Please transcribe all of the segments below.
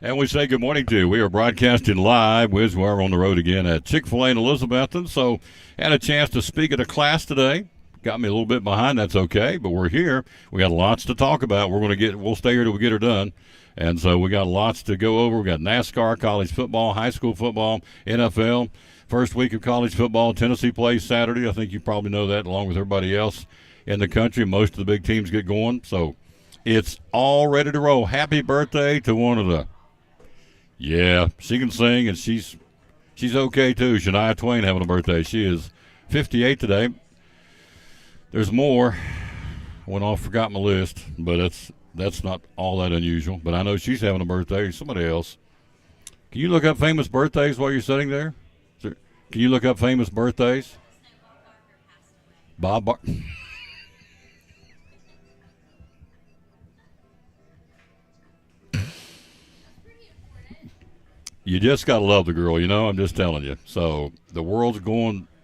And we say good morning to you. We are broadcasting live. We're on the road again at Chick-fil-A in Elizabethton. So had a chance to speak at a class today. Got me a little bit behind. That's okay. But we're here. We got lots to talk about. We'll stay here till we get her done. And so we got lots to go over. We got NASCAR, college football, high school football, NFL. First week of college football. Tennessee plays Saturday. I think you probably know that along with everybody else in the country. Most of the big teams get going. So it's all ready to roll. Happy birthday to one of the Yeah, she can sing, and she's okay, too. Shania Twain having a birthday. She is 58 today. There's more. I went off, forgot my list, but that's not all that unusual. But I know she's having a birthday. Somebody else. Can you look up famous birthdays while you're sitting there? Can you look up famous birthdays? Bob Barker. You just got to love the girl, I'm just telling you. So the world's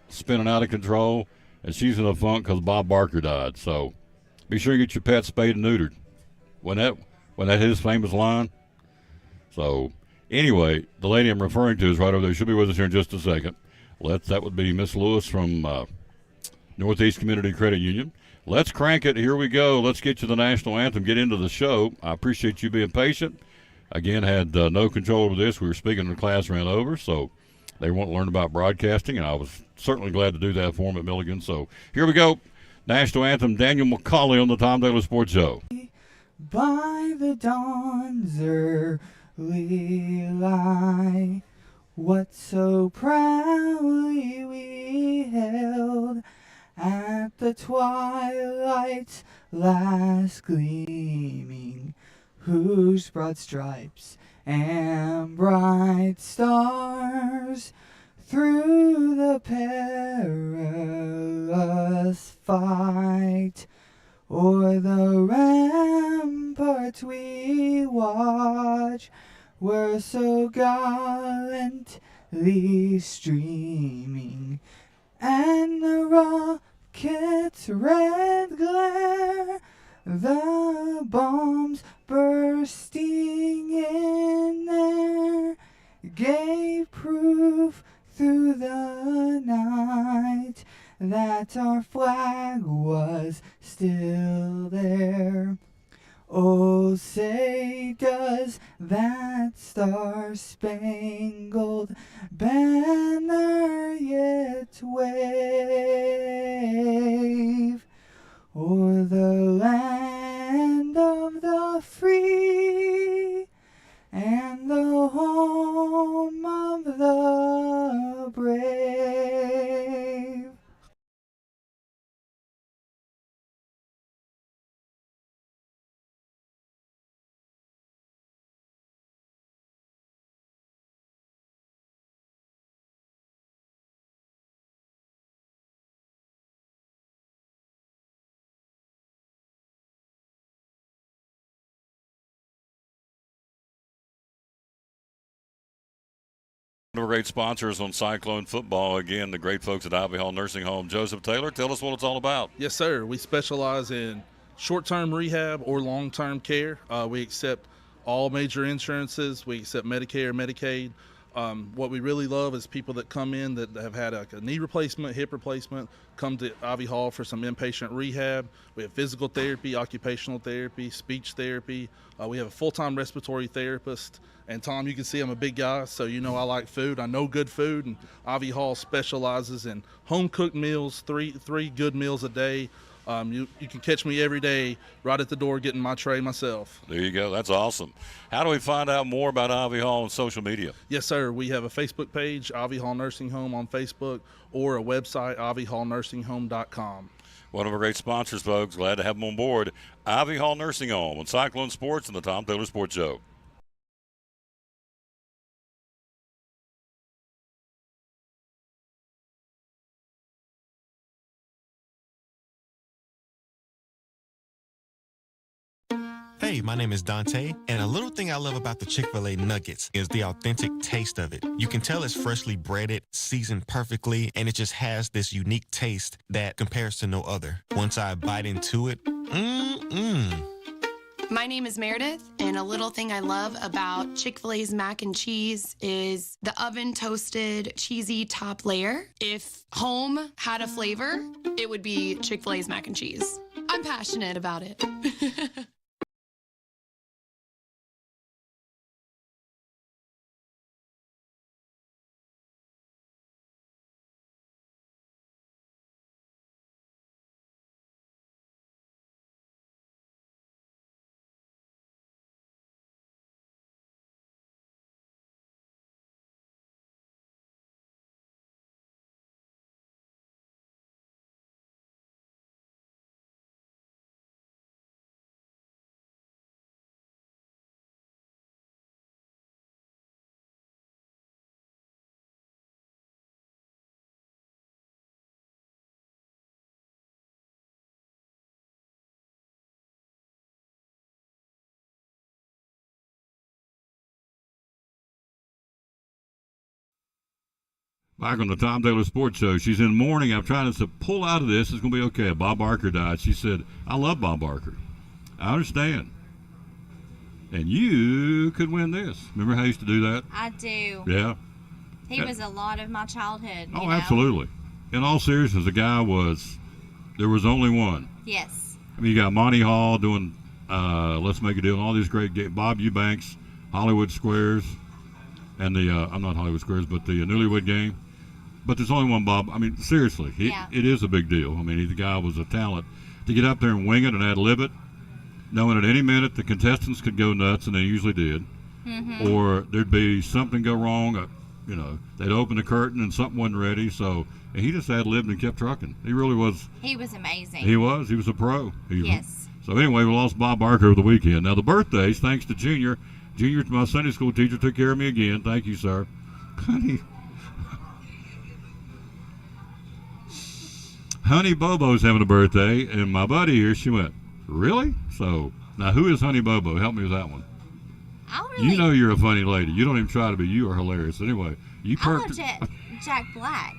spinning out of control, and she's in a funk because Bob Barker died. So be sure you get your pet spayed and neutered. When that his famous line. So anyway, the lady I'm referring to is right over there. She'll be with us here in just a second. That would be Miss Lewis from Northeast Community Credit Union. Let's crank it. Here we go. Let's get you the national anthem. Get into the show. I appreciate you being patient. Again, had no control over this. We were speaking in the class, ran over, so they want to learn about broadcasting, and I was certainly glad to do that for them at Milligan. So here we go. National anthem, Daniel McCauley on the Tom Taylor Sports Show. By the dawn's early light, what so proudly we held at the twilight's last gleaming, whose broad stripes and bright stars through the perilous fight o'er the ramparts we watch were so gallantly streaming, and the rocket's red glare, the bombs bursting in there, gave proof through the night that our flag was still there. Oh, say does that star-spangled banner yet wave o'er the land of the free and the home of the brave? One of our great sponsors on Cyclone Football, again, the great folks at Ivy Hall Nursing Home. Joseph Taylor, tell us what it's all about. Yes, sir. We specialize in short-term rehab or long-term care. We accept all major insurances. We accept Medicare, Medicaid. What we really love is people that come in that have had a knee replacement, hip replacement, come to Ivy Hall for some inpatient rehab. We have physical therapy, occupational therapy, speech therapy. We have a full-time respiratory therapist. And Tom, you can see I'm a big guy, so you know I like food. I know good food, and Ivy Hall specializes in home-cooked meals, three good meals a day. You can catch me every day right at the door getting my tray myself. There you go. That's awesome. How do we find out more about Ivy Hall on social media? Yes, sir. We have a Facebook page, Ivy Hall Nursing Home on Facebook, or a website, ivyhallnursing.com. One of our great sponsors, folks. Glad to have them on board. Ivy Hall Nursing Home on Cyclone Sports and the Tom Taylor Sports Show. Hey, my name is Dante, and a little thing I love about the Chick-fil-A nuggets is the authentic taste of it. You can tell it's freshly breaded, seasoned perfectly, and it just has this unique taste that compares to no other. Once I bite into it, My name is Meredith, and a little thing I love about Chick-fil-A's mac and cheese is the oven-toasted cheesy top layer. If home had a flavor, it would be Chick-fil-A's mac and cheese. I'm passionate about it. Back on the Tom Taylor Sports Show. She's in mourning. I'm trying to pull out of this. It's going to be okay. Bob Barker died. She said, I love Bob Barker. I understand. And you could win this. Remember how I used to do that? I do. Yeah. He was a lot of my childhood. Oh, you know? absolutely. In all seriousness, the guy there was only one. Yes. I mean, you got Monty Hall doing Let's Make a Deal and all these great games. Bob Eubanks, Hollywood Squares, and I'm not Hollywood Squares, but the Newlywed Game. But there's only one Bob. I mean, seriously, it is a big deal. I mean, the guy was a talent. To get up there and wing it and ad-lib it, knowing at any minute the contestants could go nuts, and they usually did, or there'd be something go wrong. They'd open the curtain and something wasn't ready. So and he just ad-libbed and kept trucking. He really was. He was amazing. He was. He was a pro. Yes. So anyway, we lost Bob Barker over the weekend. Now the birthdays, thanks to Junior. Junior, my Sunday school teacher, took care of me again. Thank you, sir. Honey Bobo's having a birthday, and my buddy here, she went, really? So, now who is Honey Bobo? Help me with that one. You know you're a funny lady. You don't even try to be. You are hilarious. Anyway, you perked. Jack Black.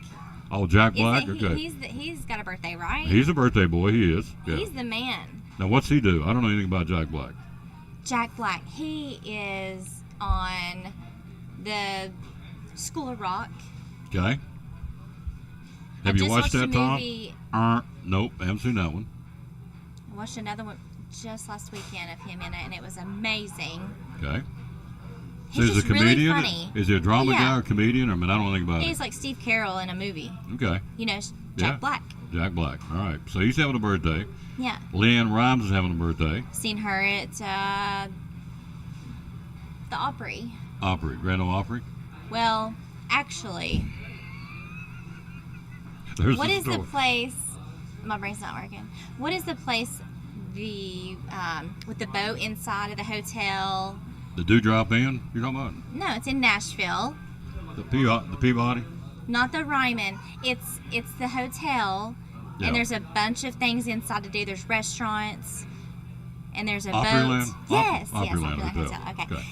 Oh, Jack Black? Okay. He's got a birthday, right? He's a birthday boy. He is. Yeah. He's the man. Now, what's he do? I don't know anything about Jack Black. Jack Black. He is on the School of Rock. Okay. Have you watched that, Tom? Nope, I haven't seen that one. I watched another one just last weekend of him in it, and it was amazing. Okay. So He's he's a just really comedian? funny. Is he a drama guy or comedian? I mean, I don't know anything about it. He's like Steve Carell in a movie. Okay. Jack Black. Jack Black. All right. So he's having a birthday. Yeah. Leanne Rhymes is having a birthday. Seen her at the Opry. Grand Ole Opry? Well, actually, what is the place? My brain's not working. What is the place with the boat inside of the hotel? The Dewdrop Inn? You're talking about? No, it's in Nashville. The Peabody? Not the Ryman. It's the hotel, and there's a bunch of things inside to do. There's restaurants, and there's a Opryland? boat. Yes, Opryland Hotel. Okay.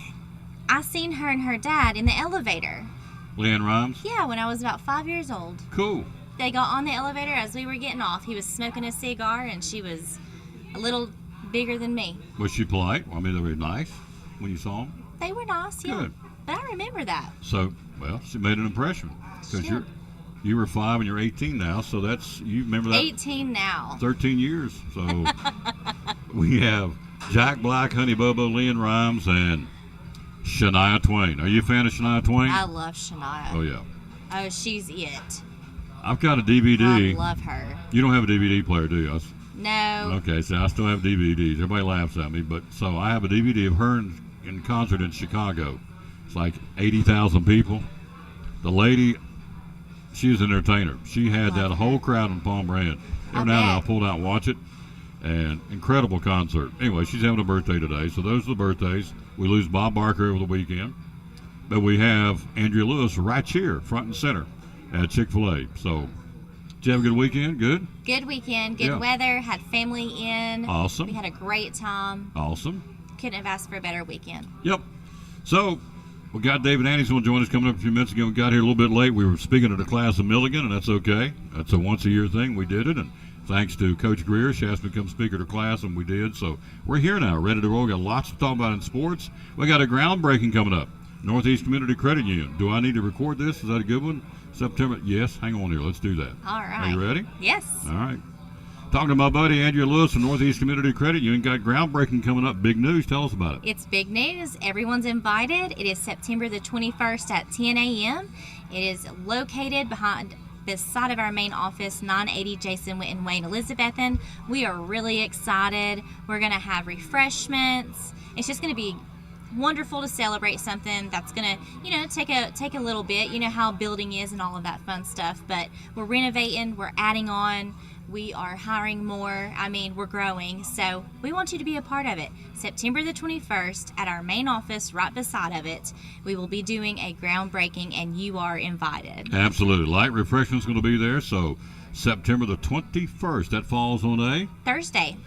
I seen her and her dad in the elevator. Leanne Rhymes? Yeah, when I was about 5 years old. Cool. They got on the elevator as we were getting off. He was smoking a cigar, and she was a little bigger than me. Was she polite? I mean, they were nice when you saw them? They were nice, yeah. Good. But I remember that. So, well, she made an impression. Because you were 5 and you're 18 now, so you remember that? 18 now. 13 years. So we have Jack Black, Honey Bobo, Leanne Rhymes, and Shania Twain. Are you a fan of Shania Twain? I love Shania. Oh, yeah. Oh, she's it. I've got a DVD. I love her. You don't have a DVD player, do you? No. Okay, so I still have DVDs. Everybody laughs at me, but so I have a DVD of her in concert in Chicago. It's like 80,000 people. The lady, she was an entertainer. She had that whole crowd in Palm Brand. Every now and then I'll pull it out and watch it. And incredible concert. Anyway, she's having a birthday today, so those are the birthdays. We lose Bob Barker over the weekend. But we have Andrea Lewis right here, front and center, at Chick-fil-A. So, did you have a good weekend? Good? Good weekend. Good weather. Had family in. Awesome. We had a great time. Awesome. Couldn't have asked for a better weekend. Yep. So, we got David Anderson will join us coming up a few minutes ago. We got here a little bit late. We were speaking at a class in Milligan, and that's okay. That's a once-a-year thing. We did it, and Thanks to Coach Greer. She asked me to come speak at her class, and we did. So we're here now, ready to roll. Got lots to talk about in sports. We got a groundbreaking coming up. Northeast Community Credit Union. Do I need to record this? Is that a good one? September. Yes. Hang on here. Let's do that. All right. Are you ready? Yes. All right. Talking to my buddy Andrea Lewis from Northeast Community Credit Union. Got groundbreaking coming up. Big news. Tell us about it. It's big news. Everyone's invited. It is September the 21st at 10 a.m. It is located behind the side of our main office, 980 Jason Witten Way in Elizabethton. We are really excited. We're going to have refreshments. It's just going to be wonderful to celebrate something that's going to, take a little bit. You know how building is and all of that fun stuff. But we're renovating. We're adding on. We are hiring more. We're growing. So we want you to be a part of it. September the 21st at our main office right beside of it, we will be doing a groundbreaking and you are invited. Absolutely. Light refreshment's going to be there. So September the 21st. That falls on a Thursday.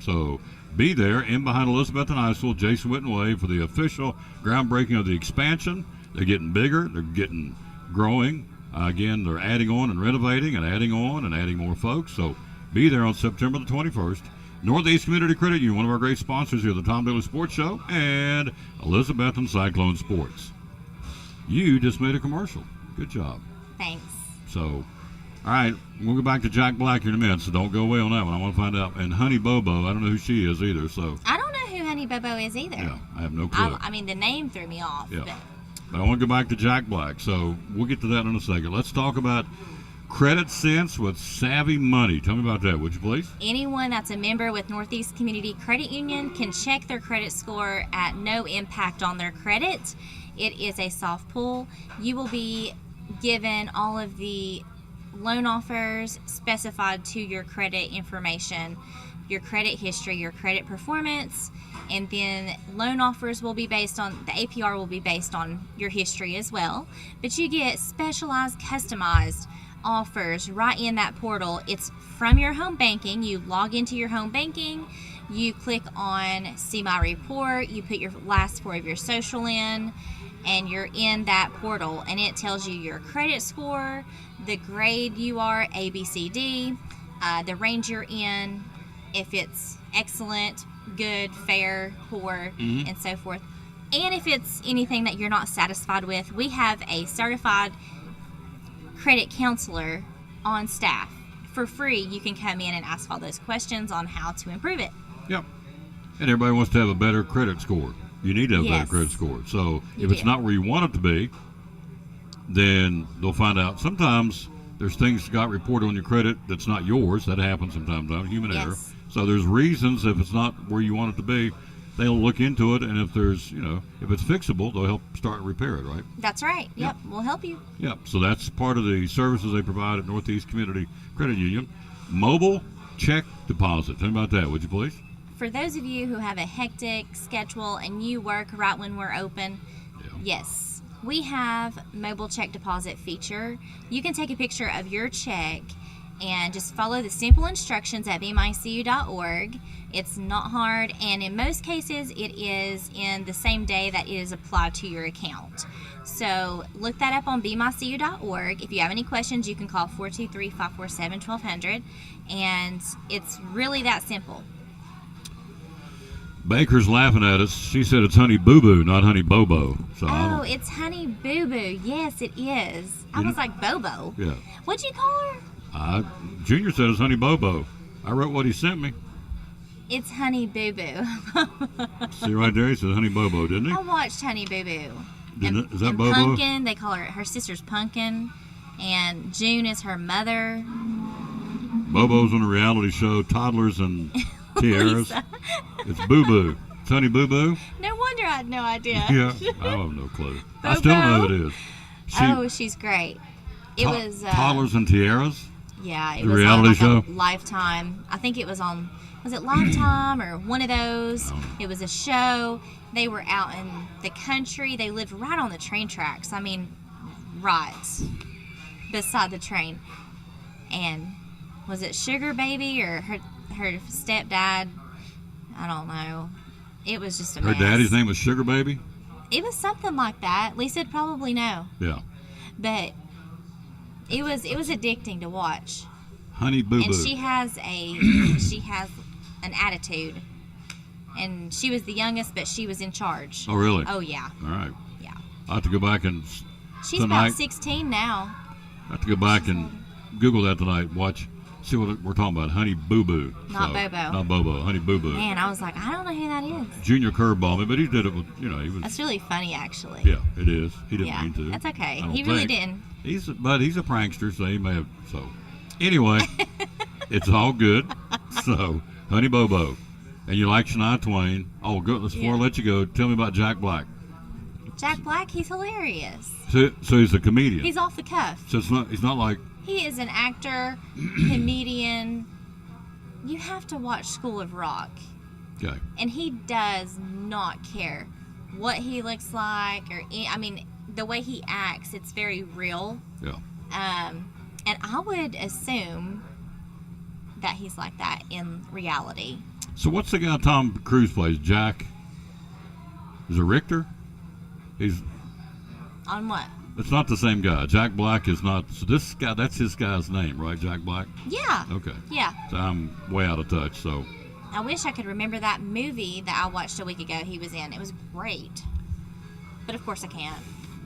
So be there in behind Elizabethton High School, Jason Witten Way, for the official groundbreaking of the expansion. They're getting bigger. They're getting growing. Again, they're adding on and renovating and adding on and adding more folks. So be there on September the 21st. Northeast Community Credit Union, one of our great sponsors here, the Tom Daly Sports Show, and Elizabethton Cyclone Sports. You just made a commercial. Good job. Thanks. So, all right, we'll go back to Jack Black here in a minute, so don't go away on that one. I want to find out. And Honey Bobo, I don't know who she is either. So I don't know who Honey Bobo is either. yeah, I have no clue. The name threw me off. Yeah. But I want to go back to Jack Black, so we'll get to that in a second. Let's talk about Credit Sense with Savvy Money. Tell me about that, would you please? anyone that's a member with Northeast Community Credit Union can check their credit score at no impact on their credit. It is a soft pull. You will be given all of the loan offers specified to your credit information, your credit history, your credit performance, and then loan offers will be based on, the APR will be based on your history as well. But you get specialized, customized offers right in that portal. It's from your home banking. You log into your home banking, you click on See My Report, you put your last four of your social in, and you're in that portal, and it tells you your credit score, the grade you are, A, B, C, D, the range you're in, if it's excellent, good, fair, poor, and so forth. And if it's anything that you're not satisfied with, we have a certified credit counselor on staff. For free, you can come in and ask all those questions on how to improve it. Yep. And everybody wants to have a better credit score. You need to have a better credit score. So if it's not where you want it to be, then they'll find out. Sometimes there's things that got reported on your credit that's not yours. That happens sometimes. Human error. So there's reasons. If it's not where you want it to be, they'll look into it, and if there's, if it's fixable, they'll help start and repair it, right? That's right. Yep. We'll help you. Yep. So that's part of the services they provide at Northeast Community Credit Union. Mobile check deposit. Tell me about that, would you please? For those of you who have a hectic schedule and you work right when we're open, yes, we have mobile check deposit feature. You can take a picture of your check and just follow the simple instructions at bmycu.org. It's not hard, and in most cases it is in the same day that it is applied to your account. So look that up on bmycu.org. If you have any questions, you can call 423-547-1200, and it's really that simple. Baker's laughing at us. She said it's Honey Boo Boo, not Honey Bobo. So It's Honey Boo Boo. Yes, it is. I was like, Bobo. Yeah. What'd you call her? Junior said it's Honey Bobo. I wrote what he sent me. It's Honey Boo Boo. See right there, he said Honey Bobo, didn't he? I watched Honey Boo Boo. Is that Bobo? Pumpkin, they call her sister's Pumpkin, and June is her mother. Bobo's on a reality show, Toddlers and Tiaras. It's Boo Boo. It's Honey Boo Boo. No wonder I had no idea. Yeah, I have no clue. I still don't know who it is. She's great. It was Toddlers and Tiaras. Yeah, it the was reality on show. Lifetime. I think it was on. Was it Lifetime or one of those? It was a show. They were out in the country. They lived right on the train tracks. I mean, right beside the train. And was it Sugar Baby or her stepdad? I don't know. It was just a mess. Her daddy's name was Sugar Baby? It was something like that. Lisa'd probably know. Yeah. But it was addicting to watch. Honey Boo And Boo. she has an attitude. And she was the youngest, but she was in charge. Oh, really? Oh yeah, All right. yeah. I have to go back and She's tonight. about 16 now. I have to go back and Google that tonight. See what we're talking about. Honey Boo Boo. Not Bobo. Not Bobo. Honey Boo Boo. Man, I was like, I don't know who that is. Junior curveball me, but he did it with, he was. That's really funny, actually. Yeah, it is. He didn't Yeah, mean to. that's okay. I don't He really think. didn't. He's a prankster, so he may have. So, anyway, it's all good. So, Honey Bobo, and you like Shania Twain. Oh, good. Before I Yeah. let you go, tell me about Jack Black. Jack Black, he's hilarious. So he's a comedian. He's off the cuff. So he's not like. He is an actor, comedian. You have to watch School of Rock. Okay. And he does not care what he looks like the way he acts, it's very real. Yeah. And I would assume that he's like that in reality. So what's the guy Tom Cruise plays? Jack. Is it Richter? On what? It's not the same guy. Jack Black is not. So this guy, that's his guy's name, right? Jack Black? Yeah. Okay. Yeah. So I'm way out of touch, so. I wish I could remember that movie that I watched a week ago he was in. It was great. But of course I can't.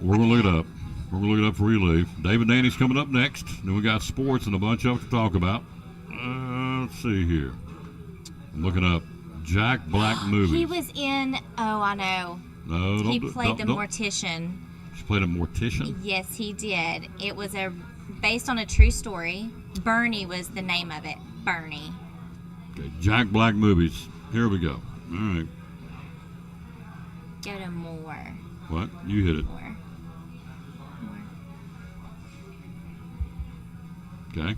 We're going to look it up. We're going to look it up before you leave. David Danny's coming up next. Then we got sports and a bunch of it to talk about. Let's see here. I'm looking up Jack Black movies. He was in, I know. No, He played the don't. mortician. She played a mortician? Yes, he did. It was based on a true story. Bernie was the name of it. Bernie. Okay, Jack Black movies. Here we go. All right. Go to more. What? You hit it. More. Okay.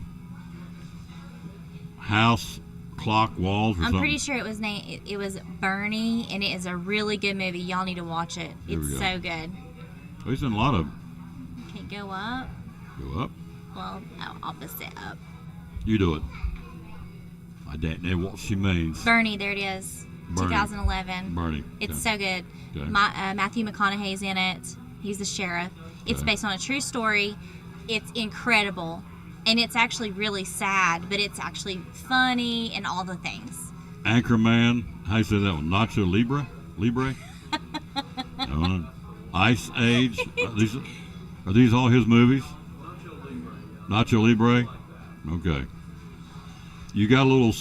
House, clock, walls, or I'm something? pretty sure it was named. It was Bernie, and it is a really good movie. Y'all need to watch it. Here we It's go. so good. Oh, he's in a lot of. Okay, go up. Go up. Well, opposite up. You do it. I don't know what she means. Bernie, there it is. Bernie. 2011. Bernie. It's Okay. so good. Okay. Matthew McConaughey's in it. He's the sheriff. It's Okay. based on a true story. It's incredible. And it's actually really sad, but it's actually funny and all the things. Anchorman. How you say that one? Nacho Libre? I don't know. Ice Age. Are these all his movies? Nacho Libre. Okay. You got a little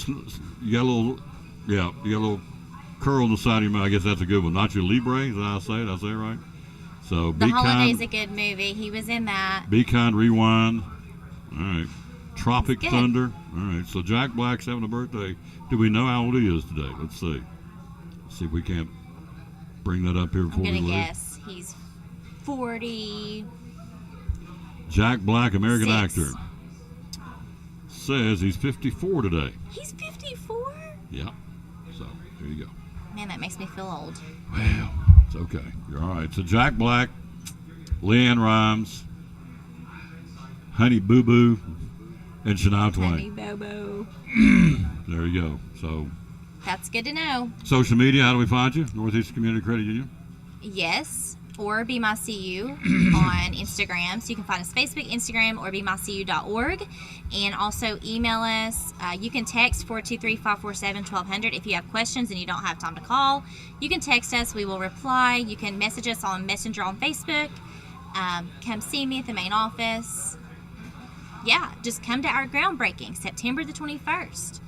curl on the side of your mouth. I guess that's a good one. Nacho Libre. Is that how I say it? Did I say it right? So The Be Holiday's Kind. a good movie. He was in that. Be Kind. Rewind. All right. Tropic Good. Thunder. All right. So Jack Black's having a birthday. Do we know how old he is today? Let's see. See if we can't bring that up here I'm before we going to leave. guess he's 40. Jack Black, American 6. actor. Says he's 54 today. He's 54? Yeah. So, there you go. Man, that makes me feel old. Well, it's okay. You're all right. So, Jack Black, Leanne Rimes, Honey Boo Boo, and Shania Honey Twain. Bobo. There you go. So, That's good to know. social media, how do we find you? Northeast Community Credit Union? Yes, or Be My CU on Instagram. So you can find us Facebook, Instagram, or BeMyCU.org. And also email us. You can text 423-547-1200 if you have questions and you don't have time to call. You can text us. We will reply. You can message us on Messenger on Facebook. Come see me at the main office. Yeah, just come to our groundbreaking, September the 21st,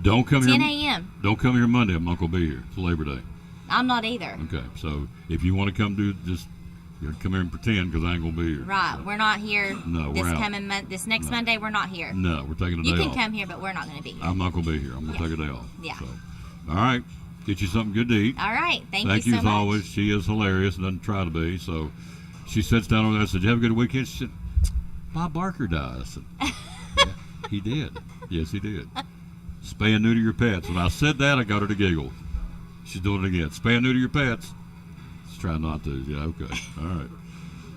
Don't come 10 here. a.m. Don't come here Monday. I'm not going to be here. It's Labor Day. I'm not either. Okay. So, if you want to come come here and pretend because I ain't going to be here. Right, So, we're not here. No, we're out. This next No. Monday, we're not here. no, we're taking a day You can off. come here, but we're not going to be here. I'm not going to be here. I'm going to take a day off. Yeah. So, all right. Get you something good to eat. All right, thank Thank you you so as much. always. She is hilarious and doesn't try to be. So she sits down over there and said, "Did you have a good weekend?" She said, "Bob Barker died." I said, "Yeah, he did. Yes, he did. Spay and neuter your pets." When I said that, I got her to giggle. She's doing it again. Spay and neuter your pets. She's trying not to. Yeah, okay. All right.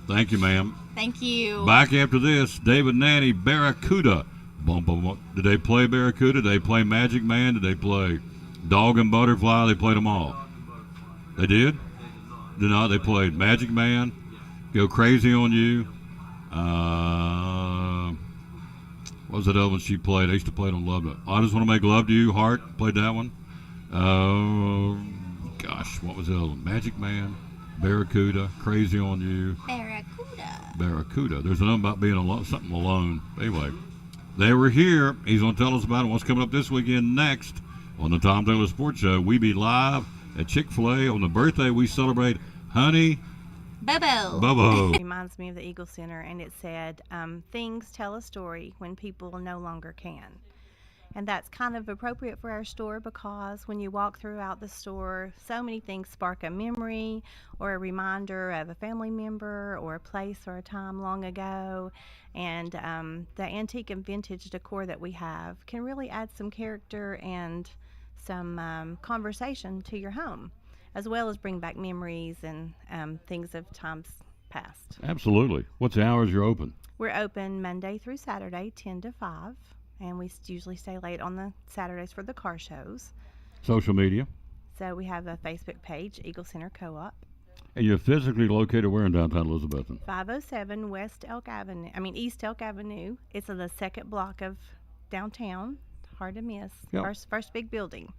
Thank you, ma'am. Thank you. Back after this, David Nanny, Barracuda. Bum, bum, bum. Did they play Barracuda? Did they play Magic Man? Did they play Dog and Butterfly? They played them all. They did? Did not. They played Magic Man, Go Crazy on You. What was that other one she played? I used to play it on Love. I Just Want to Make Love to You. Heart played that one. Gosh, what was the other one? Magic Man, Barracuda, Crazy on You. Barracuda. There's another about being alone, something alone. Anyway, they were here. He's going to tell us about it. What's coming up this weekend next on the Tom Taylor Sports Show. We be live at Chick-fil-A on the birthday. We celebrate Honey Bobo. Reminds me of the Eagle Center, and it said, things tell a story when people no longer can. And that's kind of appropriate for our store, because when you walk throughout the store, so many things spark a memory or a reminder of a family member or a place or a time long ago. And the antique and vintage decor that we have can really add some character and some conversation to your home, as well as bring back memories and things of times past. Absolutely. What's the hours you're open? We're open Monday through Saturday, 10 to 5, and we usually stay late on the Saturdays for the car shows. Social media? So we have a Facebook page, Eagle Center Co-op. And you're physically located where in downtown Elizabethton? 507 East Elk Avenue. It's in the second block of downtown. Hard to miss. Yep. First big building.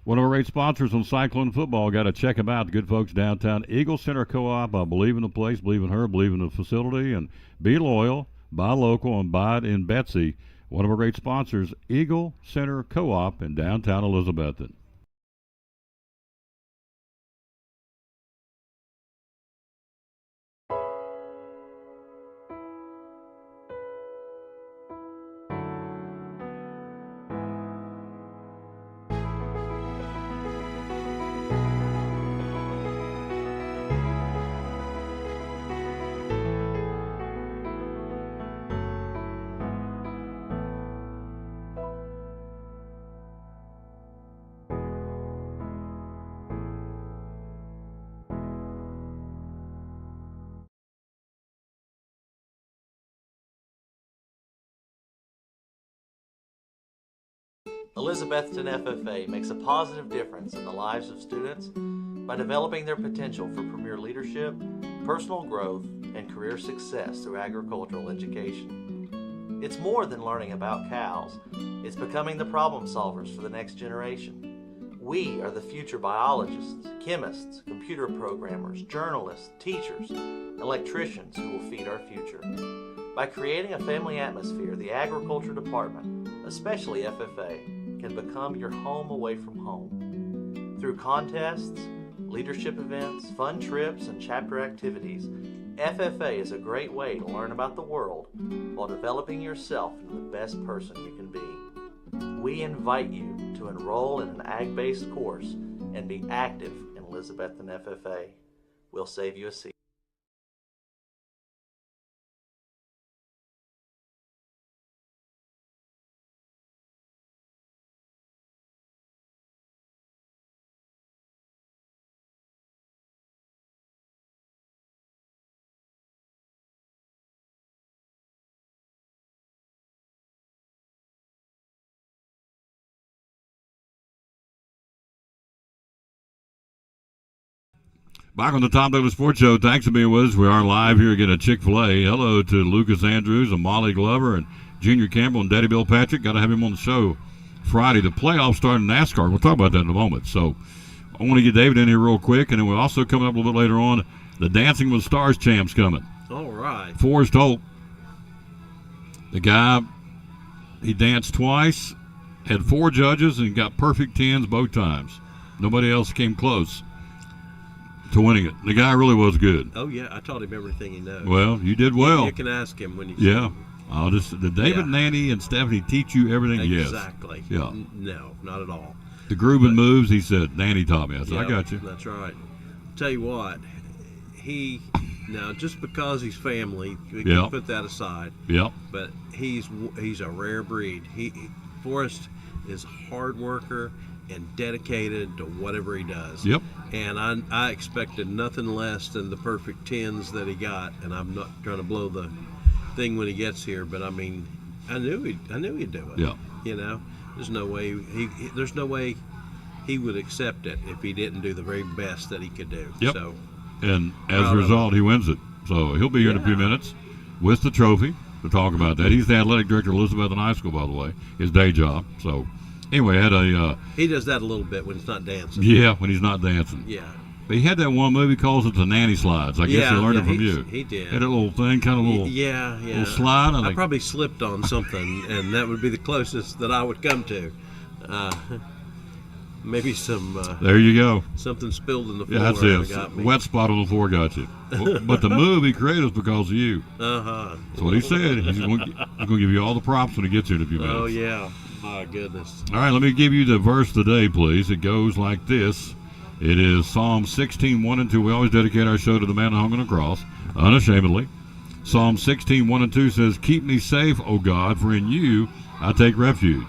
One of our great sponsors on Cyclone Football. Got to check them out. The good folks downtown. Eagle Center Co-op. I believe in the place, believe in her, believe in the facility. And be loyal, buy local, and buy it in Betsy. One of our great sponsors, Eagle Center Co-op in downtown Elizabethton. Elizabethton FFA makes a positive difference in the lives of students by developing their potential for premier leadership, personal growth, and career success through agricultural education. It's more than learning about cows. It's becoming the problem solvers for the next generation. We are the future biologists, chemists, computer programmers, journalists, teachers, electricians who will feed our future. By creating a family atmosphere, the Agriculture Department, especially FFA, can become your home away from home. Through contests, leadership events, fun trips, and chapter activities, FFA is a great way to learn about the world while developing yourself into the best person you can be. We invite you to enroll in an ag-based course and be active in Elizabethton FFA. We'll save you a seat. Back on the Tom Taylor Sports Show. Thanks for being with us. We are live here again at Chick-fil-A. Hello to Lucas Andrews and Molly Glover and Junior Campbell and Daddy Bill Patrick. Got to have him on the show Friday. The playoffs start in NASCAR. We'll talk about that in a moment. So I want to get David in here real quick, and then we're also coming up a little bit later on, the Dancing with the Stars champs coming. All right. Forrest Hope. The guy, he danced twice, had 4 judges, and got perfect 10s both times. Nobody else came close to winning it. The guy really was good. Oh, yeah. I taught him everything he knows. Well, you did well. You can ask him when you Yeah. Did David, Nanny, and Stephanie teach you everything? Exactly. Yes. Yeah. No, not at all. The grooving moves, he said, Nanny taught me. I said, I got you. That's right. Tell you what, now just because he's family, we can put that aside. Yep. But he's a rare breed. Forrest is a hard worker and dedicated to whatever he does. Yep. And I expected nothing less than the perfect 10s that he got, and I'm not trying to blow the thing when he gets here, but I mean, I knew he'd do it. Yeah. You know, there's no way he would accept it if he didn't do the very best that he could do. Yep. So, and as a result, he wins it. So he'll be here in a few minutes with the trophy. to talk about that. He's the athletic director of Elizabethton High School, by the way, his day job. So, anyway, had a He does that a little bit when it's not dancing. when he's not dancing. Yeah. But he had that one movie, calls it the Nanny Slides. I guess he learned it from you. He did. Had a little thing, kind of little little slide. I probably slipped on something, and that would be the closest that I would come to. Maybe some. There you go. Something spilled in the floor. Yeah, that's it. Got me. Wet spot on the floor got you. But the move he created was because of you. Uh-huh. That's what he said. He's going to give you all the props when he gets here in a few minutes. Oh, yeah. My goodness. All right, let me give you the verse today, please. It goes like this. It is Psalm 16, 1 and 2. We always dedicate our show to the man hung on the cross, unashamedly. Psalm 16, 1 and 2 says, keep me safe, O God, for in you I take refuge.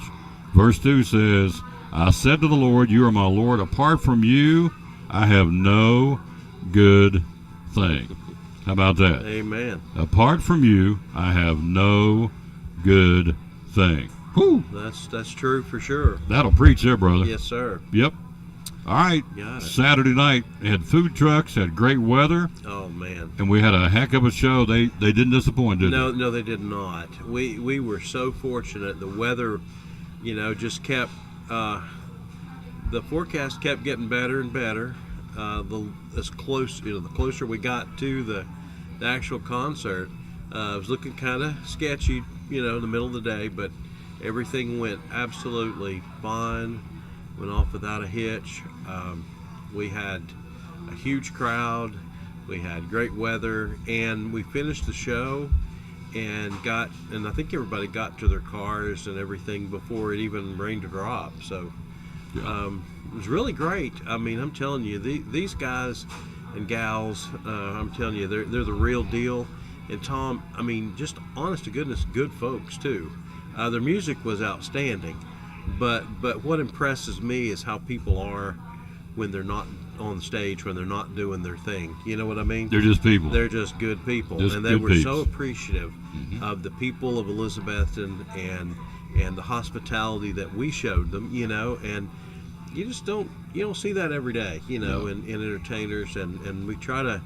Verse 2 says, I said to the Lord, you are my Lord. Apart from you, I have no good thing. How about that? Amen. Apart from you, I have no good thing. Whew. That's true for sure. That'll preach there, brother. Yes, sir. Yep. All right. Got it. Saturday night, had food trucks, had great weather, Oh, man. and we had a heck of a show. They didn't disappoint, did No, they? no, they did not. We were so fortunate. The weather, just kept. The forecast kept getting better and better. The closer we got to the actual concert, it was looking kind of sketchy, in the middle of the day, but everything went absolutely fine. Went off without a hitch. We had a huge crowd. We had great weather, and we finished the show and I think everybody got to their cars and everything before it even rained or dropped. So it was really great. I mean, I'm telling you, these guys and gals, I'm telling you, they're the real deal. And Tom, I mean, just honest to goodness, good folks too. Their music was outstanding, but what impresses me is how people are when they're not on stage, when they're not doing their thing. You know what I mean? They're just people. They're just good people, Just and they good were peeps. so appreciative of the people of Elizabethton and the hospitality that we showed them. And you just don't see that every day. In entertainers, and we try to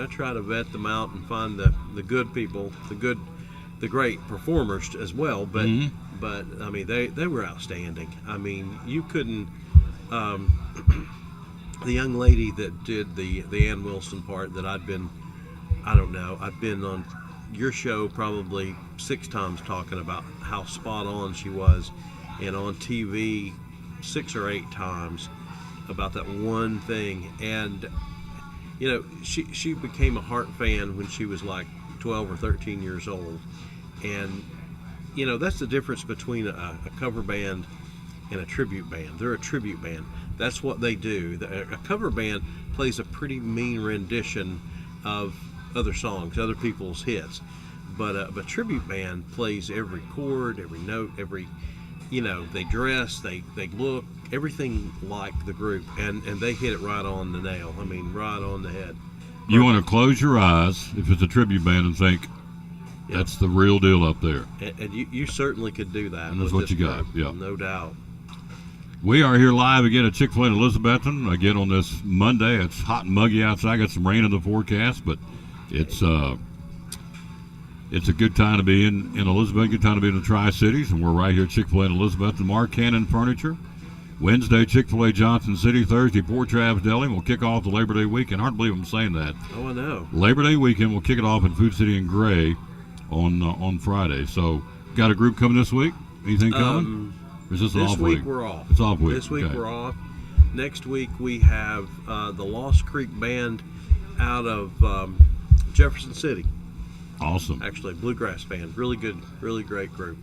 try to vet them out and find the good people, the great performers as well. But I mean, they were outstanding. I mean, you couldn't. The young lady that did the Ann Wilson part that I've been on your show probably 6 times talking about how spot on she was, and on TV 6 or 8 times about that one thing. And she became a Heart fan when she was like 12 or 13 years old, and that's the difference between a cover band and a tribute band. They're a tribute band. That's what they do. A cover band plays a pretty mean rendition of other songs, other people's hits. But a tribute band plays every chord, every note, they dress, they look, everything like the group, and they hit it right on the nail. I mean, right on the head. You want to close your eyes if it's a tribute band and think, that's the real deal up there. And you certainly could do that. And that's with what you this got, group, yeah. No doubt. We are here live again at Chick-fil-A in Elizabethton. Again on this Monday. It's hot and muggy outside. Got some rain in the forecast, but it's a good time to be in Elizabeth. Good time to be in the Tri-Cities, and we're right here at Chick-fil-A in Elizabethton. Mark Cannon Furniture. Wednesday, Chick-fil-A Johnson City. Thursday, Port Travis Deli. We'll kick off the Labor Day weekend. Hard to believe I'm saying that. Oh, I know. Labor Day weekend. We'll kick it off in Food City and Gray on Friday. So, got a group coming this week? Anything coming? Or is this an off week? This week we're off. It's off week. This week okay. we're off. Next week we have the Lost Creek Band out of Jefferson City. Awesome. Actually, bluegrass band. Really good, really great group.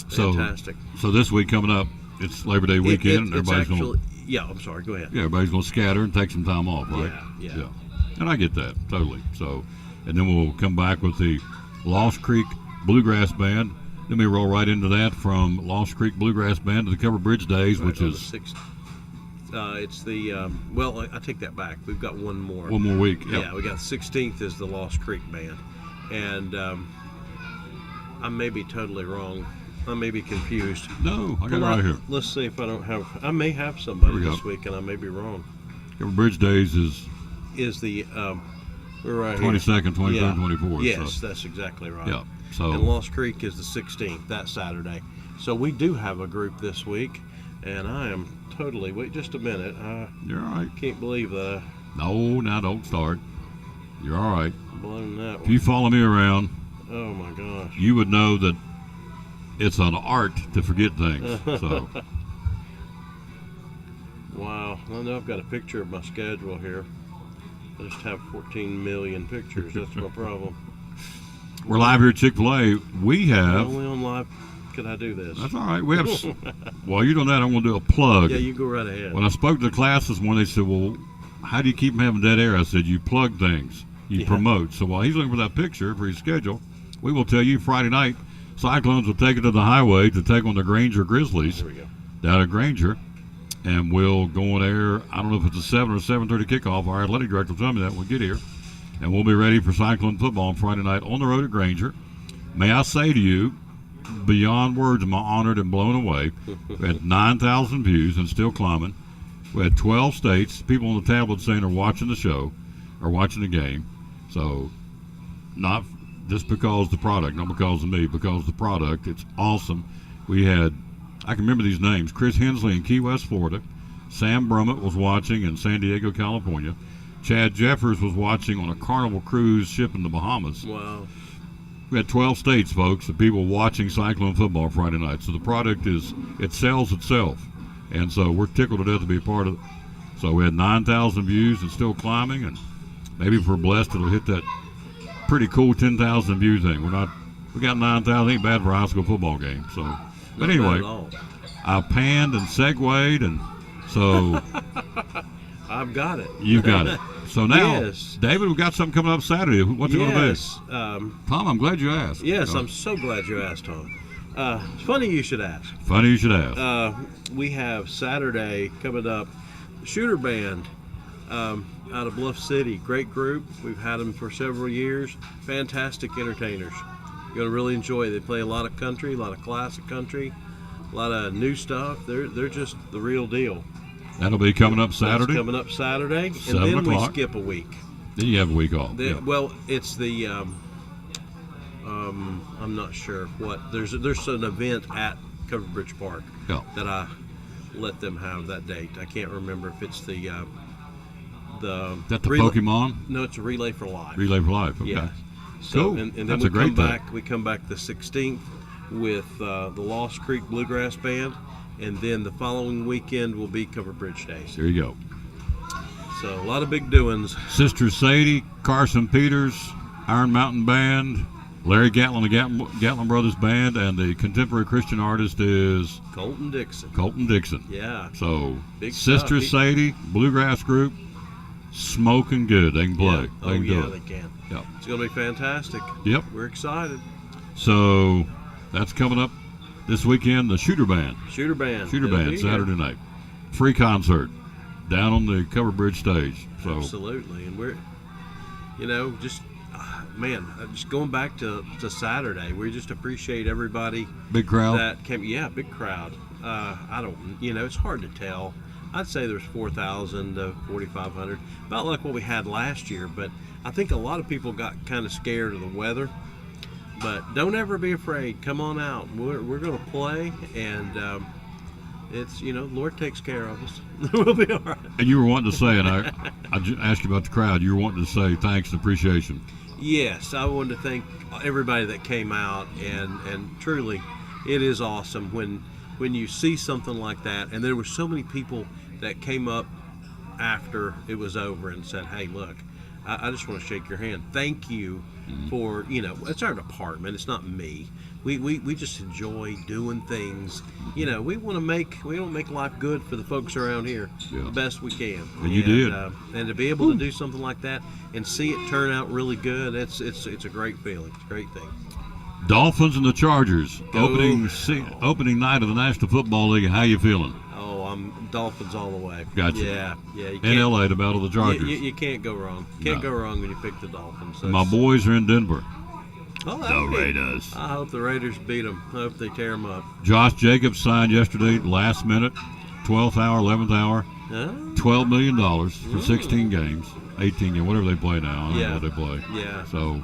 So, fantastic. So this week coming up, it's Labor Day weekend, and everybody's going. Yeah, I'm sorry. Go ahead. Yeah, everybody's going to scatter and take some time off, right? Yeah. And I get that totally. So, and then we'll come back with the Lost Creek Bluegrass Band. Then we roll right into that from Lost Creek Bluegrass Band to the Cover Bridge Days, Right, which on is the 6th. It's the well, I take that back. We've got one more. one more week. Yep. Yeah, we got 16th is the Lost Creek Band, and I may be totally wrong. I may be confused. No, I got it right here. Let's see if I don't have. I may have somebody There we go. this week, and I may be wrong. Cover Bridge Days is Is the we're right 22nd, 23rd, here. 24th. Yes, so. that's exactly right. Yeah. So and Lost Creek is the 16th, that Saturday. So we do have a group this week, and I am totally. Wait just a minute. you're all right. Can't believe that No, now don't start. You're all right. I've blown that If one. you follow me around, Oh my gosh. you would know that it's an art to forget things. So Wow. I know I've got a picture of my schedule here. I just have 14 million pictures. That's my problem. we're live here at Chick-fil-A. We have. Only on live could I do this. That's all right. We have. While you're doing that, I'm going to do a plug. Yeah, you go right ahead. When I spoke to the class this morning, they said, "Well, how do you keep them having dead air?" I said, "You plug things, you Yeah. promote." So while he's looking for that picture for his schedule, we will tell you Friday night, Cyclones will take it to the highway to take on the Granger Grizzlies There we go. down at Granger, and we'll go on air. I don't know if it's a 7 or 7:30 kickoff. Our athletic director will tell me that when we get here, and we'll be ready for Cyclone football on Friday night on the road at Granger. May I say to you, beyond words, I'm honored and blown away. We had 9,000 views and still climbing. We had 12 states. People on the tablet saying they're watching the show or watching the game. So not just because the product, not because of me, because the product. It's awesome. We had, I can remember these names, Chris Hensley in Key West, Florida. Sam Brummett was watching in San Diego, California. Chad Jeffers was watching on a Carnival cruise ship in the Bahamas. Wow. We had 12 states, folks, of people watching Cyclone football Friday night. So the product it sells itself. And so we're tickled to death to be a part of it. So we had 9,000 views and still climbing. And maybe if we're blessed, it'll hit that pretty cool 10,000 view thing. We got 9,000, ain't bad for a high school football game. So, but Not anyway, bad at all. I panned and segued, and so I've got it. you've got it. So now, Yes. David, we've got something coming up Saturday. What's it going to be? Yes. Tom, I'm glad you asked. Yes, So, I'm so glad you asked, Tom. It's funny you should ask. funny you should ask. We have Saturday coming up, Shooter Band out of Bluff City. Great group. We've had them for several years. Fantastic entertainers. You're going to really enjoy it. They play a lot of country, a lot of classic country, a lot of new stuff. They're just the real deal. That'll be coming up That's Saturday. coming up Saturday. And 7 then we o'clock. skip a week. Then you have a week off. Yeah. Well, it's the I'm not sure what. There's an event at Covered Bridge Park Yeah. that I let them have that date. I can't remember if it's the Is that the Relay- Pokemon No, it's a Relay for Life. Relay for Life? Okay. Yeah. So, Cool. and then That's we a great come thing. back. We come back the 16th with the Lost Creek Bluegrass Band, and then the following weekend will be Covered Bridge Days. There you go. So a lot of big doings. Sister Sadie, Carson Peters, Iron Mountain Band, Larry Gatlin, the Gatlin Brothers Band, and the contemporary Christian artist is Colton Dixon. Colton Dixon. Yeah. So, Big Sister stuff. Sadie, Bluegrass Group, smoking good. They can play. Yeah. They Oh can yeah, do they it. can. Yep. It's going to be fantastic. Yep. We're excited. So, that's coming up this weekend. The Shooter Band. Shooter Band. Shooter It'll be Band, here. Saturday night. Free concert down on the Covered Bridge stage. So, Absolutely, and we're, just just going back to Saturday, we just appreciate everybody big crowd. that came. Yeah, big crowd. I don't, it's hard to tell. I'd say there's 4,000 to 4,500, about like what we had last year. But I think a lot of people got kind of scared of the weather. But don't ever be afraid. Come on out. We're going to play, and it's Lord takes care of us. We'll be all right. And you were wanting to say, and I asked you about the crowd, you were wanting to say thanks and appreciation. Yes, I wanted to thank everybody that came out, and truly, it is awesome when you see something like that. And there were so many people that came up after it was over and said, "Hey, look, I just want to shake your hand. Thank you for it's our department. It's not me. We just enjoy doing things. We want to make life good for the folks around here the best we can. And you did. And to be able to do something like that and see it turn out really good, it's a great feeling. It's a great thing. Dolphins and the Chargers, Go. opening night of the National Football League. How you feeling? Oh, I'm Dolphins all the way. Gotcha. Yeah. You In can't- LA, the Battle of the Chargers. You can't go wrong. Can't No. go wrong when you pick the Dolphins. My boys are in Denver. Oh, The that'll be- Raiders. I hope the Raiders beat them. I hope they tear them up. Josh Jacobs signed yesterday, last minute, 12th hour, 11th hour, $12 million for 16 games, 18 games, whatever they play now. I don't know what they play. Yeah. So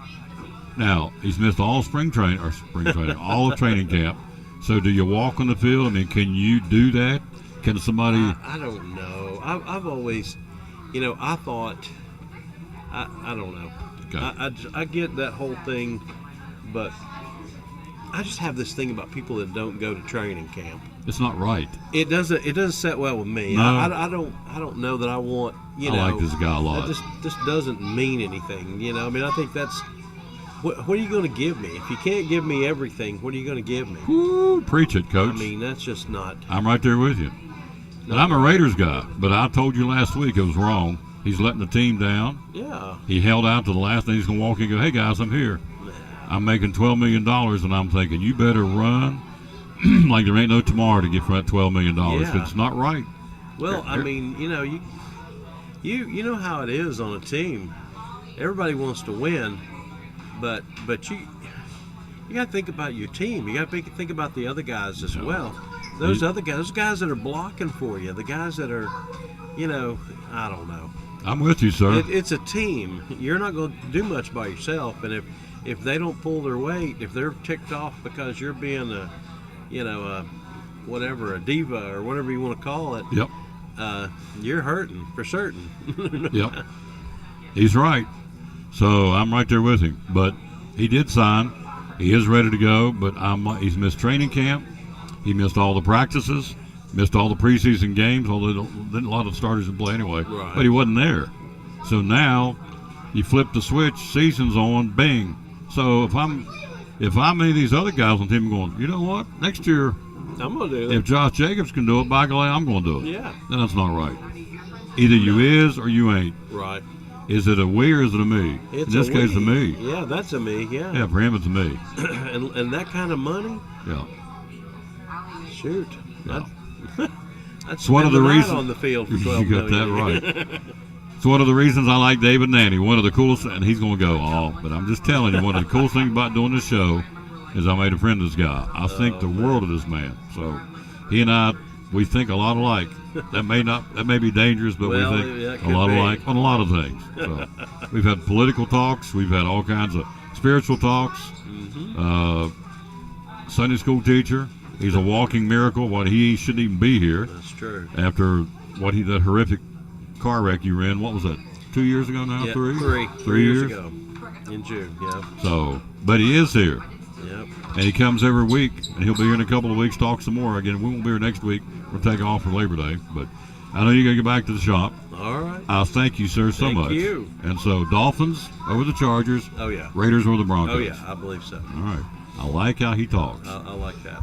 Now, he's missed all spring training, all of training camp. So do you walk on the field? I mean, can you do that? Can somebody? I don't know. I've always, I thought, I don't know. Okay. I get that whole thing, but I just have this thing about people that don't go to training camp. It's not right. It doesn't set well with me. No. I don't know that I want, I like this guy a lot. That just doesn't mean anything, I mean, I think that's, what are you going to give me? If you can't give me everything, what are you going to give me? Woo, preach it, Coach. I mean, that's just not. I'm right there with you. And I'm a Raiders guy, but I told you last week it was wrong. He's letting the team down. Yeah. He held out to the last thing. He's going to walk in and go, hey, guys, I'm here. I'm making $12 million, and I'm thinking, you better run like there ain't no tomorrow to get for that $12 million. Yeah. It's not right. Well, I mean, you know how it is on a team. Everybody wants to win, but you got to think about your team. You got to think about the other guys as well. Those guys that are blocking for you, the guys that are, I don't know. I'm with you, sir. It's a team. You're not going to do much by yourself, and if they don't pull their weight, if they're ticked off because you're being a diva or whatever you want to call it. Yep. You're hurting for certain. Yep. He's right. So I'm right there with him. But he did sign. He is ready to go. But he's missed training camp. He missed all the practices. Missed all the preseason games. Although a lot of starters didn't play anyway. Right. But he wasn't there. So now you flip the switch. Season's on. Bing. So if I'm any of these other guys on the team going, you know what? Next year, I'm gonna do it. if Josh Jacobs can do it, by golly, I'm going to do it. Yeah. Then that's not right. Either you is or you ain't. Right. Is it a we or is it a me? It's In this case, a me. Yeah, that's a me. Yeah. Yeah, for him, it's a me. and that kind of money. Yeah. Shoot. Yeah. That's one of the reasons on the field for 12 you got million. that right. It's one of the reasons I like David Nanny. One of the coolest, and he's going to go, but I'm just telling you, one of the coolest things about doing this show is I made a friend of this guy. I think the world of this man. So he and I, we think a lot alike. That may be dangerous, but Well, we that think could a lot be. alike on a lot of things. So we've had political talks. We've had all kinds of spiritual talks. Sunday school teacher. He's a walking miracle. He shouldn't even be here. That's true. After that horrific car wreck you were in, what was that, 2 years ago now? Yeah, 3 3 years ago in June. Yeah. So, but he is here. Yep. And he comes every week, and he'll be here in a couple of weeks, talk some more. Again, we won't be here next week. We're taking off for Labor Day, but I know you're going to get back to the shop. All right. I thank you, sir, so much. Thank you. And so, Dolphins over the Chargers. Oh, yeah. Raiders over the Broncos. Oh, yeah, I believe so. All right. I like how he talks. I like that.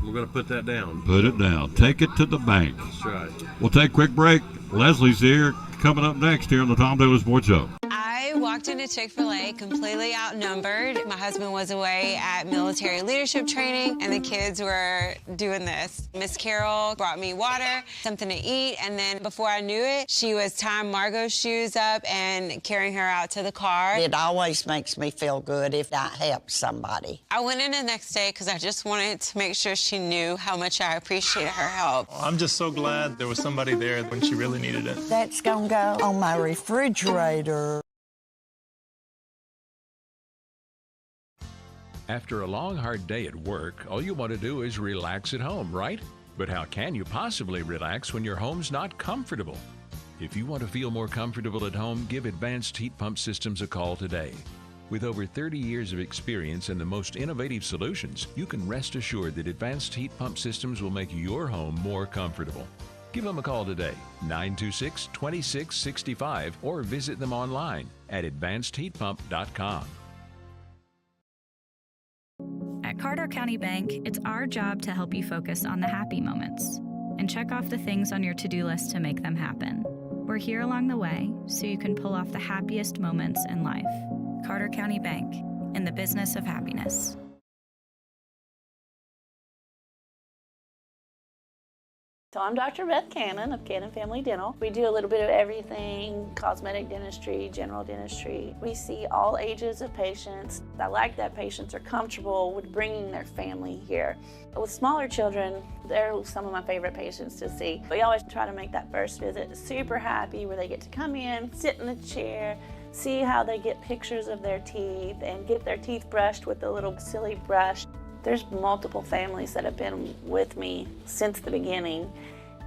We're going to put that down. Put it down. Take it to the bank. That's right. We'll take a quick break. Leslie's here, coming up next here on the Tom Taylor Sports Show. I walked into Chick-fil-A completely outnumbered. My husband was away at military leadership training, and the kids were doing this. Miss Carol brought me water, something to eat, and then before I knew it, she was tying Margot's shoes up and carrying her out to the car. It always makes me feel good if I help somebody. I went in the next day because I just wanted to make sure she knew how much I appreciated her help. I'm just so glad there was somebody there when she really needed it. That's gonna go on my refrigerator. After a long, hard day at work, all you want to do is relax at home, right? But how can you possibly relax when your home's not comfortable? If you want to feel more comfortable at home, give Advanced Heat Pump Systems a call today. With over 30 years of experience and the most innovative solutions, you can rest assured that Advanced Heat Pump Systems will make your home more comfortable. Give them a call today, 926-2665, or visit them online at advancedheatpump.com. At Carter County Bank, it's our job to help you focus on the happy moments and check off the things on your to-do list to make them happen. We're here along the way so you can pull off the happiest moments in life. Carter County Bank, in the business of happiness. So I'm Dr. Beth Cannon of Cannon Family Dental. We do a little bit of everything, cosmetic dentistry, general dentistry. We see all ages of patients. I like that patients are comfortable with bringing their family here. With smaller children, they're some of my favorite patients to see. We always try to make that first visit super happy where they get to come in, sit in the chair, see how they get pictures of their teeth and get their teeth brushed with a little silly brush. There's multiple families that have been with me since the beginning,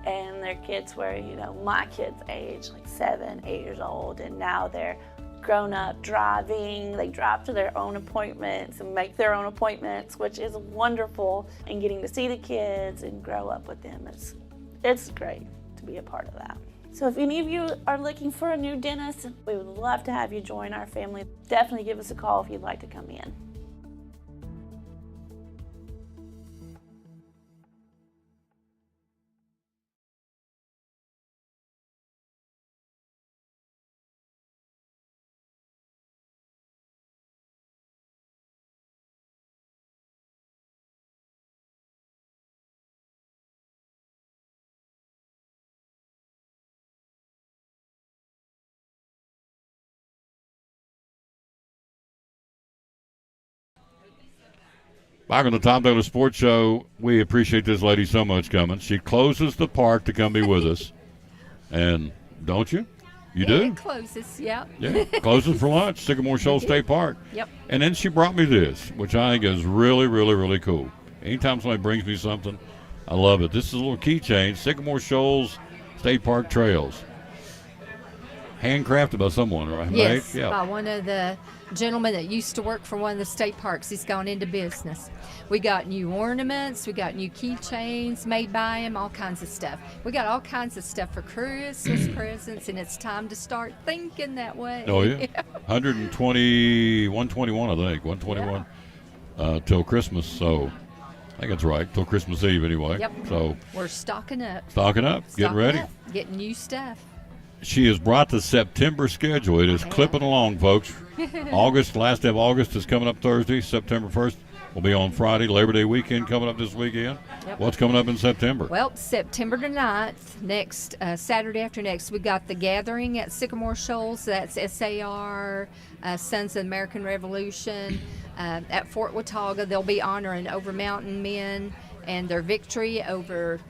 and their kids were, my kids' age, like 7, 8 years old, and now they're grown up driving. They drive to their own appointments and make their own appointments, which is wonderful, and getting to see the kids and grow up with them. It's great to be a part of that. So if any of you are looking for a new dentist, we would love to have you join our family. Definitely give us a call if you'd like to come in. Back on the Tom Douglas Sports Show, we appreciate this lady so much coming. She closes the park to come be with us. And don't you? You do? It closes, yep. Yeah, closes for lunch, Sycamore Shoals State Park. Yep. And then she brought me this, which I think is really, really, really cool. Anytime somebody brings me something, I love it. This is a little keychain, Sycamore Shoals State Park Trails. Handcrafted by someone, right? Yes, Yeah. by one of the gentlemen that used to work for one of the state parks. He's gone into business. We got new ornaments, we got new keychains made by him, all kinds of stuff. We got all kinds of stuff for Christmas presents, and it's time to start thinking that way. Oh, yeah. 121, I think. 121 till Christmas, so I think that's right. Till Christmas Eve, anyway. Yep. So we're stocking up. Getting ready. Getting new stuff. She has brought the September schedule. It is clipping along, folks. Last day of August is coming up Thursday. September 1st will be on Friday. Labor Day weekend coming up this weekend. Yep. What's coming up in September? Well, September the 9th, next Saturday after next, we got the gathering at Sycamore Shoals. That's SAR, Sons of the American Revolution. At Fort Watauga, they'll be honoring Overmountain men and their victory over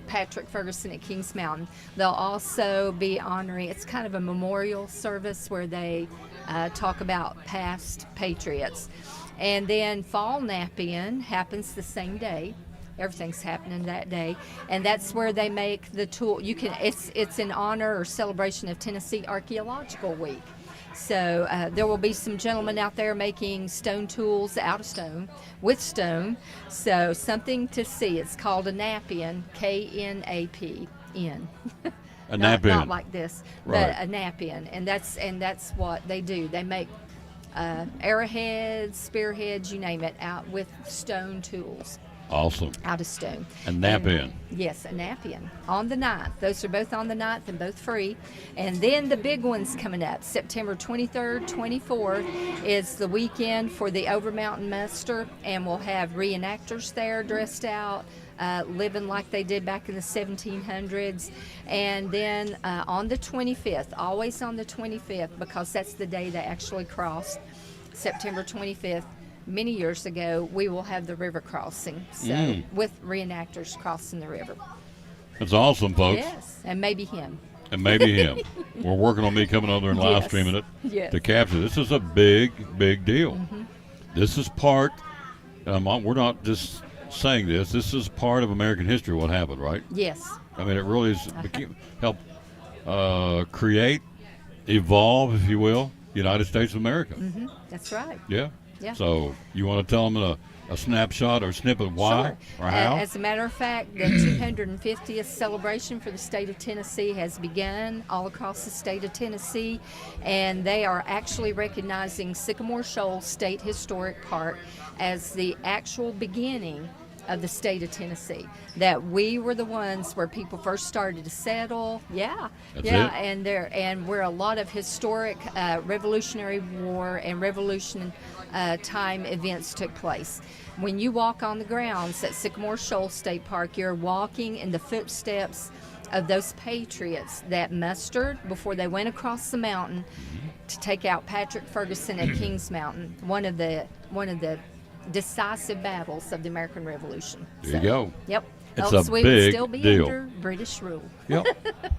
Patrick Ferguson at Kings Mountain. They'll also be honoring, it's kind of a memorial service where they talk about past patriots. And then Fall Nap-In happens the same day. Everything's happening that day, and that's where they make the tool. It's in honor or celebration of Tennessee Archaeological Week. So there will be some gentlemen out there making stone tools out of stone, with stone. So something to see. It's called a Nap-In, K-N-A-P-N. A Nap-In. Not like this, right. But a Nap-In, and that's what they do. They make arrowheads, spearheads, you name it, out with stone tools. Awesome. Out of stone. A Nap-In. Yes, a Nap-In on the 9th. Those are both on the 9th and both free. And then the big one's coming up. September 23rd, 24th is the weekend for the Overmountain Muster, and we'll have reenactors there dressed out, living like they did back in the 1700s. And then on the 25th, always on the 25th, because that's the day they actually crossed, September 25th, many years ago, we will have the river crossing, so with reenactors crossing the river. That's awesome, folks. Yes, and maybe him. We're working on me coming over there and live streaming it to capture. This is a big, big deal. Mm-hmm. This is part, we're not just saying this, this is part of American history, what happened, right? Yes. I mean, it really is help create, evolve, if you will, United States of America. Mm-hmm. That's right. Yeah. Yeah. So you want to tell them a snapshot or snippet why or how? As a matter of fact, the 250th celebration for the state of Tennessee has begun all across the state of Tennessee, and they are actually recognizing Sycamore Shoals State Historic Park as the actual beginning of the state of Tennessee. That we were the ones where people first started to settle. That's it. And where a lot of historic Revolutionary War and Revolution time events took place. When you walk on the grounds at Sycamore Shoals State Park, you're walking in the footsteps of those patriots that mustered before they went across the mountain to take out Patrick Ferguson at Kings Mountain, one of the decisive battles of the American Revolution. There you go. Yep. It's else a we big would still be deal. under British rule. Yep.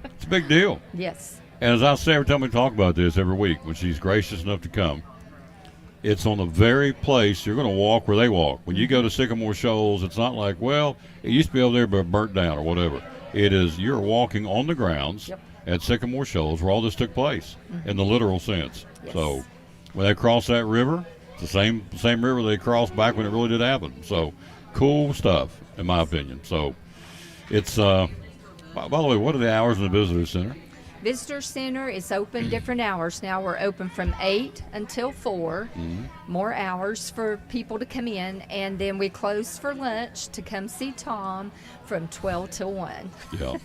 It's a big deal. Yes. And as I say every time we talk about this every week, when she's gracious enough to come, it's on the very place you're going to walk where they walk. When you go to Sycamore Shoals, it's not like, well, it used to be over there but burnt down or whatever. It is you're walking on the grounds at Sycamore Shoals where all this took place in the literal sense. Yes. So when they cross that river, it's the same river they crossed back when it really did happen. So cool stuff, in my opinion. So it's, by the way, what are the hours in the visitor center? Visitor Center is open different hours now. We're open from 8 until 4. More hours for people to come in, and then we close for lunch to come see Tom from 12 till 1. Yeah,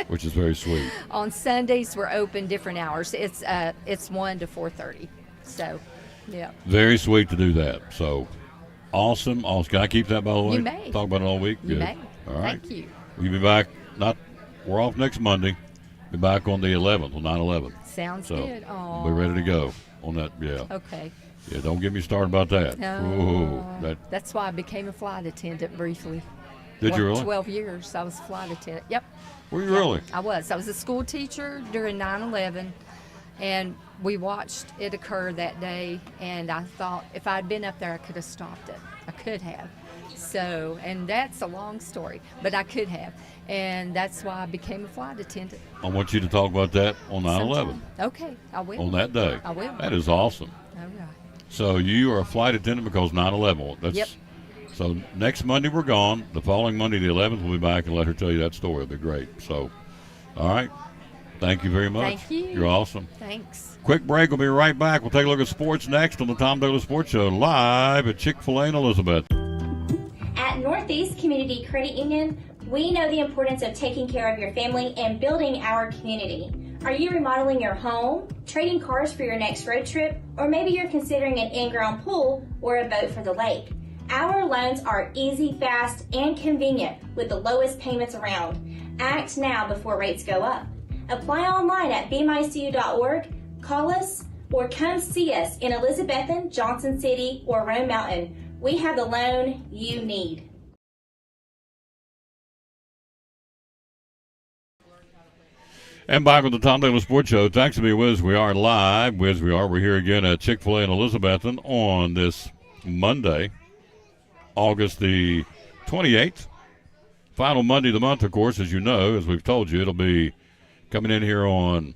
which is very sweet. On Sundays we're open different hours. It's 1 to 4:30. So, yeah. Very sweet to do that. So awesome. Can I keep that, by the way? You may. Talk about it all week? You Good. may. All right. Thank you. We'll be back. We're off next Monday. Be back on the 11th, on 9/11. Sounds so good. Aw. We'll be ready to go on that. Yeah. Okay. Yeah, don't get me started about that. No. Ooh, That's why I became a flight attendant briefly. Did you really? 12 years I was a flight attendant. Yep. Were you really? I was. I was a school teacher during 9/11, and we watched it occur that day, and I thought if I'd been up there, I could have stopped it. I could have. So, and that's a long story, but I could have. And that's why I became a flight attendant. I want you to talk about that on 9/11. Sometime. Okay, I will. On that day. I will. That is awesome. All right. So you are a flight attendant because 9/11. Yep. So next Monday we're gone. The following Monday, the 11th, we'll be back and let her tell you that story. It'll be great. So, all right. Thank you very much. Thank you. You're awesome. Thanks. Quick break. We'll be right back. We'll take a look at sports next on the Tom Douglas Sports Show live at Chick-fil-A in Elizabeth. At Northeast Community Credit Union, we know the importance of taking care of your family and building our community. Are you remodeling your home, trading cars for your next road trip, or maybe you're considering an in-ground pool or a boat for the lake? Our loans are easy, fast, and convenient with the lowest payments around. Act now before rates go up. Apply online at bmycu.org, call us, or come see us in Elizabethton, Johnson City, or Rome Mountain. We have the loan you need. And back on the Tom Douglas Sports Show. Thanks to be with us. We are live. We're here again at Chick-fil-A in Elizabethton on this Monday, August the 28th. Final Monday of the month, of course, as you know, as we've told you. It'll be coming in here on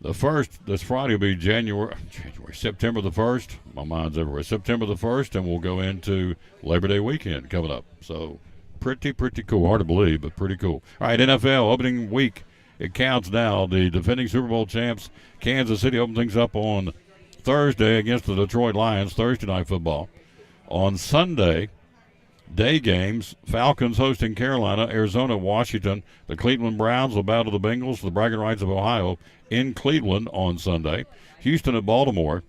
the 1st. This Friday will be September the 1st. My mind's everywhere. September the 1st, and we'll go into Labor Day weekend coming up. So pretty cool. Hard to believe, but pretty cool. All right, NFL opening week. It counts now. The defending Super Bowl champs, Kansas City, open things up on Thursday against the Detroit Lions, Thursday night football. On Sunday, day games, Falcons hosting Carolina, Arizona, Washington. The Cleveland Browns will battle the Bengals for the bragging rights of Ohio in Cleveland on Sunday. Houston at Baltimore.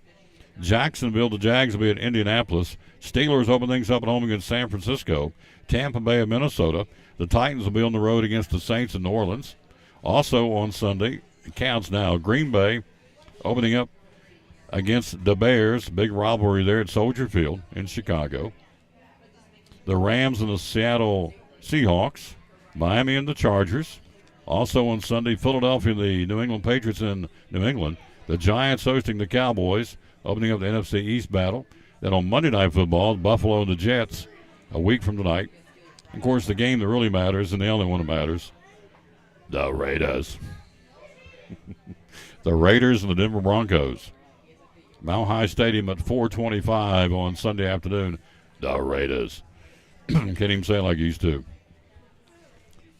Jacksonville, the Jags will be at Indianapolis. Steelers open things up at home against San Francisco. Tampa Bay of Minnesota. The Titans will be on the road against the Saints in New Orleans. Also on Sunday, it counts now, Green Bay opening up against the Bears. Big rivalry there at Soldier Field in Chicago. The Rams and the Seattle Seahawks. Miami and the Chargers. Also on Sunday, Philadelphia and the New England Patriots in New England. The Giants hosting the Cowboys, opening up the NFC East battle. Then on Monday Night Football, Buffalo and the Jets, a week from tonight. Of course, the game that really matters, and the only one that matters, the Raiders. The Raiders and the Denver Broncos. Mile High Stadium at 4:25 on Sunday afternoon. The Raiders. Can't even say it like you used to.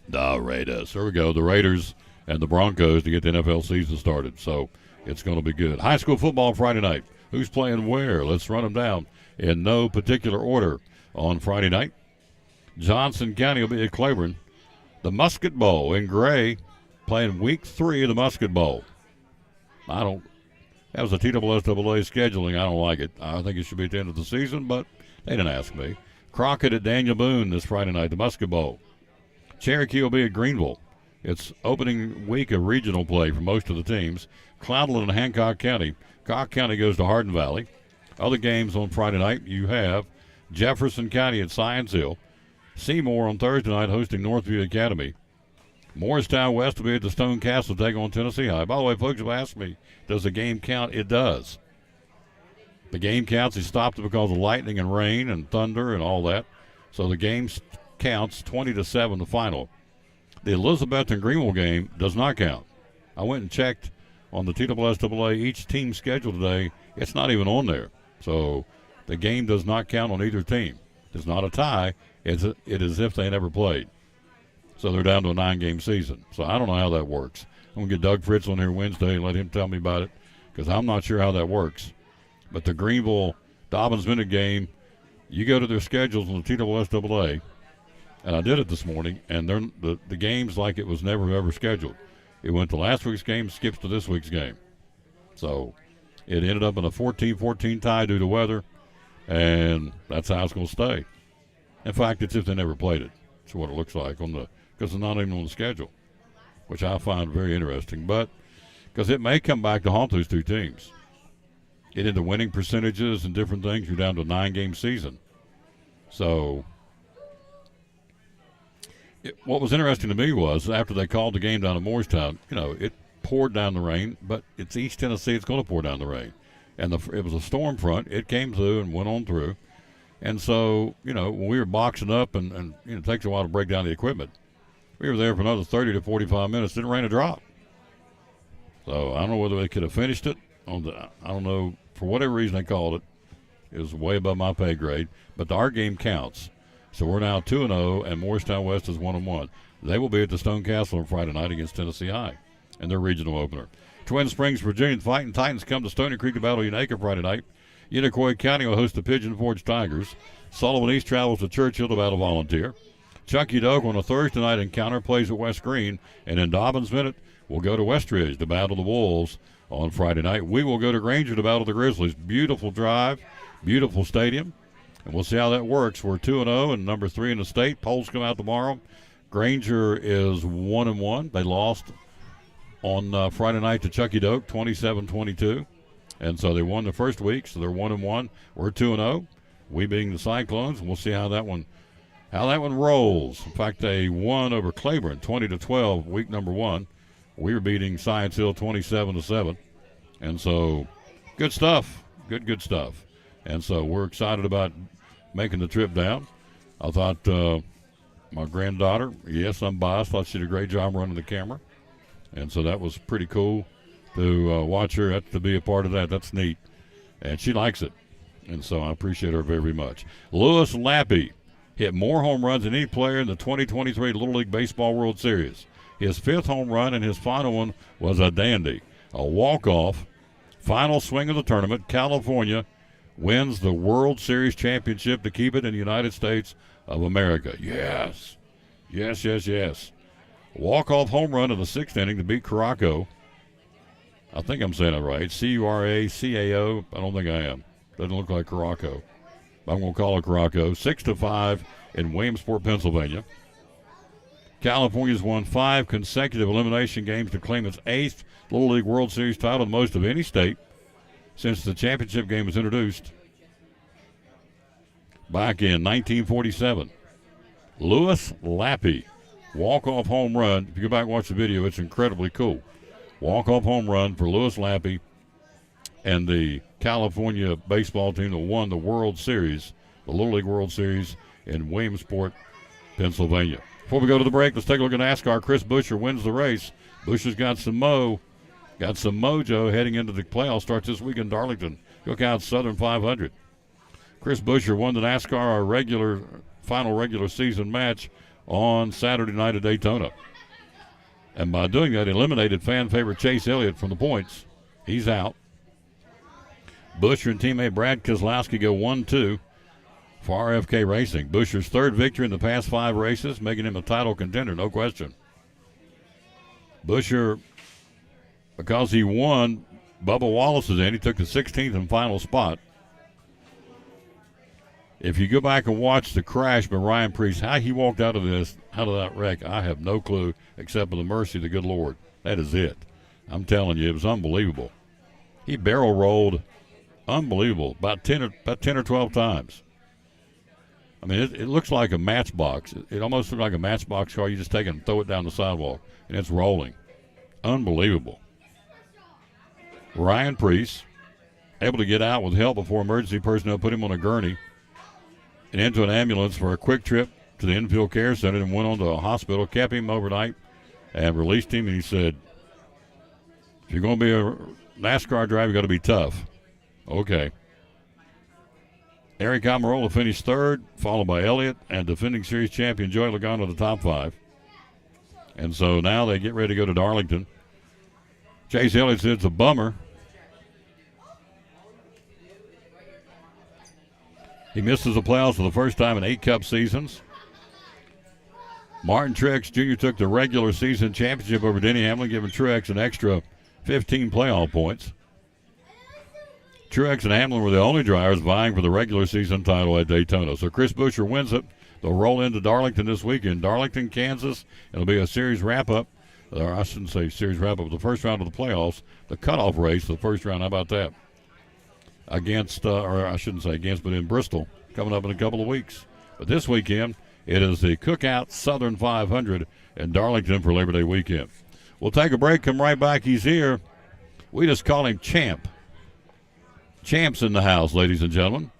The Raiders. There we go. The Raiders and the Broncos to get the NFL season started. So it's going to be good. High school football Friday night. Who's playing where? Let's run them down in no particular order. On Friday night, Johnson County will be at Claiborne. The Musket Bowl in Gray playing week 3 of the Musket Bowl. That was a TSSAA scheduling. I don't like it. I think it should be at the end of the season, but they didn't ask me. Crockett at Daniel Boone this Friday night, the Musket Bowl. Cherokee will be at Greenville. It's opening week of regional play for most of the teams. Cloudland and Hancock County. Hancock County goes to Hardin Valley. Other games on Friday night, you have Jefferson County at Science Hill. Seymour on Thursday night hosting Northview Academy. Morristown West will be at the Stone Castle to take on Tennessee High. By the way, folks have asked me, does the game count? It does. The game counts. He stopped it because of lightning and rain and thunder and all that. So the game counts 20-7 the final. The Elizabeth and Greenville game does not count. I went and checked on the TSSAA each team schedule today. It's not even on there. So the game does not count on either team. It's not a tie. It is as if they never played. So they're down to a 9-game season. So I don't know how that works. I'm going to get Doug Fritz on here Wednesday and let him tell me about it because I'm not sure how that works. But the Greenville-Dobbins-Minute game, you go to their schedules on the TSSAA, and I did it this morning, and the game's like it was never, ever scheduled. It went to last week's game, skips to this week's game. So it ended up in a 14-14 tie due to weather, and that's how it's going to stay. In fact, it's if they never played it. That's what it looks like because it's not even on the schedule, which I find very interesting. But because it may come back to haunt those two teams. Get into winning percentages and different things, you're down to a 9-game season. So what was interesting to me was after they called the game down at Morristown, it poured down the rain, but it's East Tennessee. It's going to pour down the rain. And it was a storm front. It came through and went on through. And so, when we were boxing up and it takes a while to break down the equipment, we were there for another 30 to 45 minutes. Didn't rain a drop. So I don't know whether they could have finished it. I don't know. For whatever reason they called it, it was way above my pay grade. But our game counts. So we're now 2-0, and Morristown West is 1-1. They will be at the Stone Castle on Friday night against Tennessee High in their regional opener. Twin Springs, Virginia, the Fighting Titans come to Stony Creek to battle Unaka Friday night. Unicoi County will host the Pigeon Forge Tigers. Sullivan East travels to Churchill to battle Volunteer. Chucky Doak on a Thursday night encounter plays at West Green, and in Dobbins Minute will go to Westridge to battle the Wolves on Friday night. We will go to Granger to battle the Grizzlies. Beautiful drive, beautiful stadium, and we'll see how that works. We're 2-0 and number 3 in the state. Polls come out tomorrow. Granger is 1-1. They lost on Friday night to Chucky Doak, 27-22. And so they won the first week, so they're 1-1. We're 2-0. We being the Cyclones, and we'll see how that one rolls. In fact, they won over Claiborne 20-12, week number 1. We were beating Science Hill 27-7. And so good stuff. Good stuff. And so we're excited about making the trip down. I thought my granddaughter, yes, I'm biased, thought she did a great job running the camera. And so that was pretty cool to watch her, to be a part of that. That's neat. And she likes it. And so I appreciate her very, very much. Lewis Lappy hit more home runs than any player in the 2023 Little League Baseball World Series. His 5th home run and his final one was a dandy. A walk-off, final swing of the tournament. California wins the World Series championship to keep it in the United States of America. Yes. Yes. Walk-off home run in the 6th inning to beat Caraco. I think I'm saying it right. Curacao. I don't think I am. Doesn't look like Caraco. I'm going to call it Caraco. 6-5 in Williamsport, Pennsylvania. California's won 5 consecutive elimination games to claim its 8th Little League World Series title, the most of any state since the championship game was introduced back in 1947. Lewis Lappy, walk-off home run. If you go back and watch the video, it's incredibly cool. Walk-off home run for Lewis Lappy and the California baseball team that won the World Series, the Little League World Series in Williamsport, Pennsylvania. Before we go to the break, let's take a look at NASCAR. Chris Buescher wins the race. Buescher's got some mojo heading into the playoffs. Starts this week in Darlington. Cook out Southern 500. Chris Buescher won the NASCAR final regular season match on Saturday night at Daytona. And by doing that, eliminated fan favorite Chase Elliott from the points. He's out. Buescher and teammate Brad Keselowski go 1-2 for RFK Racing. Buescher's 3rd victory in the past 5 races, making him a title contender, no question. Buescher, because he won, Bubba Wallace is in. He took the 16th and final spot. If you go back and watch the crash by Ryan Preece, how he walked out of that wreck, I have no clue except for the mercy of the good Lord. That is it. I'm telling you, it was unbelievable. He barrel rolled, unbelievable, about 10 or 12 times. I mean, it looks like a matchbox. It almost looks like a matchbox car. You just take it and throw it down the sidewalk, and it's rolling. Unbelievable. Ryan Priest, able to get out with help before emergency personnel put him on a gurney and into an ambulance for a quick trip to the infield care center, and went on to a hospital, kept him overnight, and released him. And he said, if you're going to be a NASCAR driver, you got to be tough. Okay. Eric Almirola finished third, followed by Elliott and defending series champion Joey Logano, the top 5. And so now they get ready to go to Darlington. Chase Elliott said it's a bummer. He misses the playoffs for the first time in 8 Cup seasons. Martin Truex Jr. took the regular season championship over Denny Hamlin, giving Truex an extra 15 playoff points. Truex and Hamlin were the only drivers vying for the regular season title at Daytona. So Chris Buescher wins it. They'll roll into Darlington this weekend. Darlington, Kansas. It'll be a series wrap-up. Or I shouldn't say series wrap-up. The first round of the playoffs. The cutoff race, the first round. How about that? Against, or I shouldn't say against, but in Bristol, coming up in a couple of weeks. But this weekend, it is the Cookout Southern 500 in Darlington for Labor Day weekend. We'll take a break, come right back. He's here. We just call him Champ. Champ's in the house, ladies and gentlemen.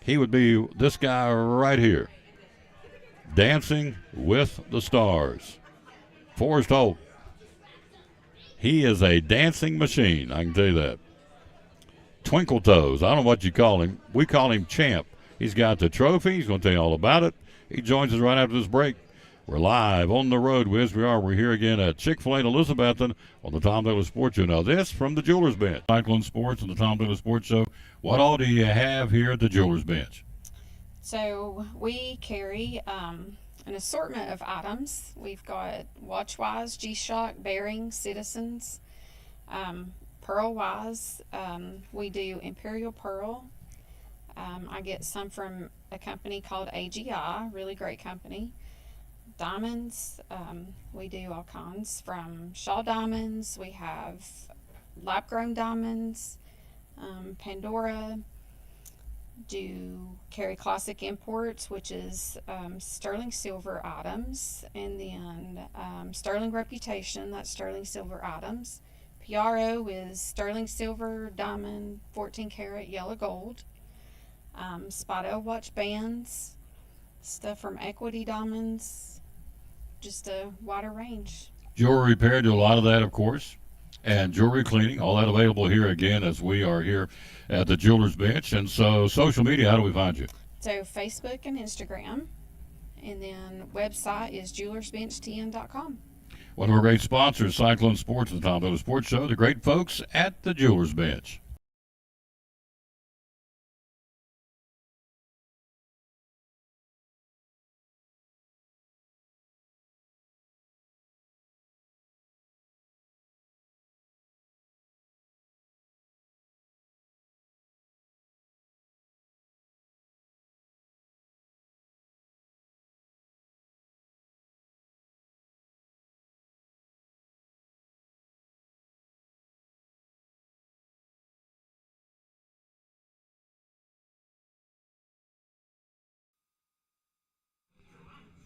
He would be this guy right here. Dancing with the Stars. Forrest Holt. He is a dancing machine, I can tell you that. Twinkle Toes, I don't know what you call him. We call him Champ. He's got the trophy. He's going to tell you all about it. He joins us right after this break. We're live on the road with We're here again at Chick-fil-A in Elizabethton on the Tom Taylor Sports Show. Now this from the Jewelers Bench. Cyclone Sports and the Tom Taylor Sports Show. What all do you have here at the Jewelers Bench? So we carry an assortment of items. We've got Watchwise, G-Shock, Bearing, Citizens, Pearl-wise. We do Imperial Pearl. I get some from a company called AGI, really great company. Diamonds, we do all kinds from Shaw Diamonds. We have lab-grown diamonds, Pandora. Do carry classic imports, which is sterling silver items, and then sterling reputation, that's sterling silver items. Piaro is sterling silver, diamond, 14 karat yellow gold. Spotto watch bands, stuff from Equity Diamonds, just a wider range. Jewelry repair, do a lot of that, of course. And jewelry cleaning, all that available here again as we are here at the Jewelers Bench. And so social media, how do we find you? So Facebook and Instagram, and then website is jewelersbenchtn.com. One of our great sponsors, Cyclone Sports and the Tom Taylor Sports Show, the great folks at the Jewelers Bench.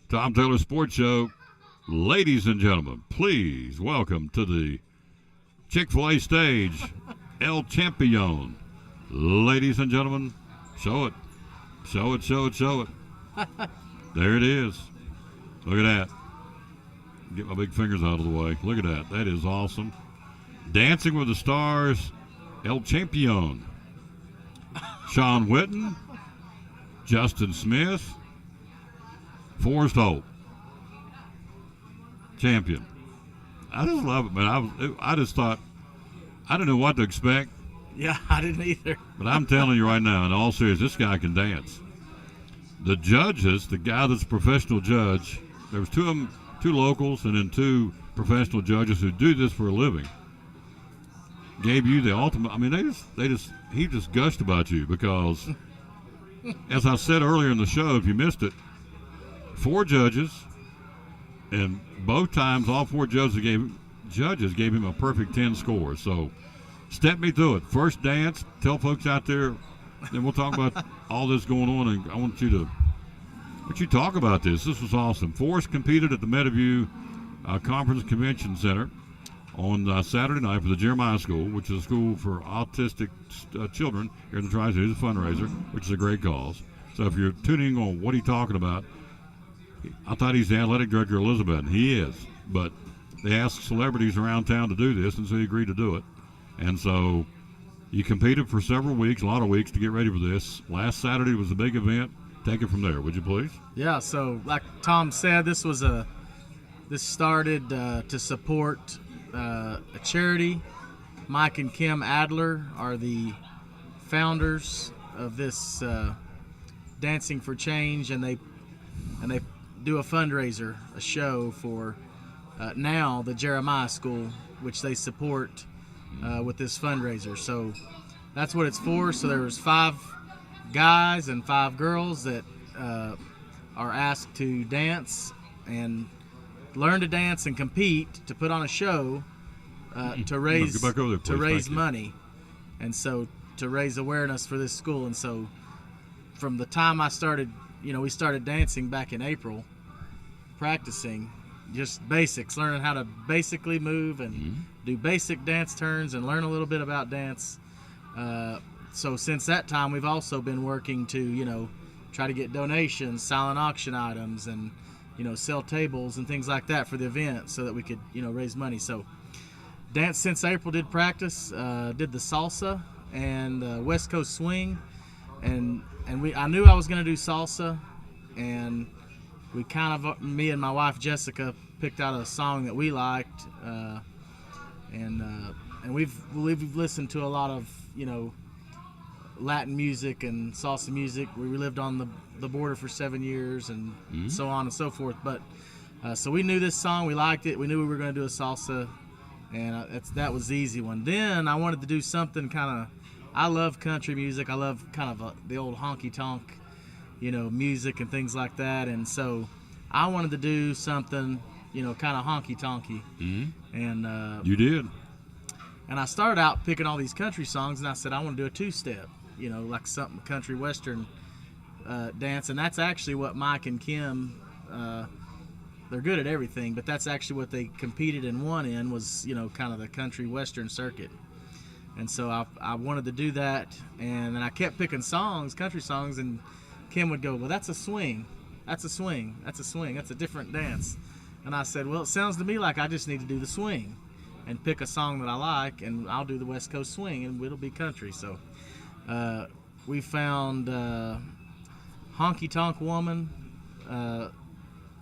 Tom Taylor Sports Show. Ladies and gentlemen, please welcome to the Chick-fil-A stage, El Champion. Ladies and gentlemen, show it. Show it, show it, show it. There it is. Look at that. Get my big fingers out of the way. Look at that. That is awesome. Dancing with the Stars, El Champion. Sean Witten, Justin Smith, Forrest Holt, champion. I just love it, man. I just thought, I didn't know what to expect. Yeah, I didn't either. But I'm telling you right now, in all seriousness, this guy can dance. The judges, the guy that's a professional judge, there was two of them, 2 locals and then 2 professional judges who do this for a living, gave you the ultimate. I mean, he just gushed about you because, as I said earlier in the show, if you missed it, 4 judges, and both times all 4 judges gave him a perfect 10 score. So step me through it. First dance, tell folks out there, then we'll talk about all this going on, and I want you to But you talk about this. This was awesome. Forrest competed at the Meadowview Conference Convention Center on Saturday night for the Jeremiah School, which is a school for autistic children here in the Tri-Cities, a fundraiser, which is a great cause. So if you're tuning on what he's talking about, I thought he's the athletic director of Elizabeth, and he is. But they asked celebrities around town to do this, and so he agreed to do it. And so you competed for several weeks, a lot of weeks, to get ready for this. Last Saturday was the big event. Take it from there, would you please? Yeah, so like Tom said, this started to support a charity. Mike and Kim Adler are the founders of this Dancing for Change, and they do a fundraiser, a show for now the Jeremiah School, which they support with this fundraiser. So that's what it's for. So there was 5 guys and 5 girls that are asked to dance and learn to dance and compete to put on a show to raise money, and so to raise awareness for this school. And so from the time I started, we started dancing back in April, practicing just basics, learning how to basically move and do basic dance turns and learn a little bit about dance. So since that time, we've also been working to, try to get donations, silent auction items, and, sell tables and things like that for the event so that we could, raise money. So dance since April, did practice, did the salsa and West Coast swing. And I knew I was going to do salsa, and we me and my wife Jessica picked out a song that we liked, and we've listened to a lot of, Latin music and salsa music. We lived on the border for 7 years, and so on and so forth. But so we knew this song, we liked it, we knew we were going to do a salsa, and that was the easy one. Then I wanted to do something I love country music. I love the old honky tonk, music and things like that. And so I wanted to do something, kind of honky tonky. And you did. And I started out picking all these country songs, and I said I want to do a 2-step, like something country western dance. And that's actually what Mike and Kim, they're good at everything, but that's actually what they competed and won in, was kind of the country western circuit. And so I wanted to do that, and then I kept picking country songs, and Kim would go, well, that's a swing, that's a swing, that's a swing, that's a different dance. And I said, well, it sounds to me like I just need to do the swing and pick a song that I like, and I'll do the West Coast swing, and it'll be country. So we found Honky Tonk Woman,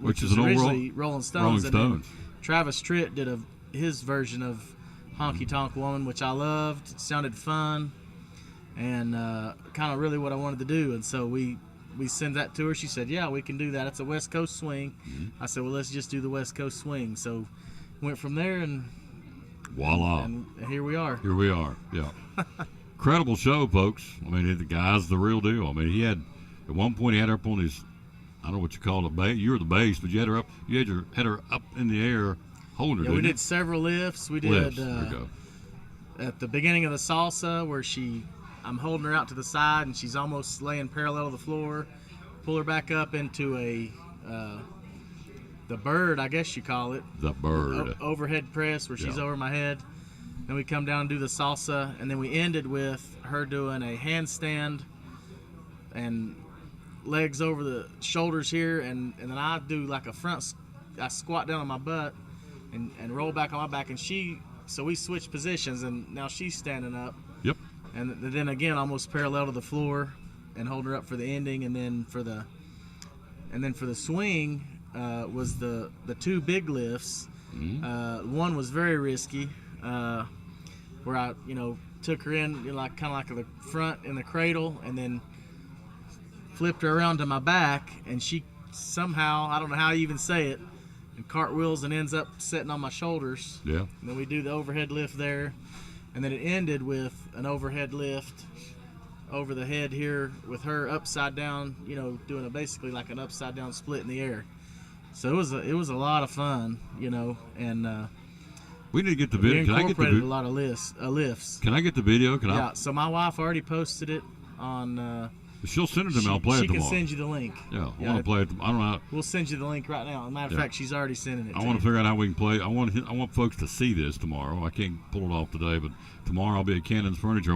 which is originally Rolling Stones. And then Travis Tritt did his version of Honky Tonk Woman, which I loved. It sounded fun, and kind of really what I wanted to do. And so we sent that to her. She said, yeah, we can do that. It's a West Coast swing. I said, well, let's just do the West Coast swing. So went from there, and voila. And here we are. Here we are, yeah. Incredible show, folks. I mean, the guy's the real deal. I mean, he had, at one point, he had her up on his, I don't know what you call it, bass. You were the bass, but you had her up in the air holding her, Yeah, we didn't did several lifts. We did there we go. At the beginning of the salsa, where I'm holding her out to the side, and she's almost laying parallel to the floor. Pull her back up into the bird, I guess you call it. The bird. Overhead press, where she's over my head. Then we come down and do the salsa, and then we ended with her doing a handstand and legs over the shoulders here, and then I do like I squat down on my butt and roll back on my back, and so we switch positions, and now she's standing up. Yep. And then again, almost parallel to the floor, and hold her up for the ending, and then for the swing was the 2 big lifts. One was very risky, where I took her in kind of like the front in the cradle, and then flipped her around to my back, and she somehow, I don't know how you even say it, and cartwheels and ends up sitting on my shoulders. Yeah. And then we do the overhead lift there, and then it ended with an overhead lift over the head here with her upside down, doing basically like an upside down split in the air. So it was a lot of fun, and we need to get the video. Can I get the a lot of lifts. Can I get the video? So my wife already posted it on She'll send it to me. I'll play it tomorrow. She can send you the link. Yeah, I want to play it. I don't know. We'll send you the link right now. As a matter of fact, she's already sending it. I want to figure out how we can play. I want folks to see this tomorrow. I can't pull it off today, but tomorrow I'll be at Cannon's Furniture.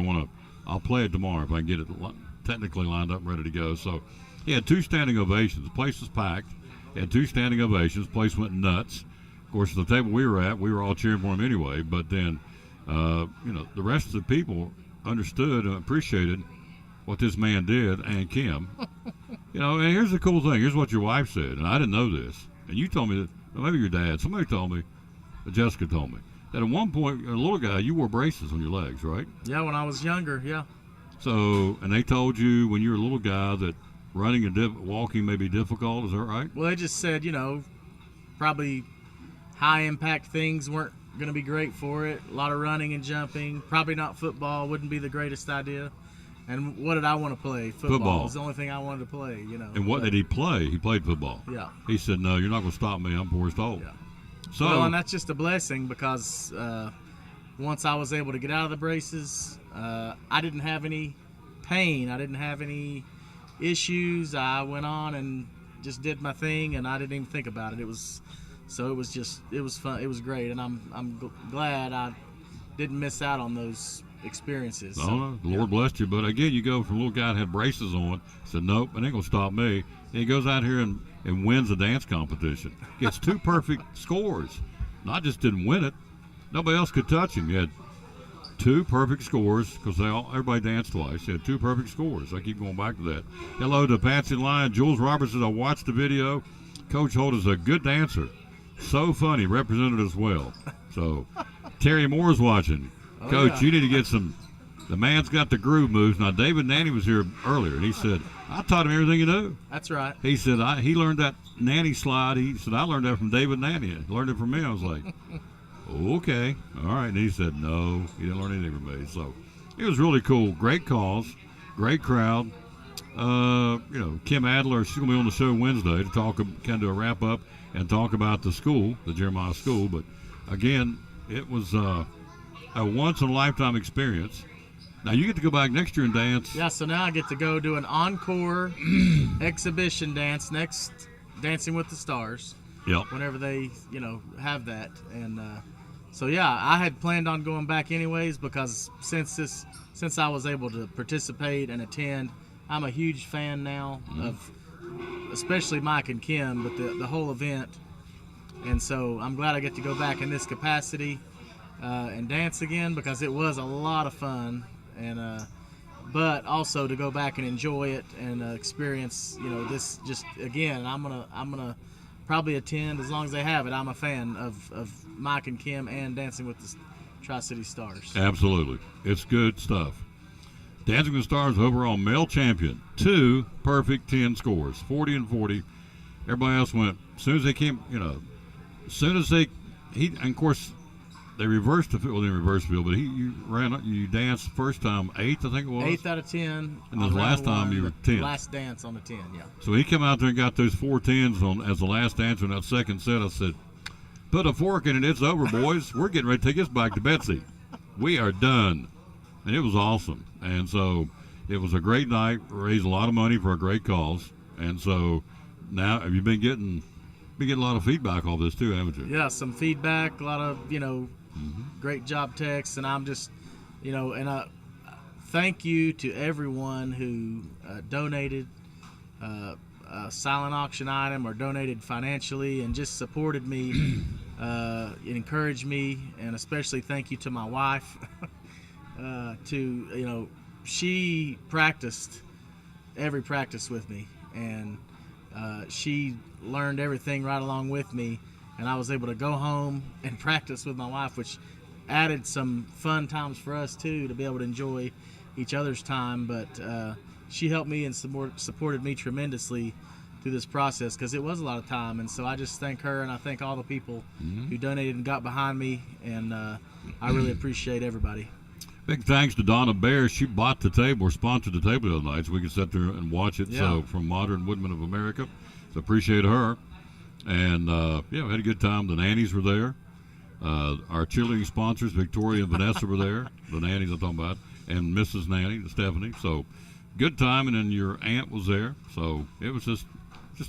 I'll play it tomorrow if I can get it technically lined up and ready to go. So he had 2 standing ovations. The place was packed. He had 2 standing ovations. The place went nuts. Of course, the table we were at, we were all cheering for him anyway. But then, the rest of the people understood and appreciated what this man did, and Kim. And here's the cool thing. Here's what your wife said, and I didn't know this. And you told me that, maybe your dad, somebody told me, Jessica told me, that at one point, a little guy, you wore braces on your legs, right? Yeah, when I was younger, yeah. So, and they told you when you were a little guy that running and walking may be difficult, is that right? Well, they just said, probably high impact things weren't going to be great for it. A lot of running and jumping. Probably not football. Wouldn't be the greatest idea. And what did I want to play? Football was the only thing I wanted to play, And what did he play? He played football. Yeah. He said, no, you're not going to stop me. I'm Forrest Holt. Yeah. So, well, and that's just a blessing because once I was able to get out of the braces, I didn't have any pain. I didn't have any issues. I went on and just did my thing, and I didn't even think about it. It was fun. It was great, and I'm glad I didn't miss out on those experiences. The Lord blessed you. But again, you go from a little guy that had braces on, said, nope, it ain't going to stop me. And he goes out here and wins a dance competition. Gets 2 perfect scores. Not just didn't win it. Nobody else could touch him. He had 2 perfect scores because everybody danced twice. He had 2 perfect scores. I keep going back to that. Hello to Patsy Lyon. Jules Roberts says, I watched the video. Coach Holt is a good dancer. So funny. Represented us well. So Terry Moore's watching. Coach, you need to get the man's got the groove moves. Now, David Nanny was here earlier, and he said, I taught him everything he knew. That's right. He said, he learned that Nanny slide. He said, I learned that from David Nanny. I learned it from me. I was like, okay. All right. And he said, no, he didn't learn anything from me. So it was really cool. Great cause, great crowd. Kim Adler, she's going to be on the show Wednesday to talk, kind of do a wrap-up and talk about the school, the Jeremiah School. But, again, it was a once-in-a-lifetime experience. Now, you get to go back next year and dance. Yeah, so now I get to go do an encore exhibition dance next Dancing with the Stars. Yep. Whenever they, have that. And so, yeah, I had planned on going back anyways because since I was able to participate and attend, I'm a huge fan now of especially Mike and Kim, but the whole event. And so I'm glad I get to go back in this capacity and dance again because it was a lot of fun. And but also to go back and enjoy it and experience, this just again. I'm gonna probably attend as long as they have it. I'm a fan of Mike and Kim and Dancing with the Tri-City Stars. Absolutely, it's good stuff. Dancing with the Stars overall male champion, 2 perfect 10 scores, 40 and 40. Everybody else went as soon as they came. As soon as and of course. They reversed the field. Well, they didn't reverse the field, but you danced first time 8th, I think it was. 8th out of 10. And the last time you were 10th. Last dance on the 10, yeah. So he came out there and got those 4 10s as the last dancer in that second set. I said, put a fork in it. It's over, boys. We're getting ready to take this back to Betsy. We are done. And it was awesome. And so it was a great night. Raised a lot of money for a great cause. And so now have you been getting a lot of feedback on this too, haven't you? Yeah, some feedback, a lot of, great job texts, and I'm just, and thank you to everyone who donated a silent auction item or donated financially and just supported me, encouraged me, and especially thank you to my wife. She practiced every practice with me, and she learned everything right along with me, and I was able to go home and practice with my wife, which added some fun times for us too, to be able to enjoy each other's time. But she helped me and supported me tremendously through this process because it was a lot of time. And so I just thank her, and I thank all the people who donated and got behind me, and I really appreciate everybody. Big thanks to Donna Bear. She bought the table or sponsored the table the other night so we could sit there and watch it. Yeah. So from Modern Woodmen of America. So appreciate her. And, we had a good time. The nannies were there. Our cheerleading sponsors, Victoria and Vanessa, were there. The nannies I'm talking about. And Mrs. Nanny, Stephanie. So good time, and then your aunt was there, so it was just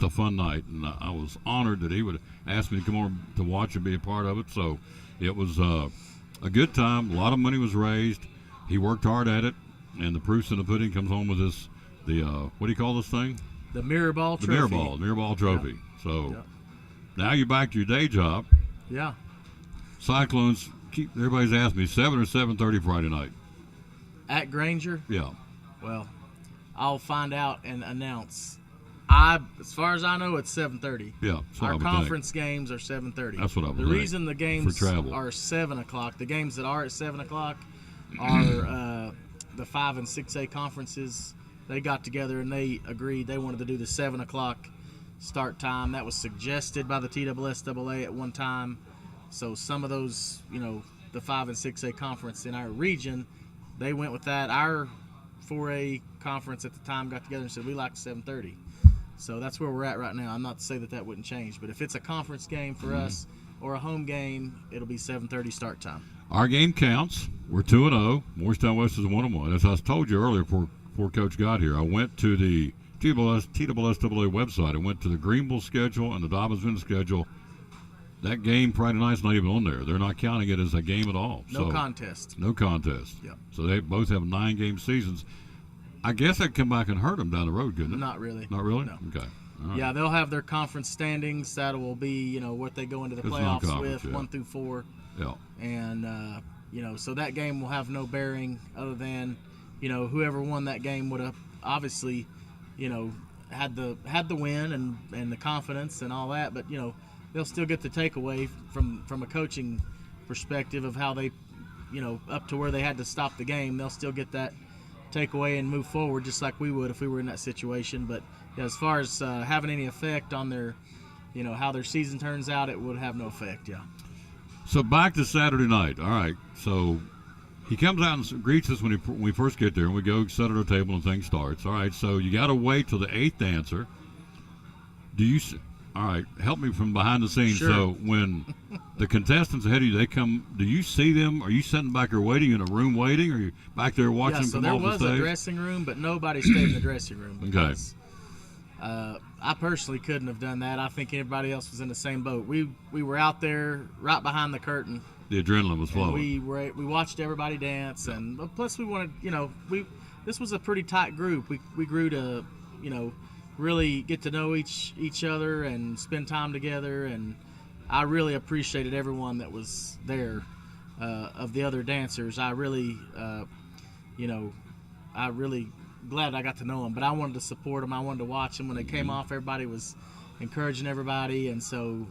a fun night, and I was honored that he would ask me to come on to watch and be a part of it. So it was a good time. A lot of money was raised. He worked hard at it, and the proof's in the pudding. Comes home with what do you call this thing? The Mirror Ball Trophy. The Mirror Ball Trophy. Yeah. So Yeah. now you're back to your day job. Yeah. Cyclones, everybody's asked me, 7 or 7:30 Friday night. At Granger? Yeah. Well, I'll find out and announce. As far as I know, it's 7:30. Yeah. Our conference games are 7:30. That's what I was The thinking. reason the games For travel. are 7 o'clock, the games that are at 7 o'clock are the 5 and 6A conferences. They got together and they agreed they wanted to do the 7 o'clock start time. That was suggested by the TSSAA at one time. So some of those, the 5 and 6A conference in our region, they went with that. Our 4A conference at the time got together and said we like 7:30. So that's where we're at right now. I'm not to say that wouldn't change, but if it's a conference game for us or a home game, it'll be 7:30 start time. Our game counts. We're 2-0. Morristown West is 1-1. As I told you earlier before Coach got here, I went to the TSSAA website. I went to the Greenville schedule and the Dobynsville schedule. That game Friday night's not even on there. They're not counting it as a game at all. No contest. No contest. Yep. So they both have 9-game seasons. I guess that'd come back and hurt them down the road, couldn't it? Not really. Not really? No. Okay. All right. Yeah, they'll have their conference standings. That will be, what they go into the playoffs with, 1 through 4. Yeah. And, so that game will have no bearing other than, whoever won that game would have obviously, had the win and the confidence and all that. But, they'll still get the takeaway from a coaching perspective of how they, up to where they had to stop the game. They'll still get that takeaway and move forward just like we would if we were in that situation. But as far as having any effect on their, how their season turns out, it would have no effect. Yeah. So back to Saturday night. All right. So he comes out and greets us when we first get there, and we go sit at our table and things starts. All right. So you got to wait till the 8th dancer. All right. Help me from behind the scenes. Sure. So when the contestants ahead of you, they come, do you see them? Are you sitting back there waiting in a room waiting? Or are you back there watching them come off the stage? There was a dressing room, but nobody stayed in the dressing room. Because, I personally couldn't have done that. I think everybody else was in the same boat. We were out there right behind the curtain. The adrenaline was flowing. We watched everybody dance, and plus we wanted, this was a pretty tight group. We grew to, really get to know each other and spend time together, and I really appreciated everyone that was there of the other dancers. I really glad I got to know them, but I wanted to support them. I wanted to watch them when they came off. Everybody was encouraging everybody, and so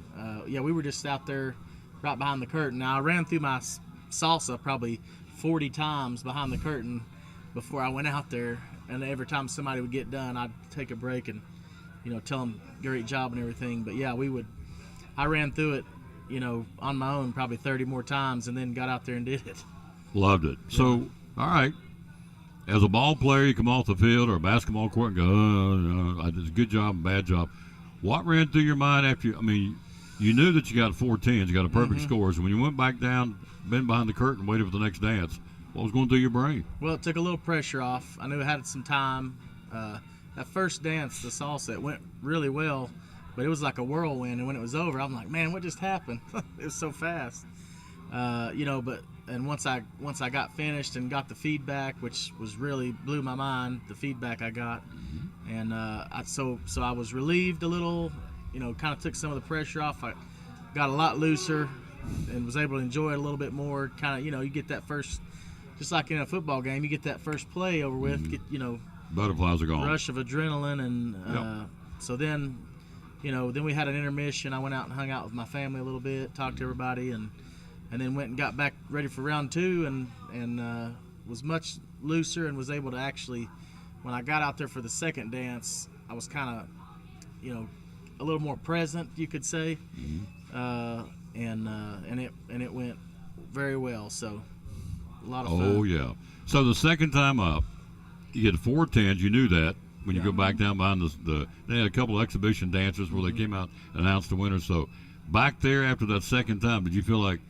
we were just out there right behind the curtain. Now I ran through my salsa probably 40 times behind the curtain before I went out there, and every time somebody would get done, I'd take a break and tell them great job and everything. But yeah, I ran through it on my own probably 30 more times, and then got out there and did it. Loved it. Yeah. So all right, as a ball player, you come off the field or a basketball court and go, I did a good job, bad job. What ran through your mind after you knew that you got 4 tens, you got a perfect score. So when you went back down, been behind the curtain, waited for the next dance, what was going through your brain? Well, it took a little pressure off. I knew I had some time. That first dance, the salsa, it went really well, but it was like a whirlwind. And when it was over, I'm like, man, what just happened? It was so fast. And once I got finished and got the feedback, which was really blew my mind, the feedback I got, and so I was relieved a little. Kind of took some of the pressure off. I got a lot looser and was able to enjoy it a little bit more. Kind of, you get that first, just like in a football game, you get that first play over with. Get butterflies are gone. Rush of adrenaline, and so then, then we had an intermission. I went out and hung out with my family a little bit, talked to everybody, and then went and got back ready for round 2, and was much looser and was able to actually, when I got out there for the second dance, I was kind of, a little more present, you could say, and it went very well. So a lot of fun. Oh yeah. So the second time up, you get 4 tens. You knew that when you go back down behind they had a couple of exhibition dances where they came out and announced the winner. So back there after that second time, did you feel like,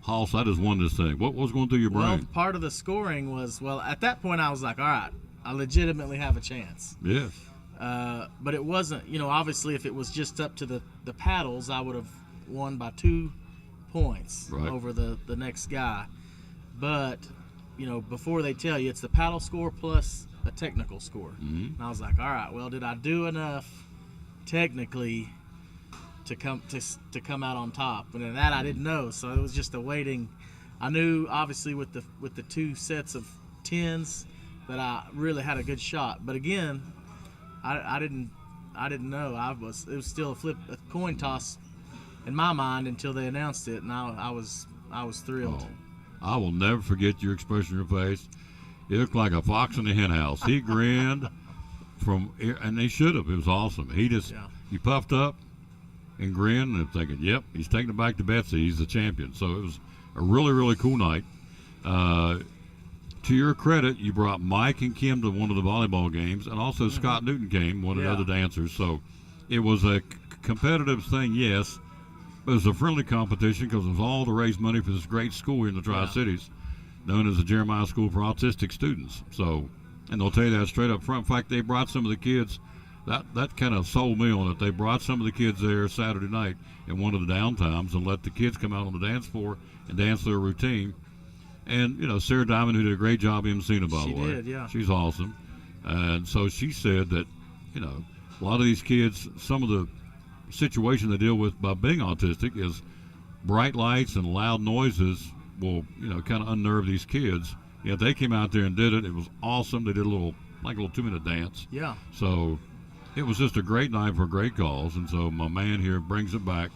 Hoss, I just won this thing? What was going through your brain? Well, part of the scoring was, at that point I was like, all right, legitimately have a chance. Yes. But it wasn't, obviously if it was just up to the paddles, I would have won by 2 points over the next guy. But, before they tell you, it's the paddle score plus a technical score. Mm-hmm. And I was like, all right, well, did I do enough technically to come out on top? And then that I didn't know, so it was just a waiting. I knew obviously with the 2 sets of 10s that I really had a good shot, but again, I didn't know. It was still a coin toss in my mind until they announced it, and I was thrilled. Oh, I will never forget your expression on your face. It looked like a fox in the hen house. He grinned and they should have. It was awesome. He puffed up and grinned and thinking, yep, he's taking it back to Betsy. He's the champion. So it was a really, really cool night. To your credit, you brought Mike and Kim to one of the volleyball games, and also Scott Newton came, one of the other dancers. So it was a competitive thing, yes, but it was a friendly competition because it was all to raise money for this great school here in the Tri-Cities, known as the Jeremiah School for Autistic Students. So, and they'll tell you that straight up front. In fact, they brought some of the kids. That kind of sold me on it. They brought some of the kids there Saturday night in one of the downtimes and let the kids come out on the dance floor and dance their routine. And, Sarah Diamond, who did a great job emceeing it, by the way. She did, yeah. She's awesome. And so she said that, a lot of these kids, some of the situation they deal with by being autistic is bright lights and loud noises will, kind of unnerve these kids. Yeah, they came out there and did it. It was awesome. They did a little 2-minute dance. Yeah. So it was just a great night for a great cause. And so my man here brings it back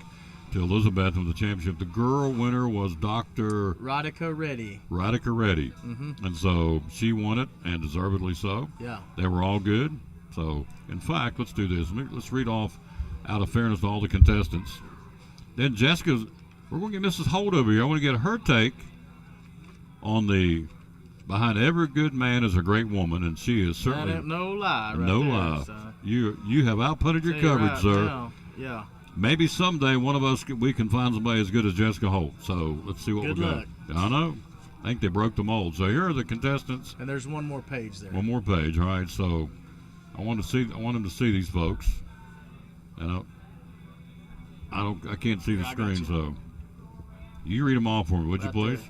to Elizabeth with the championship. The girl winner was Dr. Radhika Reddy. Mm-hmm. And so she won it, and deservedly so. Yeah. They were all good. So, in fact, let's do this. Let's read off, out of fairness to all the contestants. Then we're going to get Mrs. Holt over here. I want to get her take on behind every good man is a great woman, and she is certainly That ain't no lie. No lie. You have outputted your coverage, sir. Now. Yeah. Maybe someday one of us we can find somebody as good as Jessica Holt. So let's see what Good we got. luck. I know. I think they broke the mold. So here are the contestants. And there's one more page there. One more page. All right. So I want them to see these folks. And I can't see the screen. So you read them all for me, would you please?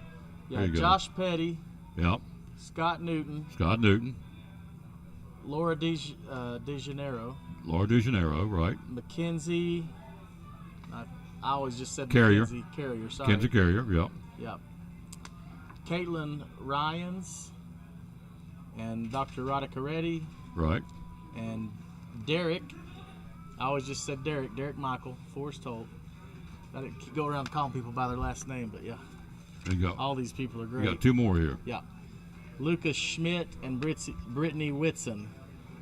Yeah. There you go. Josh Petty. Yep. Scott Newton. Laura DeGeneiro. Right. Mackenzie. I always just said Carrier. Mackenzie Carrier. Sorry. Mackenzie Carrier. Yep. Yep. Caitlin Ryans and Dr. Radhika Reddy. Right. And Derek. I always just said Derek. Derek Michael. Forrest Holt. I didn't go around calling people by their last name, but yeah. There you go. All these people are great. You got 2 more here. Yeah. Lucas Schmidt and Brittany Whitson.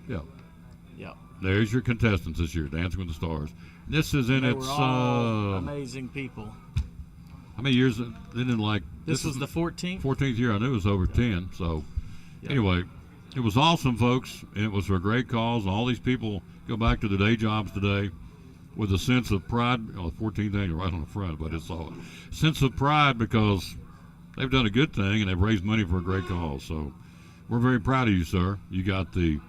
Yeah. Yeah. There's your contestants this year, Dancing with the Stars. This is in They its were all amazing people. how many years? This was the 14th. 14th year. I knew it was over 10. So anyway, it was awesome, folks. It was for a great cause. All these people go back to their day jobs today with a sense of pride. 14th annual, right on the front, but it's all sense of pride because they've done a good thing and they've raised money for a great cause. So we're very proud of you, sir. You got the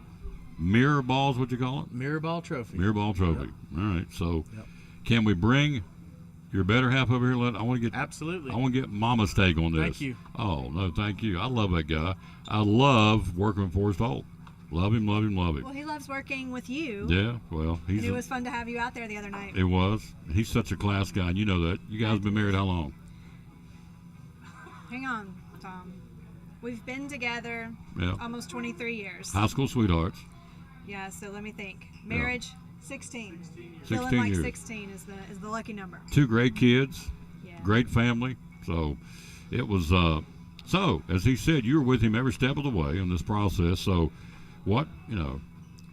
mirror balls, what you call it? Mirror ball trophy. Mirror ball trophy. Yep. All right. So can we bring your better half over here? I want to get absolutely. I want to get Mama's take on this. Thank you. Oh no, thank you. I love that guy. I love working with Forrest Holt. Love him. Well, he loves working with you. Yeah. Well, it was fun to have you out there the other night. It was. He's such a class guy, and you know that. You guys have been married how long? Hang on, Tom. We've been together almost 23 years. High school sweethearts. Yeah, so let me think. Marriage, 16. 16 Feeling like years. 16 is the lucky number. 2 great kids, great family. So it was, so as he said, you were with him every step of the way in this process. So what,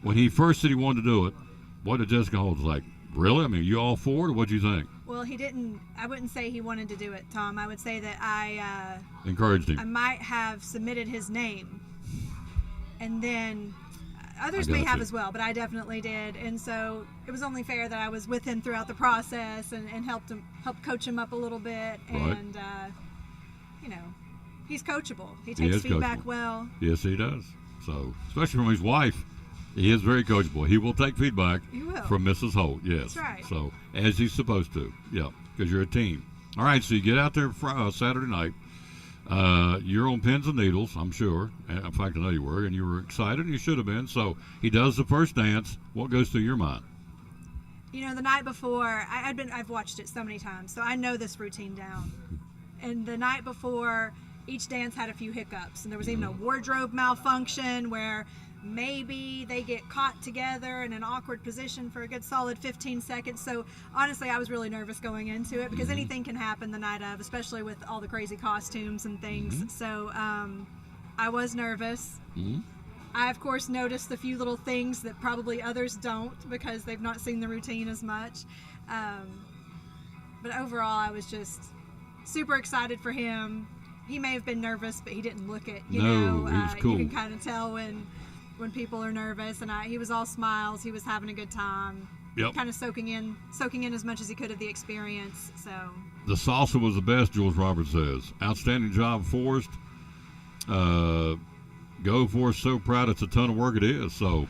when he first said he wanted to do it, what did Jessica Holt like? Really? I mean, you all for it, or what'd you think? Well, I wouldn't say he wanted to do it, Tom. I would say that I encouraged him. I might have submitted his name. And then others may have as well, but I definitely did. And so it was only fair that I was with him throughout the process and helped coach him up a little bit. Right. And, he's coachable. He takes feedback well. Yes, he does. So, especially from his wife, he is very coachable. He will take feedback will. from Mrs. Holt. Yes. That's right. So, as he's supposed to. Yeah, because you're a team. All right, so you get out there Saturday night. You're on pins and needles, I'm sure. In fact, I know you were, and you were excited, and you should have been. So he does the first dance. What goes through your mind? You know, the night before, I've watched it so many times, so I know this routine down. And the night before, each dance had a few hiccups, and there was even a wardrobe malfunction where maybe they get caught together in an awkward position for a good solid 15 seconds. So honestly, I was really nervous going into it because anything can happen the night of, especially with all the crazy costumes and things. So I was nervous. I, of course, noticed a few little things that probably others don't because they've not seen the routine as much. But overall, I was just super excited for him. He may have been nervous, but he didn't look it. You know, he was cool. You can kind of tell when people are nervous, and he was all smiles. He was having a good time. Yep. Kind of soaking in as much as he could of the experience. So the salsa was the best, Jules Roberts says. Outstanding job, Forrest. Go Forrest, so proud. It's a ton of work. It is. So,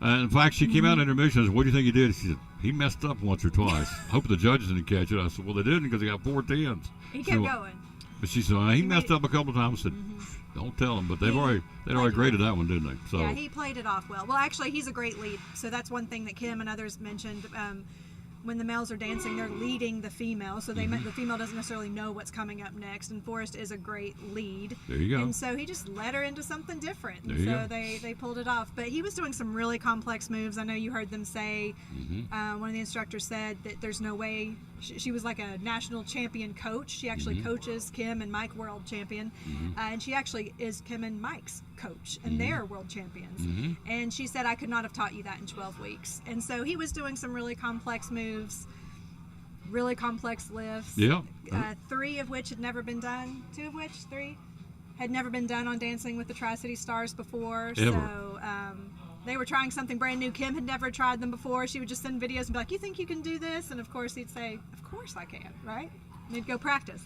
in fact, she came out in intermission and said, "What do you think he did?" She said, "He messed up once or twice. Hope the judges didn't catch it." I said, "Well, they didn't because he got 4 10s." He kept going. But she said, he messed up a couple of times. I said, don't tell him. But they'd already graded that one, didn't they? So yeah, he played it off well. Well, actually, he's a great lead. So that's one thing that Kim and others mentioned. When the males are dancing, they're leading the female. So the female doesn't necessarily know what's coming up next. And Forrest is a great lead. There you go. And so he just led her into something different. There you go. They pulled it off. But he was doing some really complex moves. I know you heard them say, one of the instructors said that there's no way. She was like a national champion coach. She actually coaches Kim and Mike, world champion. And she actually is Kim and Mike's coach. And they're world champions. And she said, I could not have taught you that in 12 weeks. And so he was doing some really complex moves, really complex lifts. Yeah. 3 of which had never been done. 2 of which, 3 had never been done on Dancing with the Tri-City Stars before. Ever. So they were trying something brand new. Kim had never tried them before. She would just send videos and be like, you think you can do this? And of course he'd say, of course I can, right? And he'd go practice.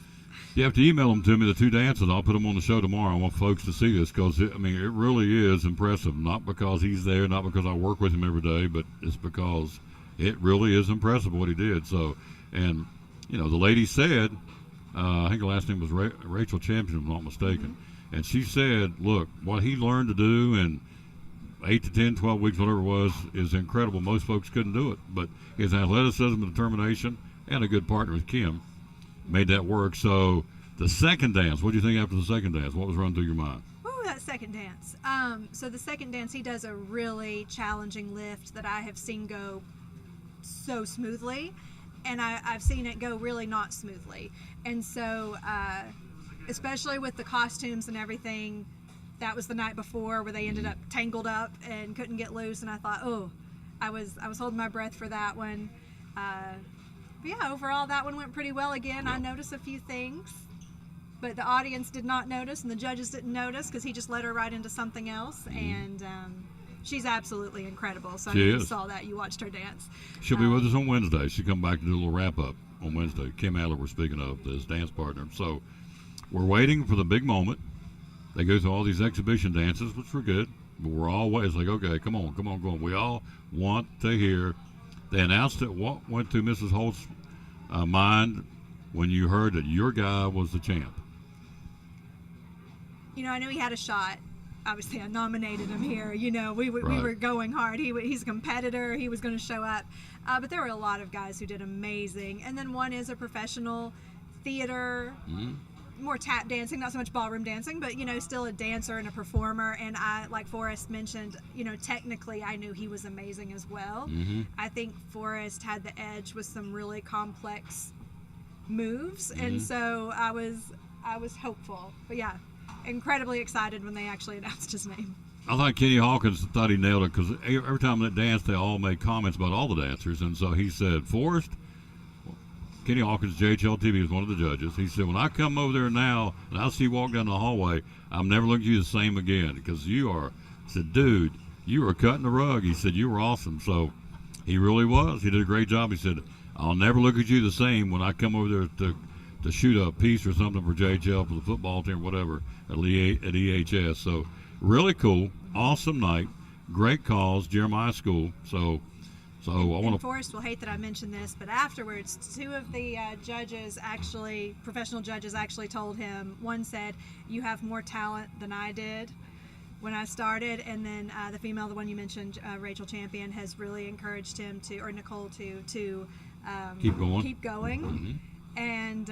You have to email them to me, the 2 dances. I'll put them on the show tomorrow. I want folks to see this because, it really is impressive. Not because he's there, not because I work with him every day, but it's because it really is impressive what he did. So, and, the lady said, I think her last name was Rachel Champion, if I'm not mistaken. And she said, look, what he learned to do in 8 to 10, 12 weeks, whatever it was, is incredible. Most folks couldn't do it. But his athleticism and determination and a good partner with Kim made that work. So the second dance, what do you think after the second dance? What was running through your mind? Ooh, that second dance. So the second dance, he does a really challenging lift that I have seen go so smoothly. And I've seen it go really not smoothly. And so, especially with the costumes and everything, that was the night before where they ended up tangled up and couldn't get loose. And I thought, I was holding my breath for that one. But yeah, overall, that one went pretty well again. I noticed a few things, but the audience did not notice and the judges didn't notice because he just led her right into something else. And she's absolutely incredible. So I know you saw that. You watched her dance. She'll be with us on Wednesday. She'll come back to do a little wrap-up on Wednesday. Kim Adler, we're speaking of, his dance partner. So we're waiting for the big moment. They go through all these exhibition dances, which were good, but we're always like, okay, come on, go on. We all want to hear. They announced it. What went through Mrs. Holt's mind when you heard that your guy was the champ? I knew he had a shot. Obviously, I nominated him here. We were going hard. He's a competitor. He was going to show up. But there were a lot of guys who did amazing. And then one is a professional theater, more tap dancing, not so much ballroom dancing, but, still a dancer and a performer. And I, like Forrest mentioned, technically I knew he was amazing as well. I think Forrest had the edge with some really complex moves. And so I was hopeful. But yeah, incredibly excited when they actually announced his name. I thought Kenny Hawkins thought he nailed it because every time they danced, they all made comments about all the dancers. And so he said, Forrest, Kenny Hawkins, JHL TV, was one of the judges. He said, when I come over there now and I see you walk down the hallway, I'm never looking at you the same again because you are, I said, dude, you were cutting the rug. He said, you were awesome. So he really was. He did a great job. He said, I'll never look at you the same when I come over there to shoot a piece or something for JHL, for the football team, whatever, at EHS. So really cool, awesome night, great cause, Jeremiah School. So I want to. Forrest will hate that I mentioned this, but afterwards, two of the professional judges actually told him. One said, "You have more talent than I did when I started," and then the female, the one you mentioned, Rachel Champion, has really encouraged him or Nicole to keep going. Mm-hmm. And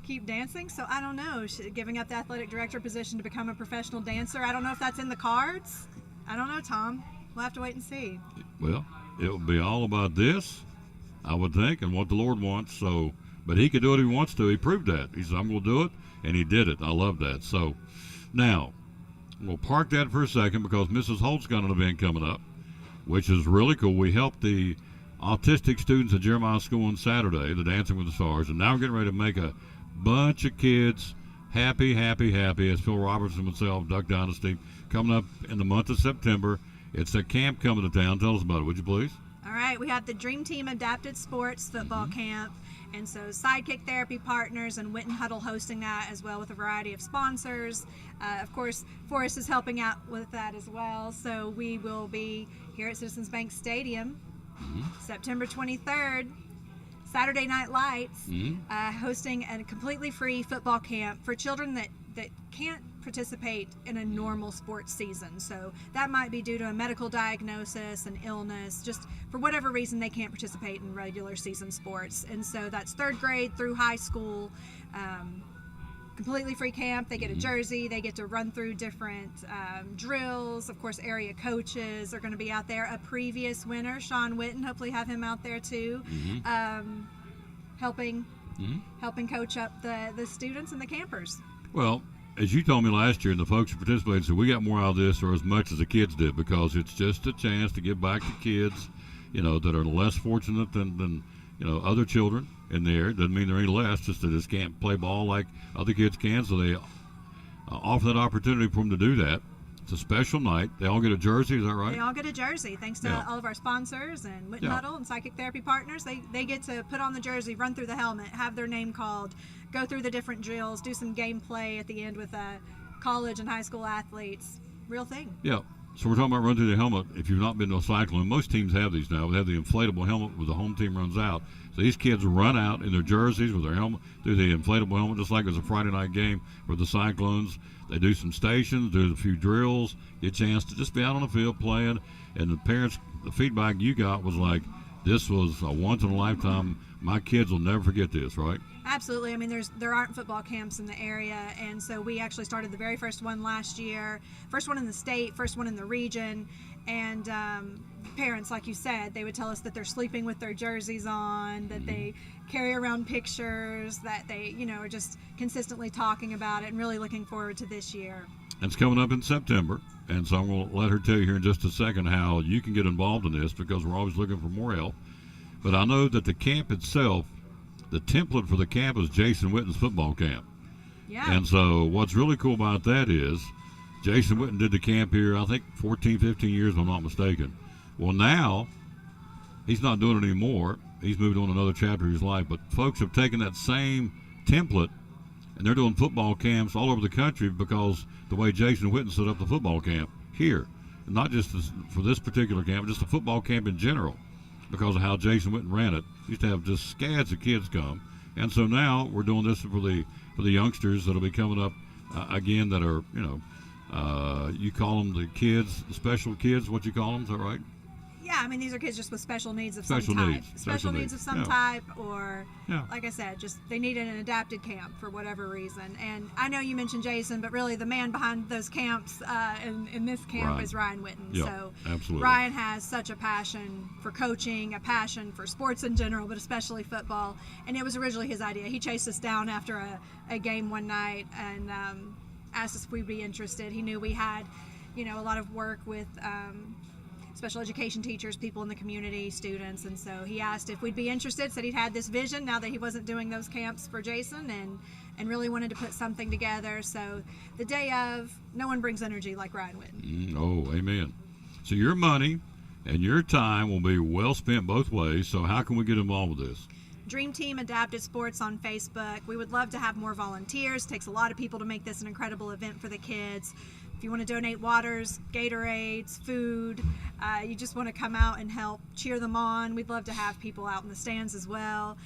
keep dancing. So I don't know, giving up the athletic director position to become a professional dancer. I don't know if that's in the cards. I don't know, Tom. We'll have to wait and see. Well, it will be all about this, I would think, and what the Lord wants. So, but he could do it if he wants to. He proved that. He said, "I'm going to do it," and he did it. I love that. So, now we'll park that for a second because Mrs. Holt's got an event coming up, which is really cool. We helped the autistic students at Jeremiah School on Saturday, the Dancing with the Stars, and now we're getting ready to make a bunch of kids happy, as Phil Robertson would say of Duck Dynasty, coming up in the month of September. It's a camp coming to town. Tell us about it, would you please? All right, we have the Dream Team Adapted Sports Football Camp, and so Sidekick Therapy Partners and Witten Huddle hosting that, as well with a variety of sponsors. Of course, Forrest is helping out with that as well, so we will be here at Citizens Bank Stadium September 23rd, Saturday Night Lights, hosting a completely free football camp for children that can't participate in a normal sports season. So that might be due to a medical diagnosis, an illness, just for whatever reason they can't participate in regular season sports. And so that's 3rd grade through high school. Completely free camp. They get a jersey. They get to run through different drills. Of course, area coaches are going to be out there. A previous winner, Sean Witten, hopefully have him out there too, helping coach up the students and the campers. Well, as you told me last year, and the folks who participated said, we got more out of this or as much as the kids did, because it's just a chance to give back to kids, that are less fortunate than other children in there. Doesn't mean they're any less, just they just can't play ball like other kids can, so they offer that opportunity for them to do that. It's a special night. They all get a jersey, is that right? They all get a jersey, thanks to all of our sponsors and Witten Huddle and Psychic Therapy Partners. They get to put on the jersey, run through the helmet, have their name called, go through the different drills, do some gameplay at the end with college and high school athletes. Real thing. Yeah. So we're talking about run through the helmet. If you've not been to a cyclone, most teams have these now. They have the inflatable helmet where the home team runs out. So these kids run out in their jerseys with their helmet, do the inflatable helmet, just like it was a Friday night game for the Cyclones. They do some stations, do a few drills, get a chance to just be out on the field playing. And the parents, the feedback you got was like, this was a once-in-a-lifetime. My kids will never forget this, right? Absolutely. I mean, there aren't football camps in the area, and so we actually started the very first one last year, first one in the state, first one in the region, and parents, like you said, they would tell us that they're sleeping with their jerseys on, that they carry around pictures, that they, are just consistently talking about it and really looking forward to this year. It's coming up in September, and so I'm going to let her tell you here in just a second how you can get involved in this, because we're always looking for more help. But I know that the camp itself, the template for the camp is Jason Witten's football camp. Yeah. And so what's really cool about that is Jason Witten did the camp here, I think, 14, 15 years, if I'm not mistaken. Well, now he's not doing it anymore. He's moved on to another chapter of his life. But folks have taken that same template, and they're doing football camps all over the country because the way Jason Witten set up the football camp here, and not just for this particular camp, but just a football camp in general, because of how Jason Witten ran it. He used to have just scads of kids come. And so now we're doing this for the youngsters that'll be coming up again that are, you call them the kids, the special kids, what you call them, is that right? Yeah, I mean, these are kids just with special needs of some type. Special needs of some type, or, like I said, just they needed an adapted camp for whatever reason. And I know you mentioned Jason, but really the man behind those camps in this camp is Ryan Witten. Yep, so absolutely. Ryan has such a passion for coaching, a passion for sports in general, but especially football. And it was originally his idea. He chased us down after a game one night and asked us if we'd be interested. He knew we had, a lot of work with special education teachers, people in the community, students, and so he asked if we'd be interested, said he'd had this vision now that he wasn't doing those camps for Jason, and really wanted to put something together. So the day of, no one brings energy like Ryan Witten. Oh, amen. So your money and your time will be well spent both ways, so how can we get involved with this? Dream Team Adapted Sports on Facebook. We would love to have more volunteers. It takes a lot of people to make this an incredible event for the kids. If you want to donate waters, Gatorades, food, you just want to come out and help cheer them on, we'd love to have people out in the stands as well.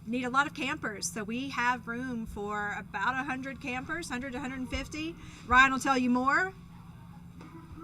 Need a lot of campers, so we have room for about 100 campers, 100 to 150. Ryan will tell you more.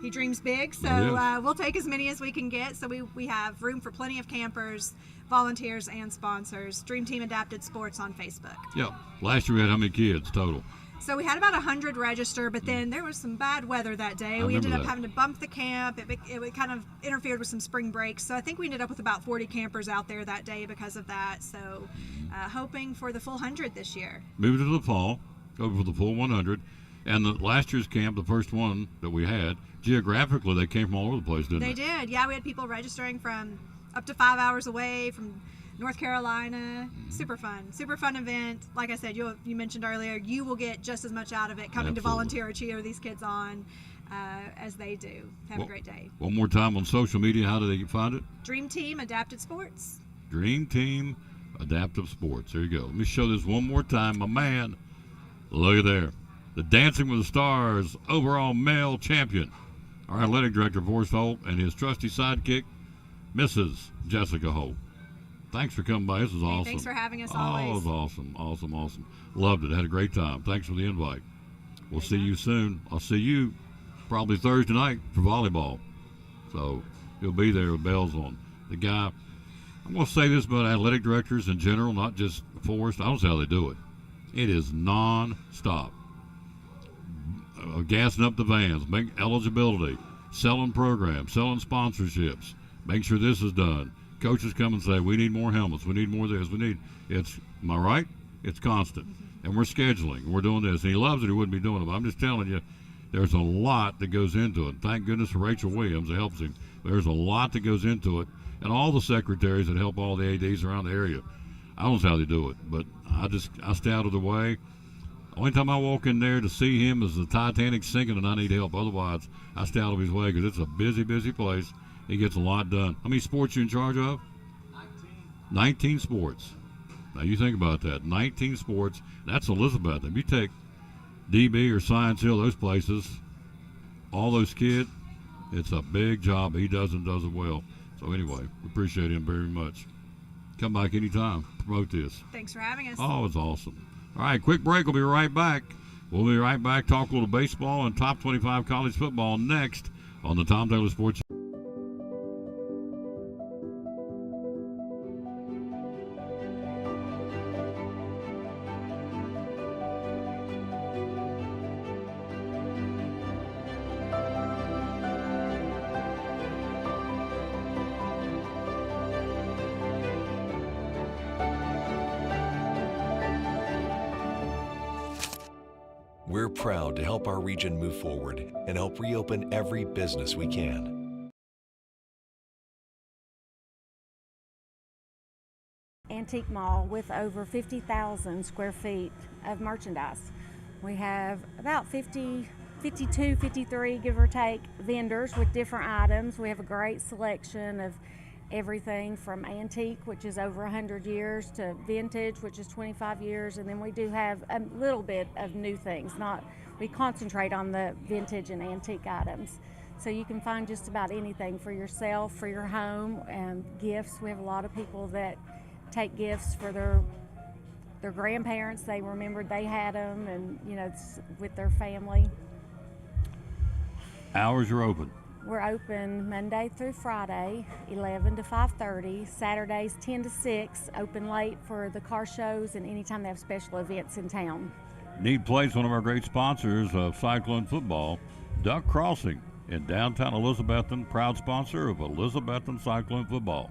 He dreams big, so we'll take as many as we can get. So we have room for plenty of campers, volunteers, and sponsors. Dream Team Adapted Sports on Facebook. Yep. Last year we had how many kids total? So we had about 100 register, but then there was some bad weather that day. We ended up having to bump the camp. It kind of interfered with some spring breaks. So I think we ended up with about 40 campers out there that day because of that. So hoping for the full 100 this year. Moved to the fall, go for the full 100. And the last year's camp, the first one that we had, geographically they came from all over the place, didn't they? They did. Yeah, we had people registering from up to 5 hours away, from North Carolina. Super fun event. Like I said, you mentioned earlier, you will get just as much out of it coming to volunteer or cheer these kids on as they do. Have a great day. One more time on social media, how do they find it? Dream Team Adapted Sports. Dream Team Adaptive Sports. There you go. Let me show this one more time. My man, look at there. The Dancing with the Stars overall male champion, our athletic director, Forrest Holt, and his trusty sidekick, Mrs. Jessica Holt. Thanks for coming by. This was awesome. Thanks for having us always. Oh, it was awesome. Loved it. Had a great time. Thanks for the invite. We'll see you soon. I'll see you probably Thursday night for volleyball. So you'll be there with bells on. The guy, I'm going to say this about athletic directors in general, not just Forrest. I don't see how they do it. It is non-stop. Gassing up the vans, make eligibility, selling programs, selling sponsorships, make sure this is done. Coaches come and say, we need more helmets, we need more of this, am I right? It's constant. And we're scheduling, we're doing this. And he loves it, he wouldn't be doing it. But I'm just telling you, there's a lot that goes into it. Thank goodness for Rachel Williams that helps him. There's a lot that goes into it. And all the secretaries that help all the ADs around the area. I don't know how they do it, but I stay out of the way. Only time I walk in there to see him is the Titanic sinking and I need help. Otherwise, I stay out of his way because it's a busy place. He gets a lot done. How many sports you in charge of? 19 sports. Now, you think about that. 19 sports. That's Elizabeth. If you take DB or Science Hill, those places, all those kids, it's a big job. He does it well. So, anyway, we appreciate him very much. Come back anytime. Promote this. Thanks for having us. Oh, it's awesome. All right, quick break. We'll be right back. We'll be right back. Talk a little baseball and top 25 college football next on the Tom Taylor Sports. We're proud to help our region move forward and help reopen every business we can. Antique Mall with over 50,000 square feet of merchandise. We have about 52, 53, give or take, vendors with different items. We have a great selection of everything from antique, which is over 100 years, to vintage, which is 25 years, and then we do have a little bit of new things. We concentrate on the vintage and antique items. So you can find just about anything for yourself, for your home, and gifts. We have a lot of people that take gifts for their grandparents. They remembered they had them, and it's with their family. Hours are open. We're open Monday through Friday, 11 to 5:30. Saturdays, 10 to 6, open late for the car shows and anytime they have special events in town. Need Place, one of our great sponsors of Cyclone Football, Duck Crossing in downtown Elizabethton, proud sponsor of Elizabethton Cyclone Football.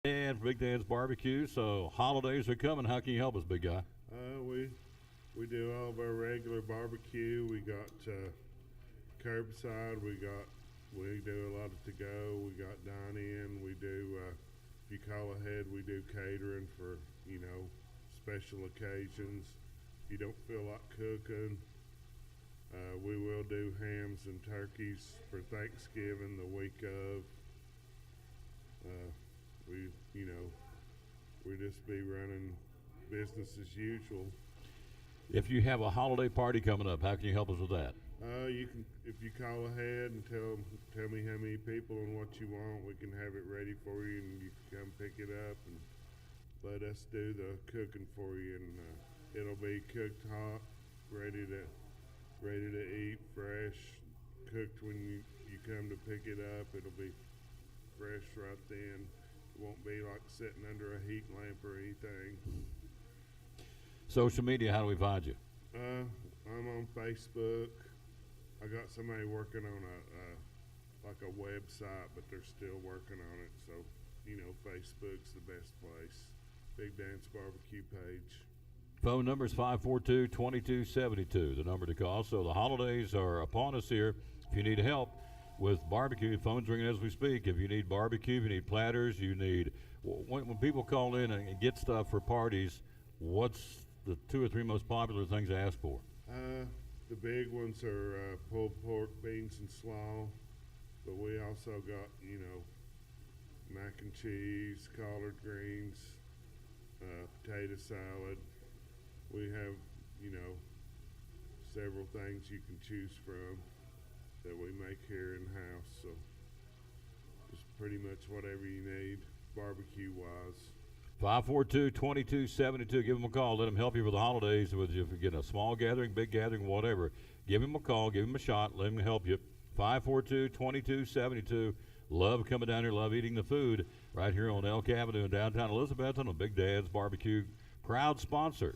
And Big Dan's Barbecue. So holidays are coming. How can you help us, big guy? We do all of our regular barbecue. We got curbside. We do a lot of to-go. We got dine-in. We do, if you call ahead, we do catering for, special occasions. If you don't feel like cooking, we will do hams and turkeys for Thanksgiving the week of. We just be running business as usual. If you have a holiday party coming up, how can you help us with that? You can, if you call ahead and tell me how many people and what you want, we can have it ready for you, and you can come pick it up and let us do the cooking for you, and it'll be cooked hot, ready to eat, fresh, cooked when you come to pick it up. It'll be fresh right then. It won't be like sitting under a heat lamp or anything. Social media, how do we find you? I'm on Facebook. I got somebody working on a website, but they're still working on it. So, Facebook's the best place. Big Dan's Barbecue page. Phone number is 542-2272, the number to call. So the holidays are upon us here. If you need help with barbecue, phone's ringing as we speak. If you need barbecue, if you need platters, you need, when people call in and get stuff for parties, what's the 2 or 3 most popular things they ask for? The big ones are pulled pork, beans, and slaw. But we also got, mac and cheese, collard greens, potato salad. We have, several things you can choose from that we make here in-house. So just pretty much whatever you need barbecue-wise. 542-2272. Give them a call. Let them help you with the holidays. If you're getting a small gathering, big gathering, whatever, give them a call. Give them a shot. Let them help you. 542-2272. Love coming down here. Love eating the food right here on Elk Avenue in downtown Elizabethton on Big Dad's Barbecue. Proud sponsor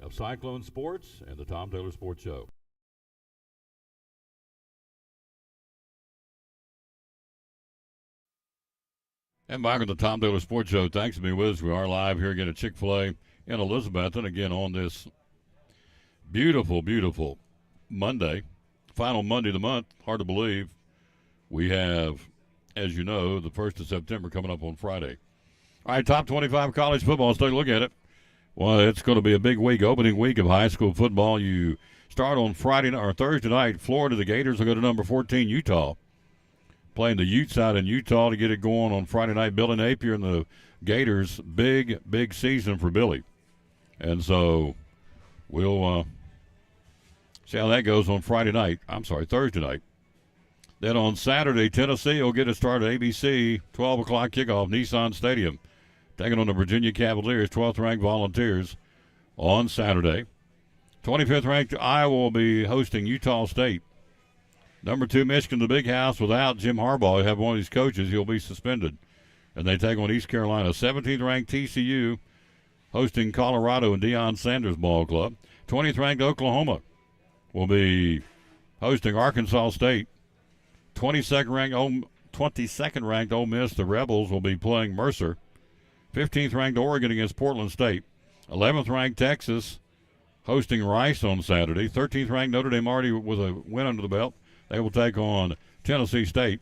of Cyclone Sports and the Tom Taylor Sports Show. And back on the Tom Taylor Sports Show. Thanks for being with us. We are live here again at Chick-fil-A in Elizabethton. Again on this beautiful, beautiful Monday, final Monday of the month. Hard to believe. We have, as you know, the 1st of September coming up on Friday. All right, top 25 college football. Let's take a look at it. Well, it's going to be a big week, opening week of high school football. You start on Friday or Thursday night. Florida, the Gators will go to number 14, Utah. Playing the Utes out in Utah to get it going on Friday night. Billy Napier and the Gators, big season for Billy. And so we'll see how that goes on Thursday night. Then on Saturday, Tennessee will get a start at ABC, 12 o'clock kickoff, Nissan Stadium. Taking on the Virginia Cavaliers, 12th-ranked Volunteers on Saturday. 25th-ranked Iowa will be hosting Utah State. Number 2, Michigan, the Big House, without Jim Harbaugh. You have one of these coaches, he'll be suspended. And they take on East Carolina. 17th-ranked TCU hosting Colorado and Deion Sanders Ball Club. 20th-ranked Oklahoma will be hosting Arkansas State. 22nd-ranked Ole Miss, the Rebels, will be playing Mercer. 15th-ranked Oregon against Portland State. 11th-ranked Texas hosting Rice on Saturday. 13th-ranked Notre Dame already with a win under the belt. They will take on Tennessee State.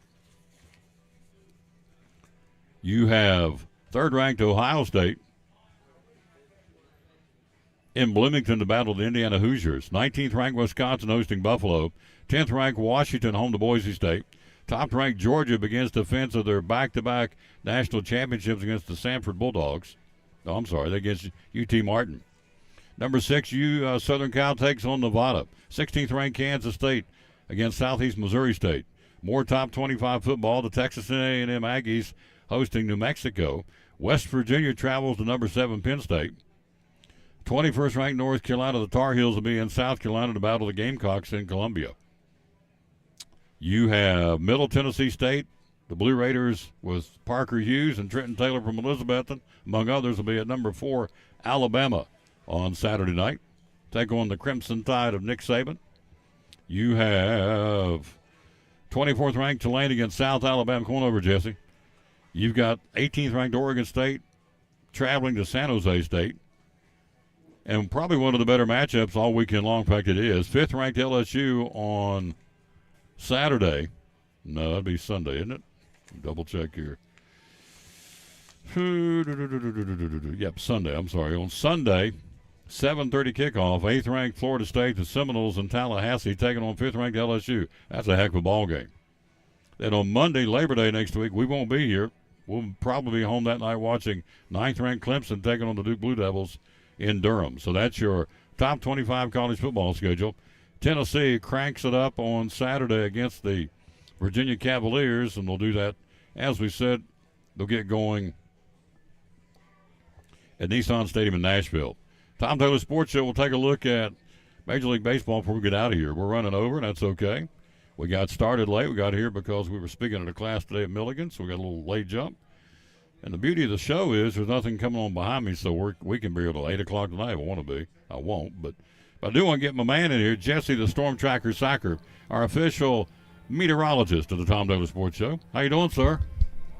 You have 3rd-ranked Ohio State in Bloomington to battle the Indiana Hoosiers. 19th-ranked Wisconsin hosting Buffalo. 10th-ranked Washington home to Boise State. Top-ranked Georgia begins defense of their back-to-back national championships against the Sanford Bulldogs. Against UT Martin. Number 6, Southern Cal takes on Nevada. 16th-ranked Kansas State against Southeast Missouri State. More top 25 football. The Texas A&M Aggies hosting New Mexico. West Virginia travels to number 7 Penn State. 21st-ranked North Carolina, the Tar Heels will be in South Carolina to battle the Gamecocks in Columbia. You have Middle Tennessee State. The Blue Raiders with Parker Hughes and Trenton Taylor from Elizabethton, among others, will be at number 4 Alabama on Saturday night. Take on the Crimson Tide of Nick Saban. You have 24th-ranked Tulane against South Alabama. Come on over, Jesse. You've got 18th ranked Oregon State traveling to San Jose State. And probably one of the better matchups all weekend long. In fact, it is. 5th ranked LSU on Saturday. No, that'd be Sunday, isn't it? Double check here. Yep, Sunday. I'm sorry. On Sunday, 7:30 kickoff, 8th ranked Florida State, the Seminoles in Tallahassee taking on 5th ranked LSU. That's a heck of a ball game. Then on Monday, Labor Day next week, we won't be here. We'll probably be home that night watching 9th ranked Clemson taking on the Duke Blue Devils in Durham. So that's your top 25 college football schedule. Tennessee cranks it up on Saturday against the Virginia Cavaliers, and they'll do that, as we said, they'll get going at Nissan Stadium in Nashville. Tom Taylor Sports Show will take a look at Major League Baseball before we get out of here. We're running over, and that's okay. We got started late. We got here because we were speaking at a class today at Milligan, so we got a little late jump. And the beauty of the show is there's nothing coming on behind me, so we can be here till 8 o'clock tonight if I want to be. I won't, but I do want to get my man in here, Jesse the Storm Tracker Sacker, our official meteorologist of the Tom Taylor Sports Show. How you doing, sir?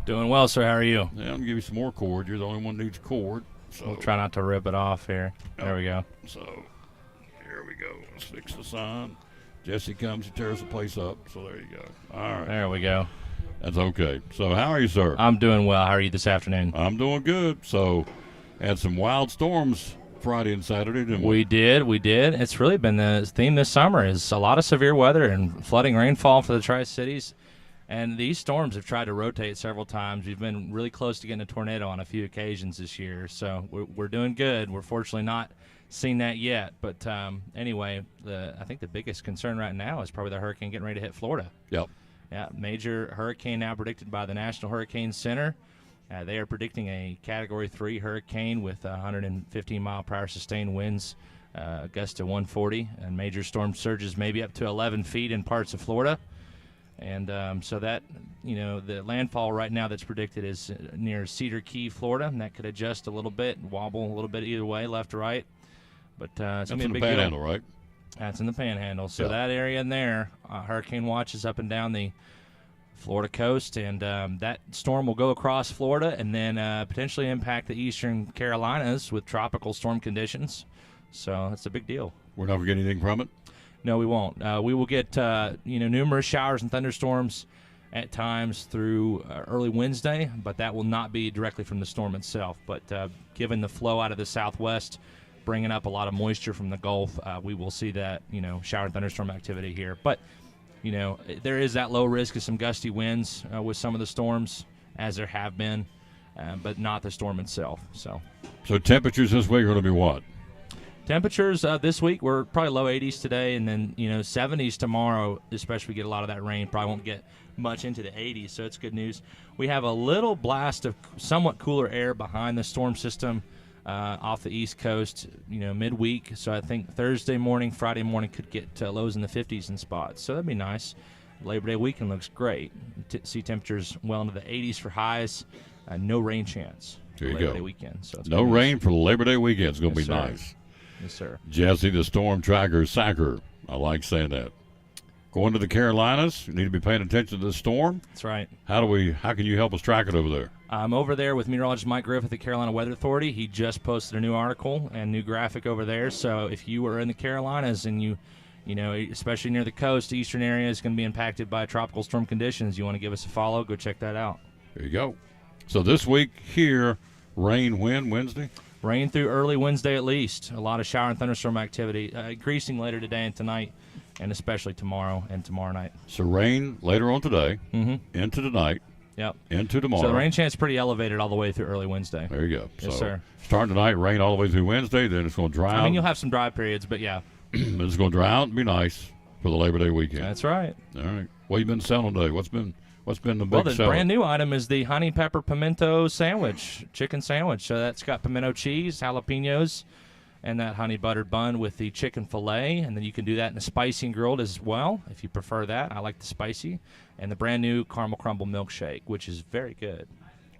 Doing well, sir. How are you? Yeah, I'm going to give you some more cord. You're the only one who needs cord. So We'll try not to rip it off here. There we go. So here we go. Let's fix the sign. Jesse comes, he tears the place up. So there you go. All right. There we go. That's okay. So how are you, sir? I'm doing well. How are you this afternoon? I'm doing good. So had some wild storms Friday and Saturday, didn't we? We did. It's really been the theme this summer is a lot of severe weather and flooding rainfall for the Tri-Cities. And these storms have tried to rotate several times. We've been really close to getting a tornado on a few occasions this year. So we're doing good. We're fortunately not seen that yet. But anyway, I think the biggest concern right now is probably the hurricane getting ready to hit Florida. Yep. Yeah, major hurricane now predicted by the National Hurricane Center. They are predicting a Category 3 hurricane with 115-mile-per-hour sustained winds, gusts to 140, and major storm surges maybe up to 11 feet in parts of Florida. And so that, the landfall right now that's predicted is near Cedar Key, Florida, and that could adjust a little bit, wobble a little bit either way, left or right. But it's going to be a big Panhandle, right? That's in the Panhandle. So yeah. That area in there, hurricane watch is up and down the Florida coast, and that storm will go across Florida and then potentially impact the eastern Carolinas with tropical storm conditions. So that's a big deal. We're not going to get anything from it? No, we won't. We will get numerous showers and thunderstorms at times through early Wednesday, but that will not be directly from the storm itself. But given the flow out of the southwest, bringing up a lot of moisture from the Gulf, we will see that shower and thunderstorm activity here. But there is that low risk of some gusty winds with some of the storms, as there have been, but not the storm itself. So temperatures this week are going to be what? Temperatures this week, we're probably low 80s today, and then 70s tomorrow, especially if we get a lot of that rain. Probably won't get much into the 80s, so it's good news. We have a little blast of somewhat cooler air behind the storm system off the East Coast, midweek. So I think Thursday morning, Friday morning could get lows in the 50s in spots. So that'd be nice. Labor Day weekend looks great. See temperatures well into the 80s for highs. No rain chance. There you Labor go. Day weekend. So no rain for the Labor Day weekend. It's going to be Yes, sir. nice. Yes, sir. Jesse the Storm Tracker Sacker. I like saying that. Going to the Carolinas, you need to be paying attention to the storm. That's right. How can you help us track it over there? I'm over there with meteorologist Mike Griffith at Carolina Weather Authority. He just posted a new article and new graphic over there. So if you are in the Carolinas and you especially near the coast, the eastern area is going to be impacted by tropical storm conditions, you want to give us a follow, go check that out. There you go. So this week here, rain when Wednesday? Rain through early Wednesday at least. A lot of shower and thunderstorm activity, increasing later today and tonight, and especially tomorrow and tomorrow night. So rain later on today, into tonight, Yep. into tomorrow. So the rain chance is pretty elevated all the way through early Wednesday. There you go. Yes, so sir. Starting tonight, rain all the way through Wednesday, then it's going to dry out. I mean, you'll have some dry periods, but yeah. It's going to dry out and be nice for the Labor Day weekend. That's right. All right. What have you been selling today? What's been the big The seller? brand new item is the honey pepper pimento sandwich, chicken sandwich. So that's got pimento cheese, jalapenos, and that honey buttered bun with the chicken filet. And then you can do that in the spicy and grilled as well, if you prefer that. I like the spicy. And the brand new caramel crumble milkshake, which is very good.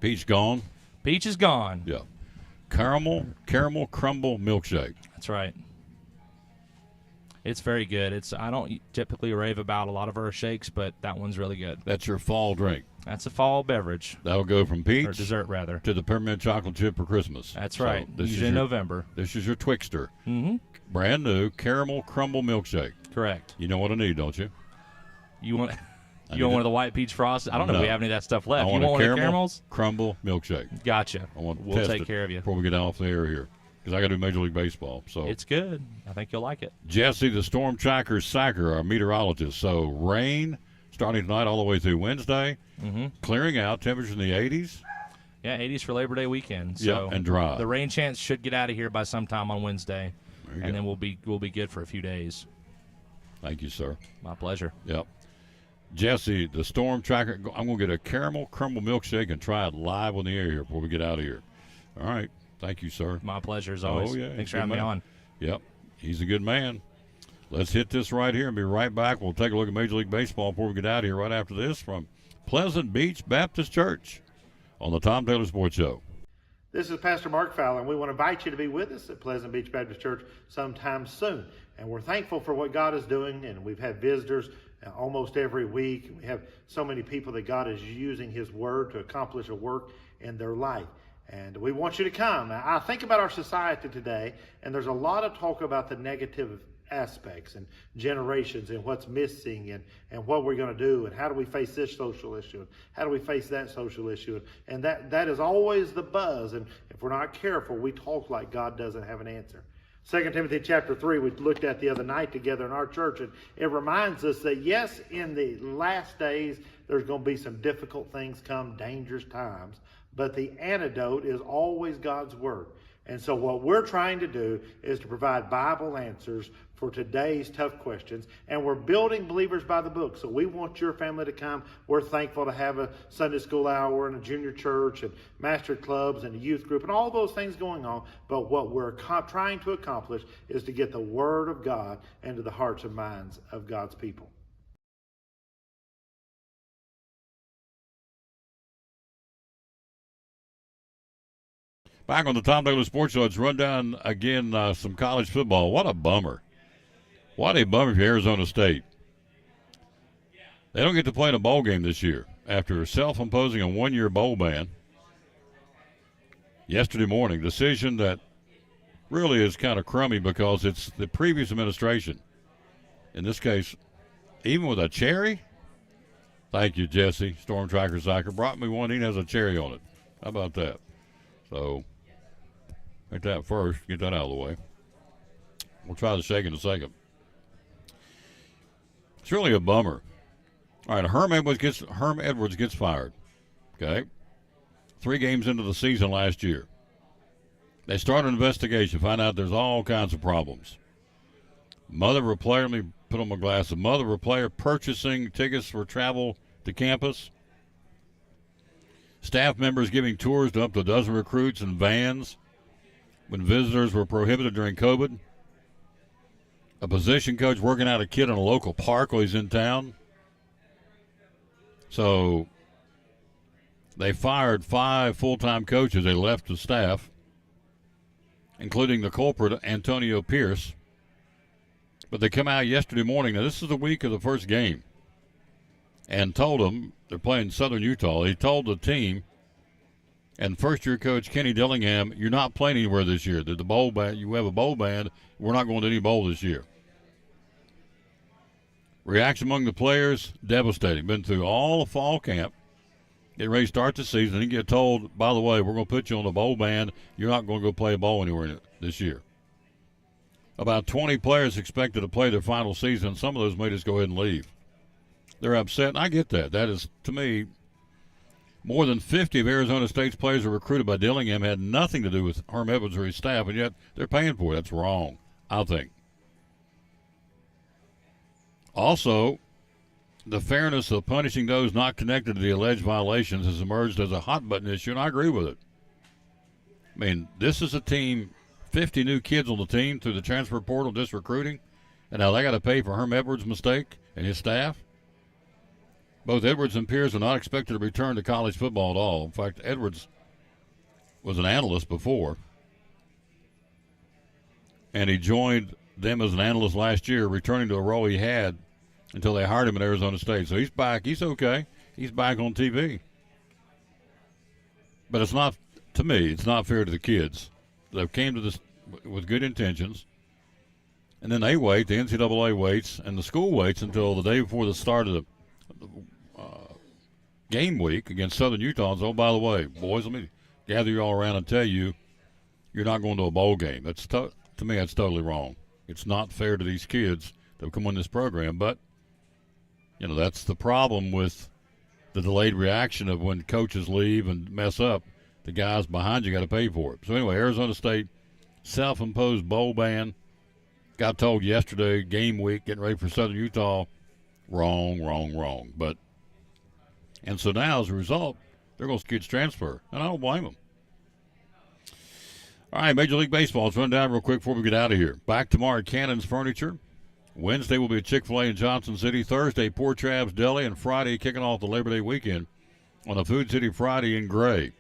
Peach gone? Peach is gone. Yeah. Caramel crumble milkshake. That's right. It's very good. I don't typically rave about a lot of our shakes, but that one's really good. That's your fall drink. That's a fall beverage. That'll go from peach or dessert rather to the peppermint chocolate chip for Christmas. That's right. Usually in November. This is your Twixter. Mm-hmm. Brand new caramel crumble milkshake. Correct. You know what I need, don't you? You want one of the white peach frosted? I don't know if we have any of that stuff left. I You want want a one of the caramels? crumble milkshake. Gotcha. I want to We'll test take it care of you before we get off the air here, because I got to do Major League Baseball. So it's good. I think you'll like it. Jesse, the storm tracker Sacker, our meteorologist. So rain starting tonight all the way through Wednesday. Mm-hmm. Clearing out, temperatures in the 80s. Yeah, 80s for Labor Day weekend. So and dry. The rain chance should get out of here by sometime on Wednesday, and then we'll be good for a few days. Thank you, sir. My pleasure. Yep. Jesse, the storm tracker. I'm going to get a caramel crumble milkshake and try it live on the air here before we get out of here. All right. Thank you, sir. My pleasure as always. Oh, yeah. Thanks for having me on. Yep. He's a good man. Let's hit this right here and be right back. We'll take a look at Major League Baseball before we get out of here right after this from Pleasant Beach Baptist Church on the Tom Taylor Sports Show. This is Pastor Mark Fowler, and we want to invite you to be with us at Pleasant Beach Baptist Church sometime soon. And we're thankful for what God is doing, and we've had visitors almost every week. We have so many people that God is using His Word to accomplish a work in their life. And we want you to come. Now, I think about our society today, and there's a lot of talk about the negative aspects and generations and what's missing and what we're going to do and how do we face this social issue and how do we face that social issue. And that is always the buzz. And if we're not careful, we talk like God doesn't have an answer. 2 Timothy chapter 3 we looked at the other night together in our church, and it reminds us that yes, in the last days there's going to be some difficult things come, dangerous times, but the antidote is always God's Word. And so what we're trying to do is to provide Bible answers for today's tough questions. And we're building Believers by the Book. So we want your family to come. We're thankful to have a Sunday school hour and a junior church and master clubs and a youth group and all those things going on. But what we're trying to accomplish is to get the Word of God into the hearts and minds of God's people. Back on the Tom Taylor Sports Show, let's run down again some college football. What a bummer. What a bummer for Arizona State. They don't get to play in a bowl game this year after self-imposing a one-year bowl ban. Yesterday morning, decision that really is kind of crummy because it's the previous administration. In this case, even with a cherry. Thank you, Jesse. Storm Tracker Zyker brought me one. He has a cherry on it. How about that? So, make that first. Get that out of the way. We'll try the shake in a second. It's really a bummer. All right, Herm Edwards gets fired. Okay? 3 games into the season last year. They start an investigation, find out there's all kinds of problems. Mother of a player, let me put on my glasses. Mother of a player purchasing tickets for travel to campus. Staff members giving tours to up to a dozen recruits in vans when visitors were prohibited during COVID. A position coach working out a kid in a local park while he's in town. So they fired 5 full-time coaches. They left the staff, including the culprit, Antonio Pierce. But they come out yesterday morning. Now, this is the week of the first game. And told them, they're playing Southern Utah. He told the team and first-year coach Kenny Dillingham, you're not playing anywhere this year. The bowl ban, you have a bowl ban. We're not going to any bowl this year. Reaction among the players, devastating. Been through all the fall camp. Get ready to start the season and get told, by the way, we're going to put you on the bowl ban. You're not going to go play a bowl anywhere this year. About 20 players expected to play their final season. Some of those may just go ahead and leave. They're upset, and I get that. That is, to me, more than 50 of Arizona State's players were recruited by Dillingham, had nothing to do with Herm Edwards or his staff, and yet they're paying for it. That's wrong, I think. Also, the fairness of punishing those not connected to the alleged violations has emerged as a hot-button issue, and I agree with it. I mean, this is a team, 50 new kids on the team through the transfer portal, just recruiting, and now they got to pay for Herm Edwards' mistake and his staff. Both Edwards and Pierce are not expected to return to college football at all. In fact, Edwards was an analyst before, and he joined them as an analyst last year, returning to a role he had until they hired him at Arizona State. So he's back. He's okay. He's back on TV. But it's not, to me, it's not fair to the kids. They came to this with good intentions, and then they wait, the NCAA waits, and the school waits until the day before the start of the game week against Southern Utah and says, oh, by the way, boys, let me gather you all around and tell you you're not going to a bowl game. That's to me, that's totally wrong. It's not fair to these kids that come on this program, but, you know, that's the problem with the delayed reaction of when coaches leave and mess up. The guys behind you got to pay for it. So anyway, Arizona State, self-imposed bowl ban. Got told yesterday, game week, getting ready for Southern Utah. Wrong. And so now, as a result, they're going to kids transfer, and I don't blame them. All right, Major League Baseball. Let's run down real quick before we get out of here. Back tomorrow at Cannon's Furniture. Wednesday will be at Chick-fil-A in Johnson City. Thursday, Port Travis Deli. And Friday, kicking off the Labor Day weekend on the Food City Friday in Gray.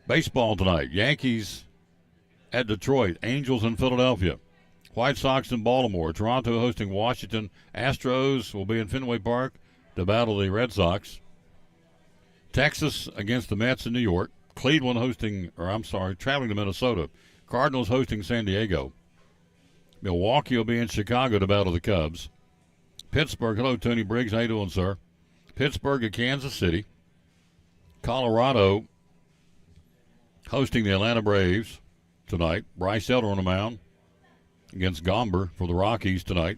Baseball tonight. Yankees at Detroit. Angels in Philadelphia. White Sox in Baltimore. Toronto hosting Washington. Astros will be in Fenway Park to battle the Red Sox. Texas against the Mets in New York. Cleveland traveling to Minnesota. Cardinals hosting San Diego. Milwaukee will be in Chicago to battle the Cubs. Pittsburgh, hello, Tony Briggs. How you doing, sir? Pittsburgh at Kansas City. Colorado hosting the Atlanta Braves tonight. Bryce Elder on the mound against Gomber for the Rockies tonight.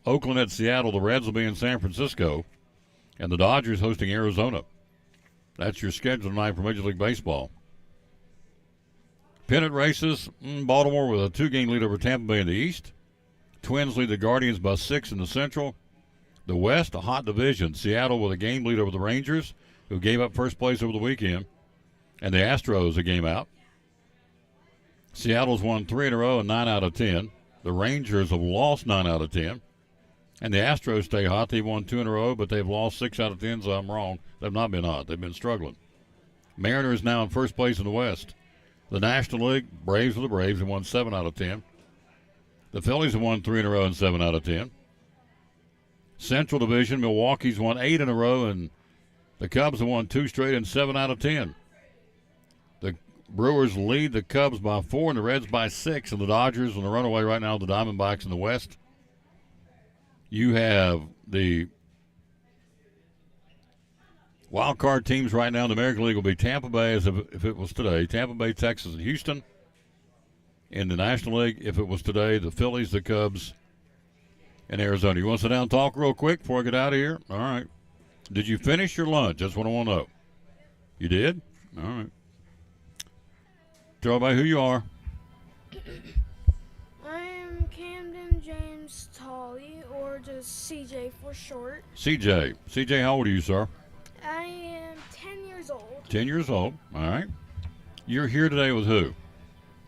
Oakland at Seattle. The Reds will be in San Francisco. And the Dodgers hosting Arizona. That's your schedule tonight for Major League Baseball. Pennant races, Baltimore with a 2-game lead over Tampa Bay in the East. Twins lead the Guardians by 6 in the Central. The West, a hot division. Seattle with a game lead over the Rangers, who gave up first place over the weekend. And the Astros a game out. Seattle's won 3 in a row and 9 out of 10. The Rangers have lost 9 out of 10. And the Astros stay hot. They've won 2 in a row, but they've lost 6 out of 10, so I'm wrong. They've not been hot. They've been struggling. Mariners now in first place in the West. The National League, Braves are the Braves, have won 7 out of 10. The Phillies have won 3 in a row and 7 out of 10. Central Division, Milwaukee's won 8 in a row, and the Cubs have won 2 straight and 7 out of 10. The Brewers lead the Cubs by 4 and the Reds by 6, and the Dodgers on the runaway right now, the Diamondbacks in the West. You have the wild card teams right now in the American League will be Tampa Bay, as if it was today. Tampa Bay, Texas, and Houston. In the National League, if it was today, the Phillies, the Cubs, and Arizona. You want to sit down and talk real quick before I get out of here? All right. Did you finish your lunch? That's what I want to know. You did? All right. Tell everybody who you are. I'm Camden James Tolley, or just CJ for short. CJ. CJ, how old are you, sir? I am 10 years old. 10 years old. All right. You're here today with who?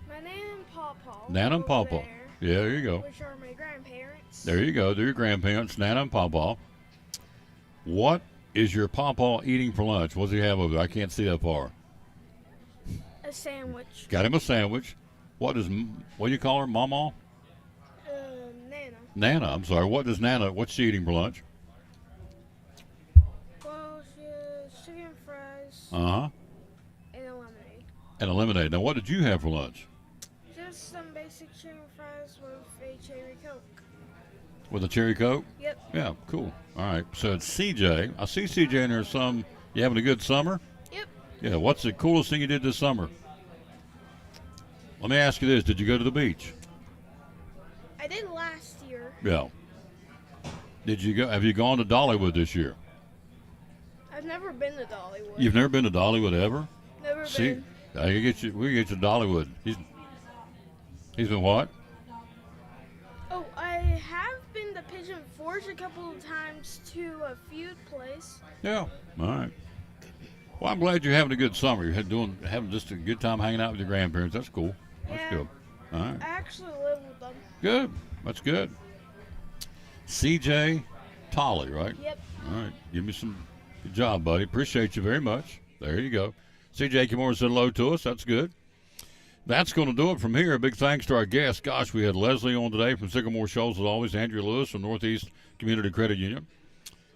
My Nana and Pawpaw. Nana and Pawpaw. Yeah, there you go. Which are my grandparents. There you go. They're your grandparents, Nana and Pawpaw. What is your Pawpaw eating for lunch? What does he have over there? I can't see that far. A sandwich. Got him a sandwich. What do you call her? Mama? Nana. Nana, I'm sorry. What's she eating for lunch? Well, she has chicken fries. Uh-huh. And a lemonade. And a lemonade. Now, what did you have for lunch? Just some basic chicken fries with a cherry Coke. With a cherry Coke? Yep. Yeah, cool. All right. So it's CJ. I see CJ in there some. You having a good summer? Yep. Yeah, what's the coolest thing you did this summer? Let me ask you this. Did you go to the beach? I did last year. Yeah. Did you go? Have you gone to Dollywood this year? I've never been to Dollywood. You've never been to Dollywood ever? Never See, been. we can get you to Dollywood. He's been what? Oh, I have been to Pigeon Forge a couple of times to a feud place. Yeah. All right. Well, I'm glad you're having a good summer. You're having just a good time hanging out with your grandparents. That's cool. That's Yeah. good. All right. I actually live with them. Good. That's good. CJ Tolley, right? Yep. All right. Give me some. Good job, buddy. Appreciate you very much. There you go. CJ came over and said hello to us. That's good. that's going to do it from here. Big thanks to our guests. Gosh, we had Leslie on today from Sycamore Shoals, as always. Andrea Lewis from Northeast Community Credit Union.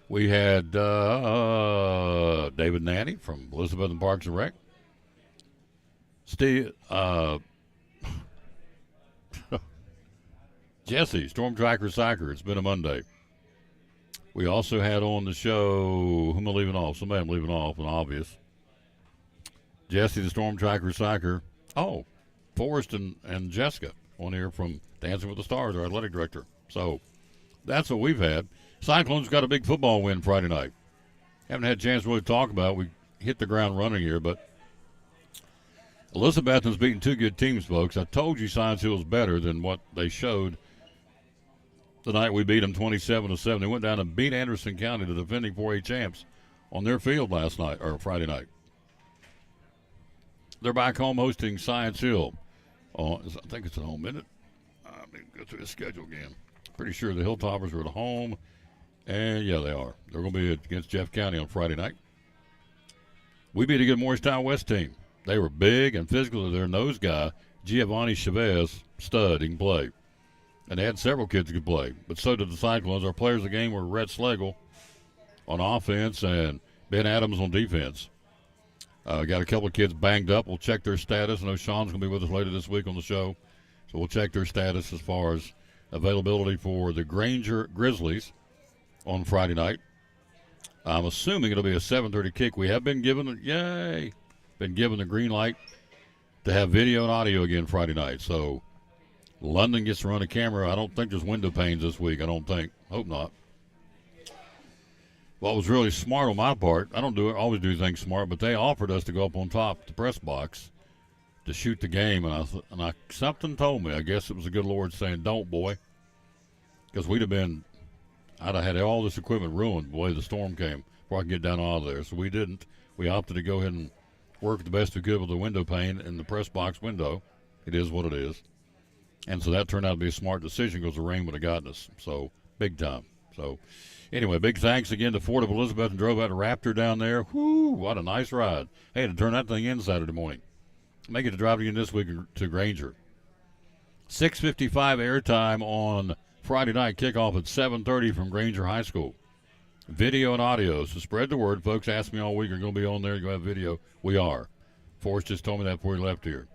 We had David Nanny from Elizabeth and Parks and Rec. Steve, Jesse, Storm Tracker Cycle. It's been a Monday. We also had on the show, who am I leaving off? Somebody I'm leaving off, and obvious. Jesse, the Storm Tracker Cycle. Oh, Forrest and Jessica on here from Dancing with the Stars, our athletic director. So that's what we've had. Cyclones got a big football win Friday night. Haven't had a chance to really talk about it. We hit the ground running here, but Elizabethton's beating two good teams, folks. I told you Science Hill's better than what they showed the night we beat them 27-7. They went down and beat Anderson County, the defending 4A champs, on their field last night, or Friday night. They're back home hosting Science Hill. I think it's at home, isn't it? Let me go through the schedule again. Pretty sure the Hilltoppers are at home. And, yeah, they are. They're going to be against Jeff County on Friday night. We beat a good Morristown West team. They were big and physical. Their nose guy, Giovanni Chavez, stud. He can play. And they had several kids who could play. But so did the Cyclones. Our players of the game were Rhett Schlegel on offense and Ben Adams on defense. Got a couple of kids banged up. We'll check their status. I know Sean's going to be with us later this week on the show. So we'll check their status as far as availability for the Granger Grizzlies on Friday night. I'm assuming it'll be a 7:30 kick. We have been given the green light to have video and audio again Friday night. So London gets to run a camera. I don't think there's window panes this week. I don't think. Hope not. What was really smart on my part, I don't always do things smart, but they offered us to go up on top of the press box to shoot the game, and something told me, I guess it was the good Lord saying, "Don't, boy," because I'd have had all this equipment ruined the way the storm came before I could get down out of there. So we didn't. We opted to go ahead and work the best we could with the window pane in the press box window. It is what it is. And so that turned out to be a smart decision because the rain would have gotten us. So big time. So anyway, big thanks again to Ford of Elizabeth and drove out a Raptor down there. Whoo, what a nice ride. Hey, had to turn that thing in Saturday morning. Make it to drive again this week to Granger. 6:55 airtime on Friday night, kickoff at 7:30 from Granger High School. Video and audio. So spread the word. Folks asked me all week, are going to be on there? You're going to have video. We are. Forrest just told me that before he left here.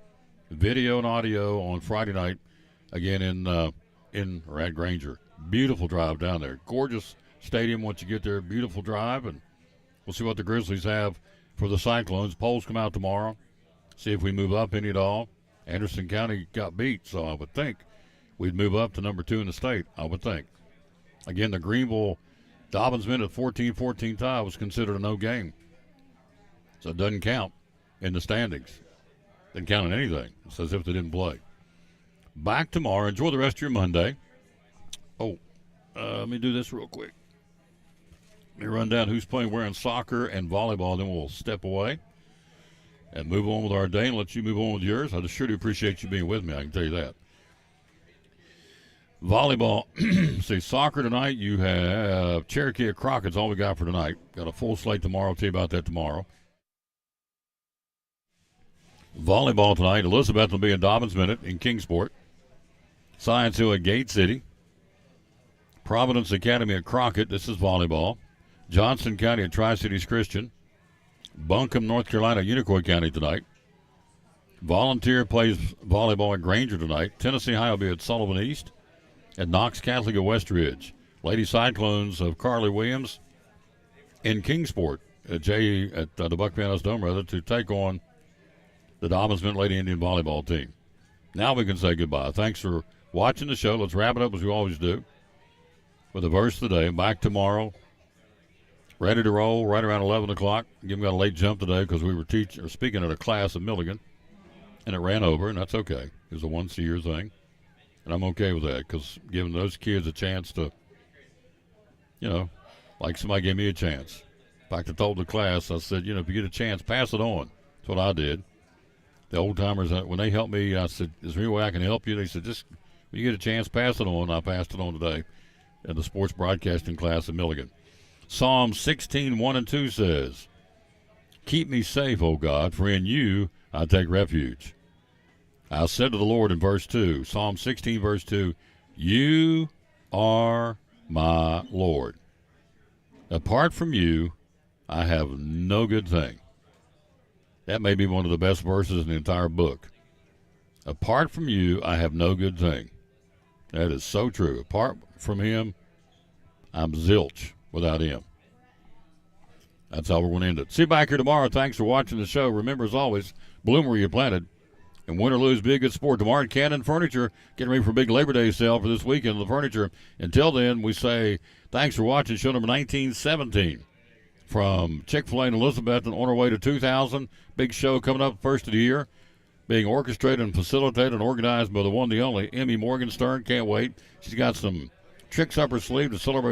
Video and audio on Friday night, again at Granger. Beautiful drive down there. Gorgeous stadium once you get there. Beautiful drive. And we'll see what the Grizzlies have for the Cyclones. Polls come out tomorrow. See if we move up any at all. Anderson County got beat, so I would think we'd move up to number 2 in the state, I would think. Again, the Greenville-Dobbins-Mint at 14-14 tie was considered a no game. So it doesn't count in the standings. Doesn't count in anything. It's as if they didn't play. Back tomorrow. Enjoy the rest of your Monday. Let me do this real quick. Let me run down who's playing where in soccer and volleyball, then we'll step away and move on with our day and let you move on with yours. I just sure do appreciate you being with me, I can tell you that. Volleyball, see, soccer tonight, you have Cherokee at Crockett's all we got for tonight. Got a full slate tomorrow. I'll tell you about that tomorrow. Volleyball tonight, Elizabeth will be in Dobbins Minute in Kingsport. Science Hill at Gate City. Providence Academy at Crockett. This is volleyball. Johnson County at Tri-Cities Christian. Buncombe, North Carolina, Unicoi County tonight. Volunteer plays volleyball at Granger tonight. Tennessee High will be at Sullivan East. At Knox Catholic at Westridge. Lady Cyclones of Carly Williams in Kingsport at the Buck Pianos Dome, to take on the Dobbins Mint Lady Indian volleyball team. Now we can say goodbye. Thanks for watching the show. Let's wrap it up as we always do with a verse of the day. Back tomorrow. Ready to roll right around 11 o'clock. Again, we got a late jump today because we were speaking at a class in Milligan, and it ran over, and that's okay. It was a once-a-year thing, and I'm okay with that because giving those kids a chance to, like somebody gave me a chance. In fact, I told the class, I said, if you get a chance, pass it on. That's what I did. The old-timers, when they helped me, I said, is there any way I can help you? They said, just when you get a chance, pass it on. I passed it on today in the sports broadcasting class in Milligan. Psalm 16:1-2 says, keep me safe, O God, for in you I take refuge. I said to the Lord in verse 2, Psalm 16, verse 2, you are my Lord. Apart from you, I have no good thing. That may be one of the best verses in the entire book. Apart from you, I have no good thing. That is so true. Apart from him, I'm zilch without him. That's how we're going to end it. See you back here tomorrow. Thanks for watching the show. Remember, as always, bloom where you planted. And win or lose, be a good sport. Tomorrow, Cannon Furniture getting ready for a big Labor Day sale for this weekend of the furniture. Until then, we say thanks for watching show number 1917 from Chick-fil-A and Elizabeth and on our way to 2000. Big show coming up first of the year, being orchestrated and facilitated and organized by the one, the only, Emmy Morgenstern. Can't wait. She's got some tricks up her sleeve to celebrate